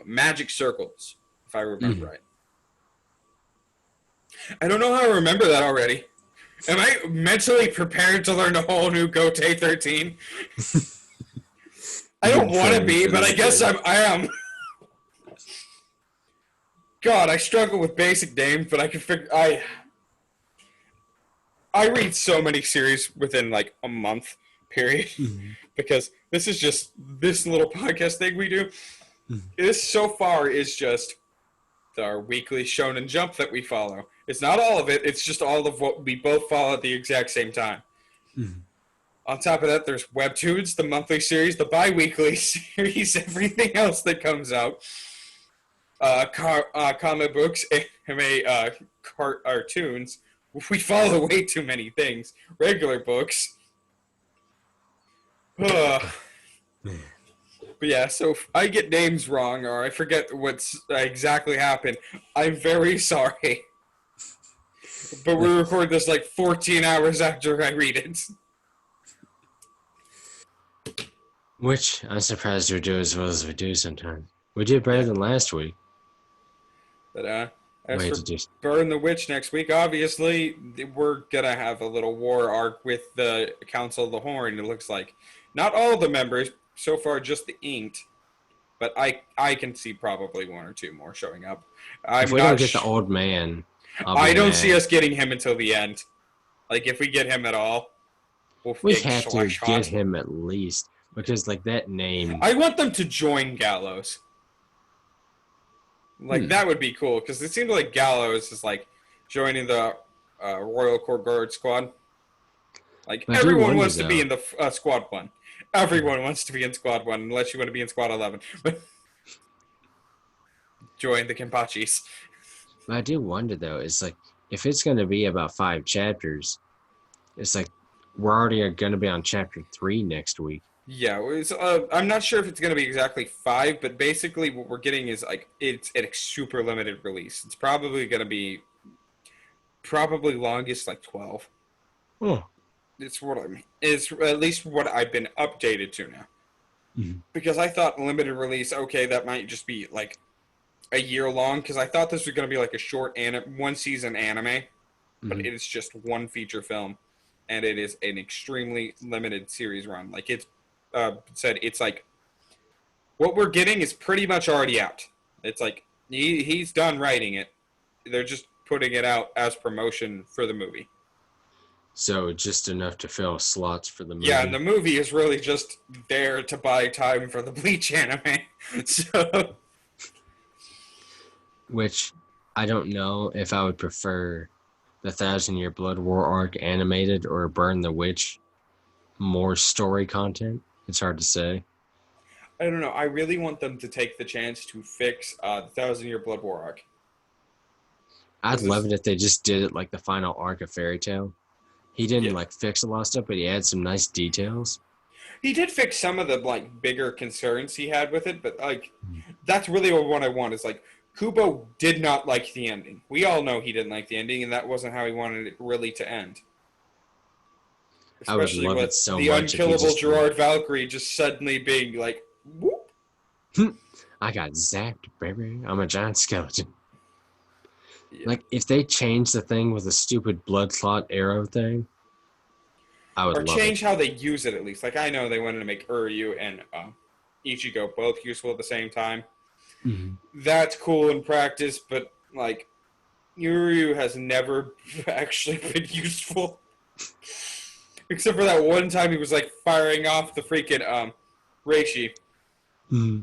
Magic Circles, if I remember right. I don't know how I remember that already. Am I mentally prepared to learn a whole new Gote 13? I don't want to be, but I guess I am. God, I struggle with basic names, but I can figure... I read so many series within like a month period because this is just this little podcast thing we do. This so far is just our weekly Shonen Jump that we follow. It's not all of it. It's just all of what we both follow at the exact same time. On top of that, there's Webtoons, the monthly series, the bi-weekly series, everything else that comes out. comic books, anime, cartoons. We follow way too many things. Regular books. But yeah, so if I get names wrong or I forget what's exactly happened, I'm very sorry. But we record this like 14 hours after I read it. Which I'm surprised we do as well as we do sometimes. We did better Yeah. than last week. But as Wait for to just Burn the Witch next week, obviously we're gonna have a little war arc with the Council of the Horn. It looks like not all the members so far, just the Inked. But I can see probably one or two more showing up. if I'm we don't not. get the old man, I'll I be don't see mad. us getting him until the end. Like if we get him at all, we'll We get have to get shot. him at least because like that name. I want them to join Gallows. Like that would be cool because it seems like Gallows is like joining the Royal Court Guard Squad. Like But I do everyone wonder wants to be though. in the Squad 1. Everyone wants to be in Squad 1 unless you want to be in Squad 11. Join the Kenpachis. But I do wonder though. It's like if it's going to be about 5 chapters, it's like we're already going to be on chapter 3 next week. Yeah, I'm not sure if it's going to be exactly 5, but basically what we're getting is like it's a super limited release. It's probably going to be longest like 12. Oh. It's what I mean. It's at least what I've been updated to now. Mm-hmm. Because I thought limited release, okay, that might just be like a year long. Because I thought this was going to be like a short one season anime, but it is just one feature film, and it is an extremely limited series run. Like it's said, it's like what we're getting is pretty much already out. It's like he's done writing it. They're just putting it out as promotion for the movie. So just enough to fill slots for the movie. Yeah, and the movie is really just there to buy time for the Bleach anime. So, which I don't know if I would prefer the 1,000-Year Blood War arc animated or Burn the Witch more story content. It's hard to say. I don't know. I really want them to take the chance to fix the 1,000-Year Blood War arc. I'd love it if they just did it like the final arc of Fairy Tail. He didn't like fix a lot of stuff, but he had some nice details. He did fix some of the like bigger concerns he had with it, but like that's really what I want is like Kubo did not like the ending. We all know he didn't like the ending, and that wasn't how he wanted it really to end. Especially I would love with it so the much unkillable Gerard Valkyrie just suddenly being like, whoop. I got zapped, baby. I'm a giant skeleton. Yeah. Like, if they change the thing with a stupid blood clot arrow thing, I would or love change it. how they use it at least. Like I know they wanted to make Uryu and Ichigo both useful at the same time. Mm-hmm. That's cool in practice, but like Uryu has never actually been useful. Except for that one time he was like firing off the freaking Reishi Mm-hmm.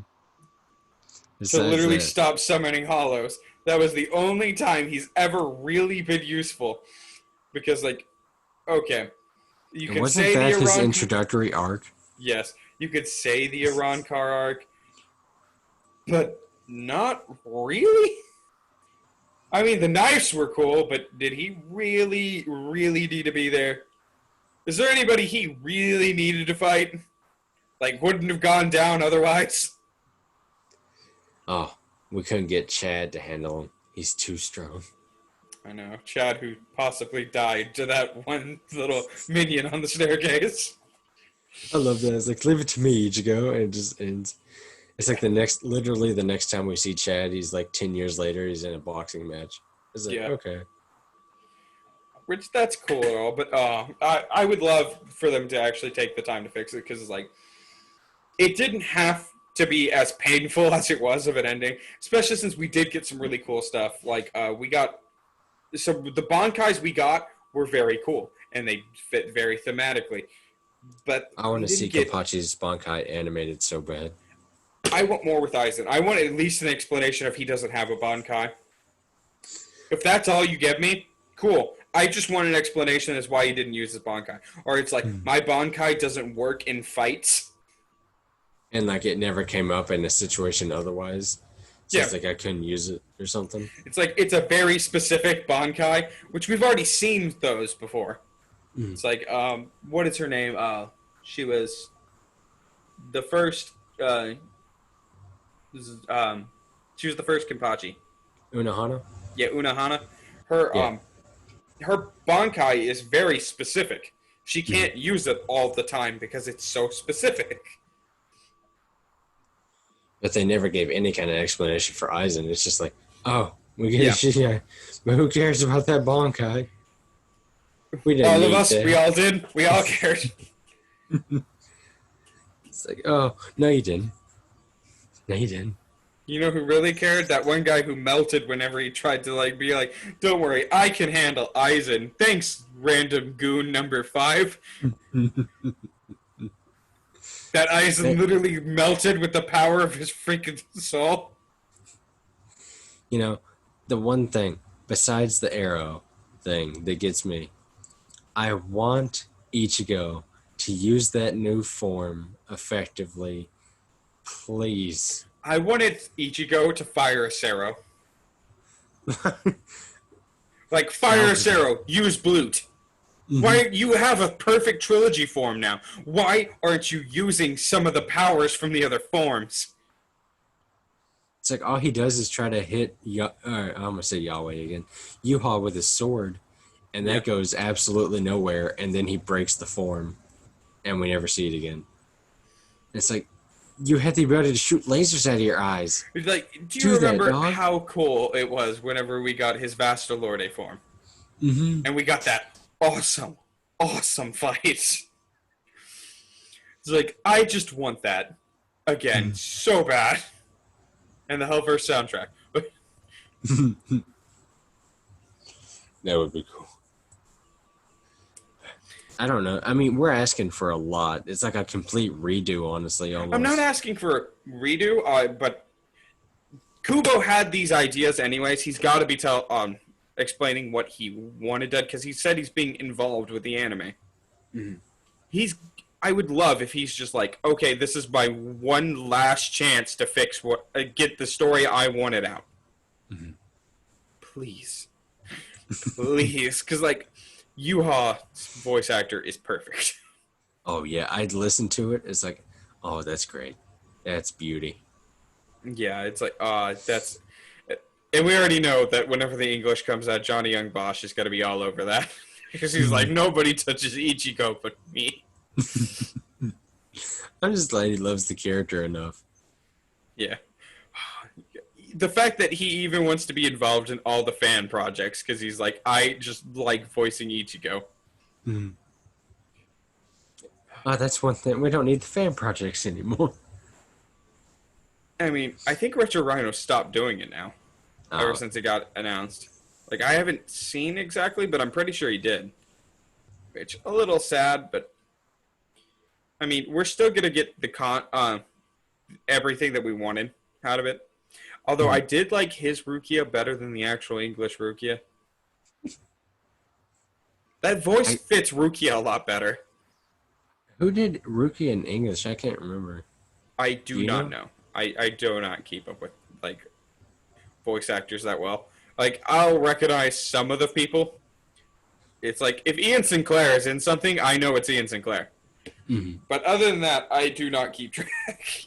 to literally stop summoning hollows. That was the only time he's ever really been useful. Because like, okay, you can wasn't say that the his Iran introductory arc? Yes, you could say the Iran car arc, but not really. I mean, the knives were cool, but did he really, really need to be there? Is there anybody he really needed to fight? Like, wouldn't have gone down otherwise? Oh, we couldn't get Chad to handle him. He's too strong. I know. Chad, who possibly died to that one little minion on the staircase. I love that. It's like, leave it to me, Ichigo, and it just ends. It's like literally the next time we see Chad, he's like 10 years later, he's in a boxing match. It's like, okay. Which, that's cool and all, but I would love for them to actually take the time to fix it, because it's like, it didn't have to be as painful as it was of an ending, especially since we did get some really cool stuff. Like, so the Bankais we got were very cool, and they fit very thematically. But I want to see Kenpachi's Bankai animated so bad. I want more with Aizen. I want at least an explanation if he doesn't have a Bankai. If that's all you give me, cool. I just want an explanation as why he didn't use his Bankai. Or it's like, my Bankai doesn't work in fights. And like it never came up in a situation otherwise. Yeah, Since like I couldn't use it or something. it's like it's a very specific Bankai, which we've already seen those before. Mm. It's like, what is her name? She was the first. This is, she was the first Kenpachi. Unohana? Yeah, Unohana. Her Yeah. her Bankai is very specific. She Mm. can't use it all the time because it's so specific. But they never gave any kind of explanation for Aizen. It's just like, oh, we get Yeah. a shit, yeah. But who cares about that Bonkai? We didn't All of need us, that. we all did. We all cared. It's like, oh, no, you didn't. No, you didn't. You know who really cared? That one guy who melted whenever he tried to like be like, "Don't worry, I can handle Aizen." Thanks, random goon number 5. That Aizen literally melted with the power of his freaking soul. You know, the one thing besides the arrow thing that gets me, I want Ichigo to use that new form effectively. Please. I wanted Ichigo to fire a Sero. Like, fire a Sero, use Blute. Why you have a perfect trilogy form now? Why aren't you using some of the powers from the other forms? It's like all he does is try to hit, I'm going to say Yahweh again, Yuha with his sword, and that goes absolutely nowhere, and then he breaks the form, and we never see it again. It's like, you had the ability to shoot lasers out of your eyes. Like, do you that, remember dog. how cool it was whenever we got his Vastalorde form? Mm-hmm. And we got that awesome, awesome fight. It's like, I just want that again so bad. And the Hellverse soundtrack. That would be cool. I don't know. I mean, we're asking for a lot. It's like a complete redo, honestly, almost. I'm not asking for a redo, but Kubo had these ideas anyways. He's got to be explaining what he wanted done, because he said he's being involved with the anime. Mm-hmm. I would love if he's just like, okay, this is my one last chance to fix get the story I wanted out. Mm-hmm. Please. Please. Because, like, Yuha's voice actor is perfect. Oh, yeah. I'd listen to it. It's like, oh, that's great. That's beauty. Yeah, it's like, that's... And we already know that whenever the English comes out, Johnny Young Bosch is going to be all over that. Because he's like, nobody touches Ichigo but me. I'm just glad he loves the character enough. Yeah. The fact that he even wants to be involved in all the fan projects, because he's like, I just like voicing Ichigo. Mm-hmm. Oh, that's one thing. We don't need the fan projects anymore. I mean, I think Retro Rhino stopped doing it now. Ever since it got announced. Like, I haven't seen exactly, but I'm pretty sure he did. Which, a little sad, but... I mean, we're still going to get the everything that we wanted out of it. Although I did like his Rukia better than the actual English Rukia. That voice fits Rukia a lot better. Who did Rukia in English? I can't remember. I do not know. I do not keep up with, like, voice actors that well. Like, I'll recognize some of the people. It's like, if Ian Sinclair is in something, I know it's Ian Sinclair. Mm-hmm. But other than that, I do not keep track.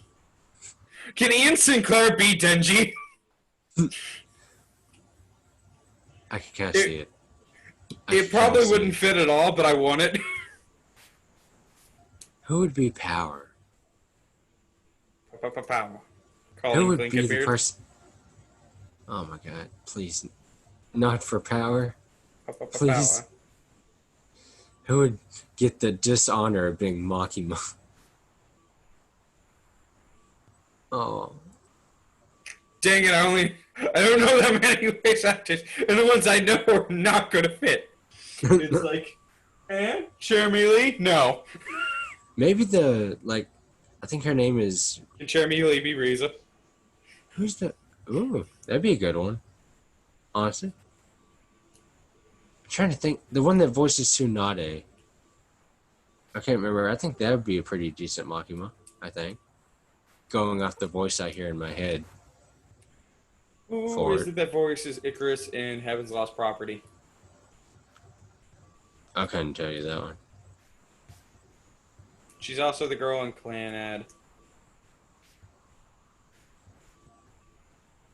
Can Ian Sinclair be Denji? I can kind of see it. It probably wouldn't fit at all, but I want it. Who would be Power? Power. Who would be the person? Oh my god, please. Not for Power. Please. Who would get the dishonor of being Makima? Oh. Dang it, I don't know that many voice actors, and the ones I know are not gonna fit. It's like, Jeremy Lee? No. Maybe I think her name is... Can Jeremy Lee be Riza? Who's the... Ooh, that'd be a good one. Honestly. I'm trying to think. The one that voices Tsunade. I can't remember. I think that would be a pretty decent Makima, I think. Going off the voice I hear in my head. Who for is it. it that voices Icarus in Heaven's Lost Property? I couldn't tell you that one. She's also the girl in Clan Ad.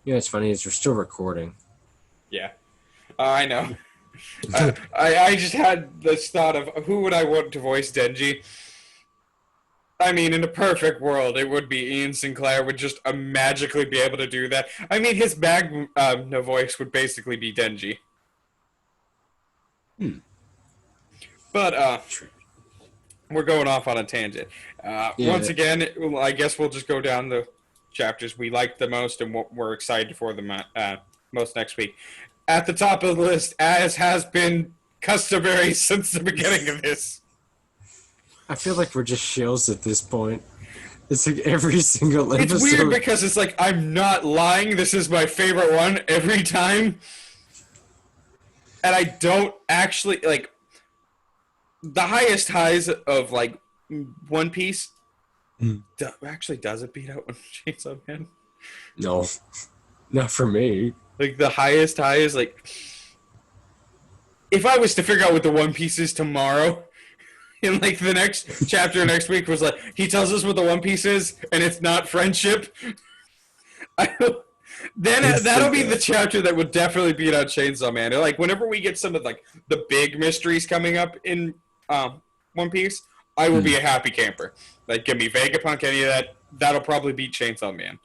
You know, it's funny is we're still recording. Yeah, I know. I just had this thought of who would I want to voice Denji. I mean, in a perfect world, it would be Ian Sinclair would just magically be able to do that. I mean, his Magna voice would basically be Denji. Hmm. But True. we're going off on a tangent. Once Yeah, again, I guess we'll just go down the chapters we liked the most and what we're excited for the most next week. At the top of the list, as has been customary since the beginning of this. I feel like we're just shills at this point. It's like every single It's weird episode. because it's like, I'm not lying. This is my favorite one every time. And I don't actually, like, the highest highs of, like, One Piece actually does it beat out One Chainsaw Man? No, not for me. Like, the highest high is, like, if I was to figure out what the One Piece is tomorrow, in, like, the next chapter next week was like, he tells us what the One Piece is, and it's not friendship, then that'll be the chapter that would definitely beat out Chainsaw Man. Like, whenever we get some of, like, the big mysteries coming up in One Piece, I will be a happy camper. Like, give me Vegapunk, any of that. That'll probably beat Chainsaw Man.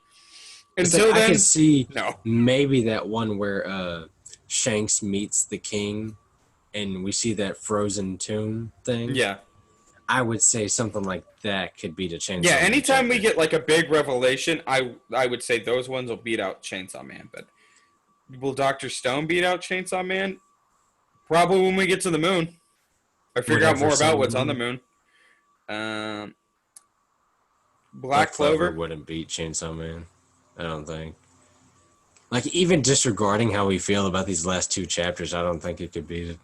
Until I then, could see no. maybe that one where Shanks meets the king, and we see that frozen tomb thing. Yeah. I would say something like that could beat a Chainsaw Yeah, Man anytime we chapter. get, like, a big revelation, I would say those ones will beat out Chainsaw Man. But will Dr. Stone beat out Chainsaw Man? Probably when we get to the moon. Or figure out more about what's on the moon. Black Clover Clover. wouldn't beat Chainsaw Man. I don't think. Like, even disregarding how we feel about these last two chapters, I don't think it could beat it.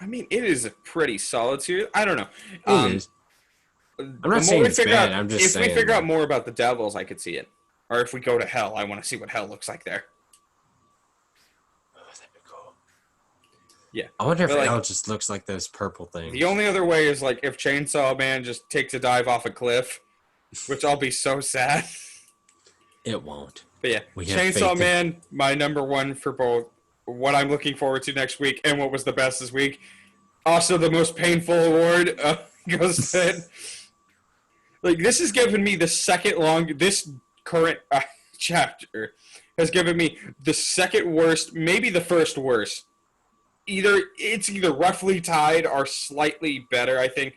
I mean, it is a pretty solid series. I don't know. It is. I'm not saying it's bad. I'm just saying. If we figure out more about the devils, I could see it. Or if we go to hell, I want to see what hell looks like there. Oh, that'd be cool. Yeah. I wonder if But, like, hell just looks like those purple things. the only other way is, like, if Chainsaw Man just takes a dive off a cliff, which I'll be so sad. It won't. But yeah, We have Chainsaw faith Man, my number one for both what I'm looking forward to next week and what was the best this week. Also, the most painful award goes to it. Like, this has given me the second long. This current chapter has given me the second worst, maybe the first worst. It's either roughly tied or slightly better. I think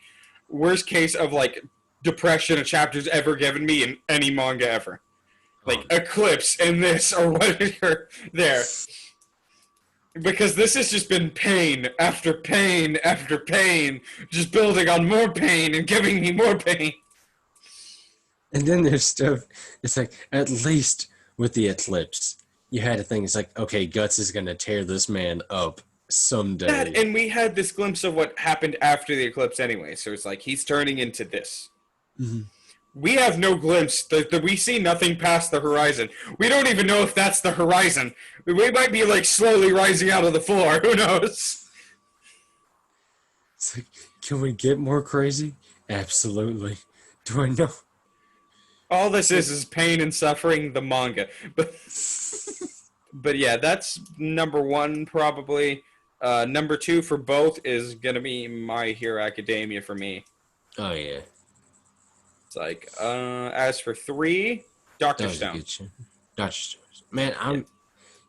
worst case of, like, depression a chapter's ever given me in any manga ever. Like, Eclipse and this or whatever there. Because this has just been pain after pain after pain, just building on more pain and giving me more pain. And then there's stuff, it's like, at least with the Eclipse, you had a thing, it's like, okay, Guts is going to tear this man up someday. And we had this glimpse of what happened after the Eclipse anyway, so it's like, he's turning into this. Mm-hmm. We have no glimpse. We see nothing past the horizon. We don't even know if that's the horizon. We might be, like, slowly rising out of the floor. Who knows? It's like, can we get more crazy? Absolutely. Do I know? All this is pain and suffering, the manga. But yeah, that's number one probably. Number two for both is going to be My Hero Academia for me. Oh, yeah. It's like, as for three, Dr. Stone. Dr. Stone. Man,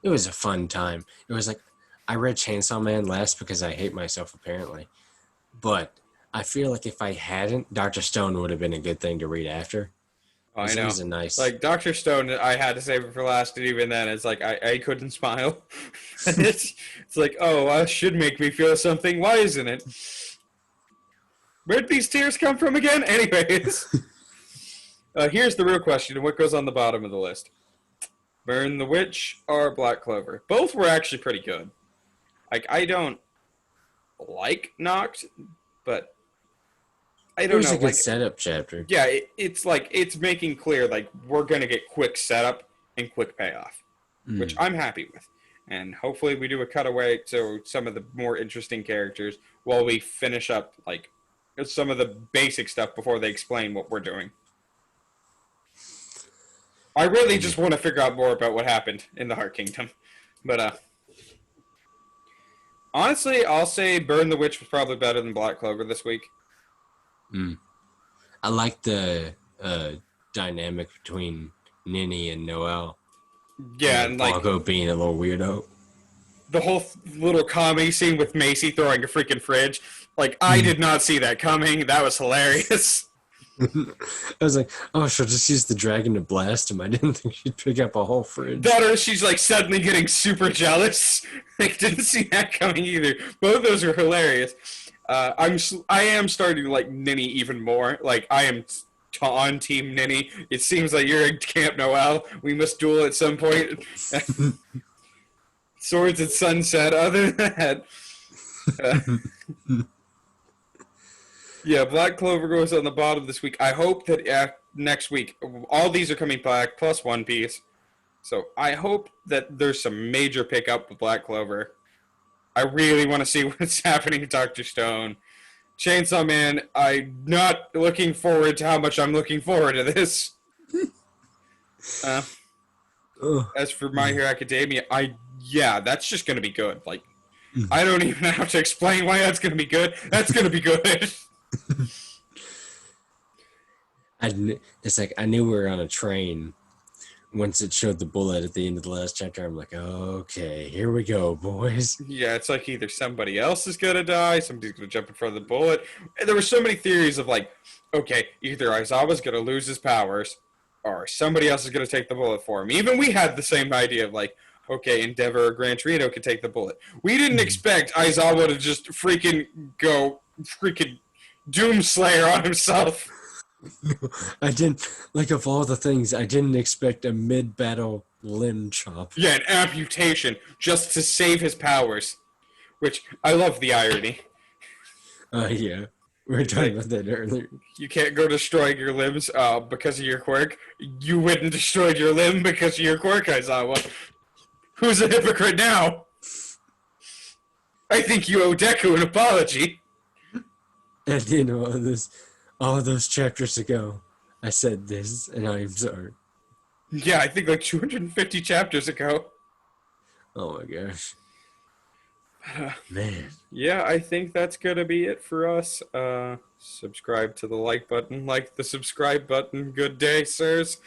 it was a fun time. It was like, I read Chainsaw Man last because I hate myself, apparently. But I feel like if I hadn't, Dr. Stone would have been a good thing to read after. Oh, I know. It was a nice... Like, Dr. Stone, I had to save it for last, and even then, it's like, I couldn't smile. it's like, oh, that should make me feel something. Why isn't it? Where'd these tears come from again? Anyways. Here's the real question. What goes on the bottom of the list? Burn the Witch or Black Clover? Both were actually pretty good. Like, I don't like Noct, but I don't know. It was a good setup chapter. Yeah, it's like, it's making clear, like, we're going to get quick setup and quick payoff. which I'm happy with. And hopefully we do a cutaway to some of the more interesting characters while we finish up like some of the basic stuff before they explain what we're doing. I really Yeah. just want to figure out more about what happened in the Heart Kingdom. But honestly, I'll say Burn the Witch was probably better than Black Clover this week. Mm. I like the dynamic between Ninny and Noelle. And Yeah, like and like Blanco being a little weirdo. the whole little comedy scene with Macy throwing a freaking fridge. Like, I did not see that coming. That was hilarious. I was like, oh, she'll just use the dragon to blast him. I didn't think she'd pick up a whole fridge. That or she's like suddenly getting super jealous. Like, didn't see that coming either. Both of those are hilarious. I am starting to like Ninny even more. Like, I am on Team Ninny. It seems like you're in Camp Noel. We must duel at some point. Swords at sunset. Other than that, yeah, Black Clover goes on the bottom this week. I hope that next week, all these are coming back, plus One Piece. So I hope that there's some major pickup with Black Clover. I really want to see what's happening to Dr. Stone. Chainsaw Man, I'm not looking forward to how much I'm looking forward to this. As for My Hero Academia, that's just going to be good. Like, I don't even have to explain why that's going to be good. That's going to be good. It's like I knew we were on a train once it showed the bullet at the end of the last chapter. I'm like, okay, here we go, boys. Yeah, it's like either somebody else is gonna die, somebody's gonna jump in front of the bullet. And there were so many theories of like, okay, either Aizawa's gonna lose his powers, or somebody else is gonna take the bullet for him. Even we had the same idea of like, okay, Endeavor or Gran Torino could take the bullet. We didn't expect Aizawa to just freaking go Doomslayer on himself. I didn't, like, of all the things, I didn't expect a mid-battle limb chop. Yeah, an amputation just to save his powers. Which, I love the irony. Yeah. We were talking about that earlier. You can't go destroying your limbs because of your quirk. You went and destroyed your limb because of your quirk, Aizawa. Who's a hypocrite now? I think you owe Deku an apology. And you know, all those chapters ago, I said this, and I am sorry. Yeah, I think like 250 chapters ago. Oh my gosh. Man. Yeah, I think that's going to be it for us. Subscribe to the like button, like the subscribe button. Good day, sirs.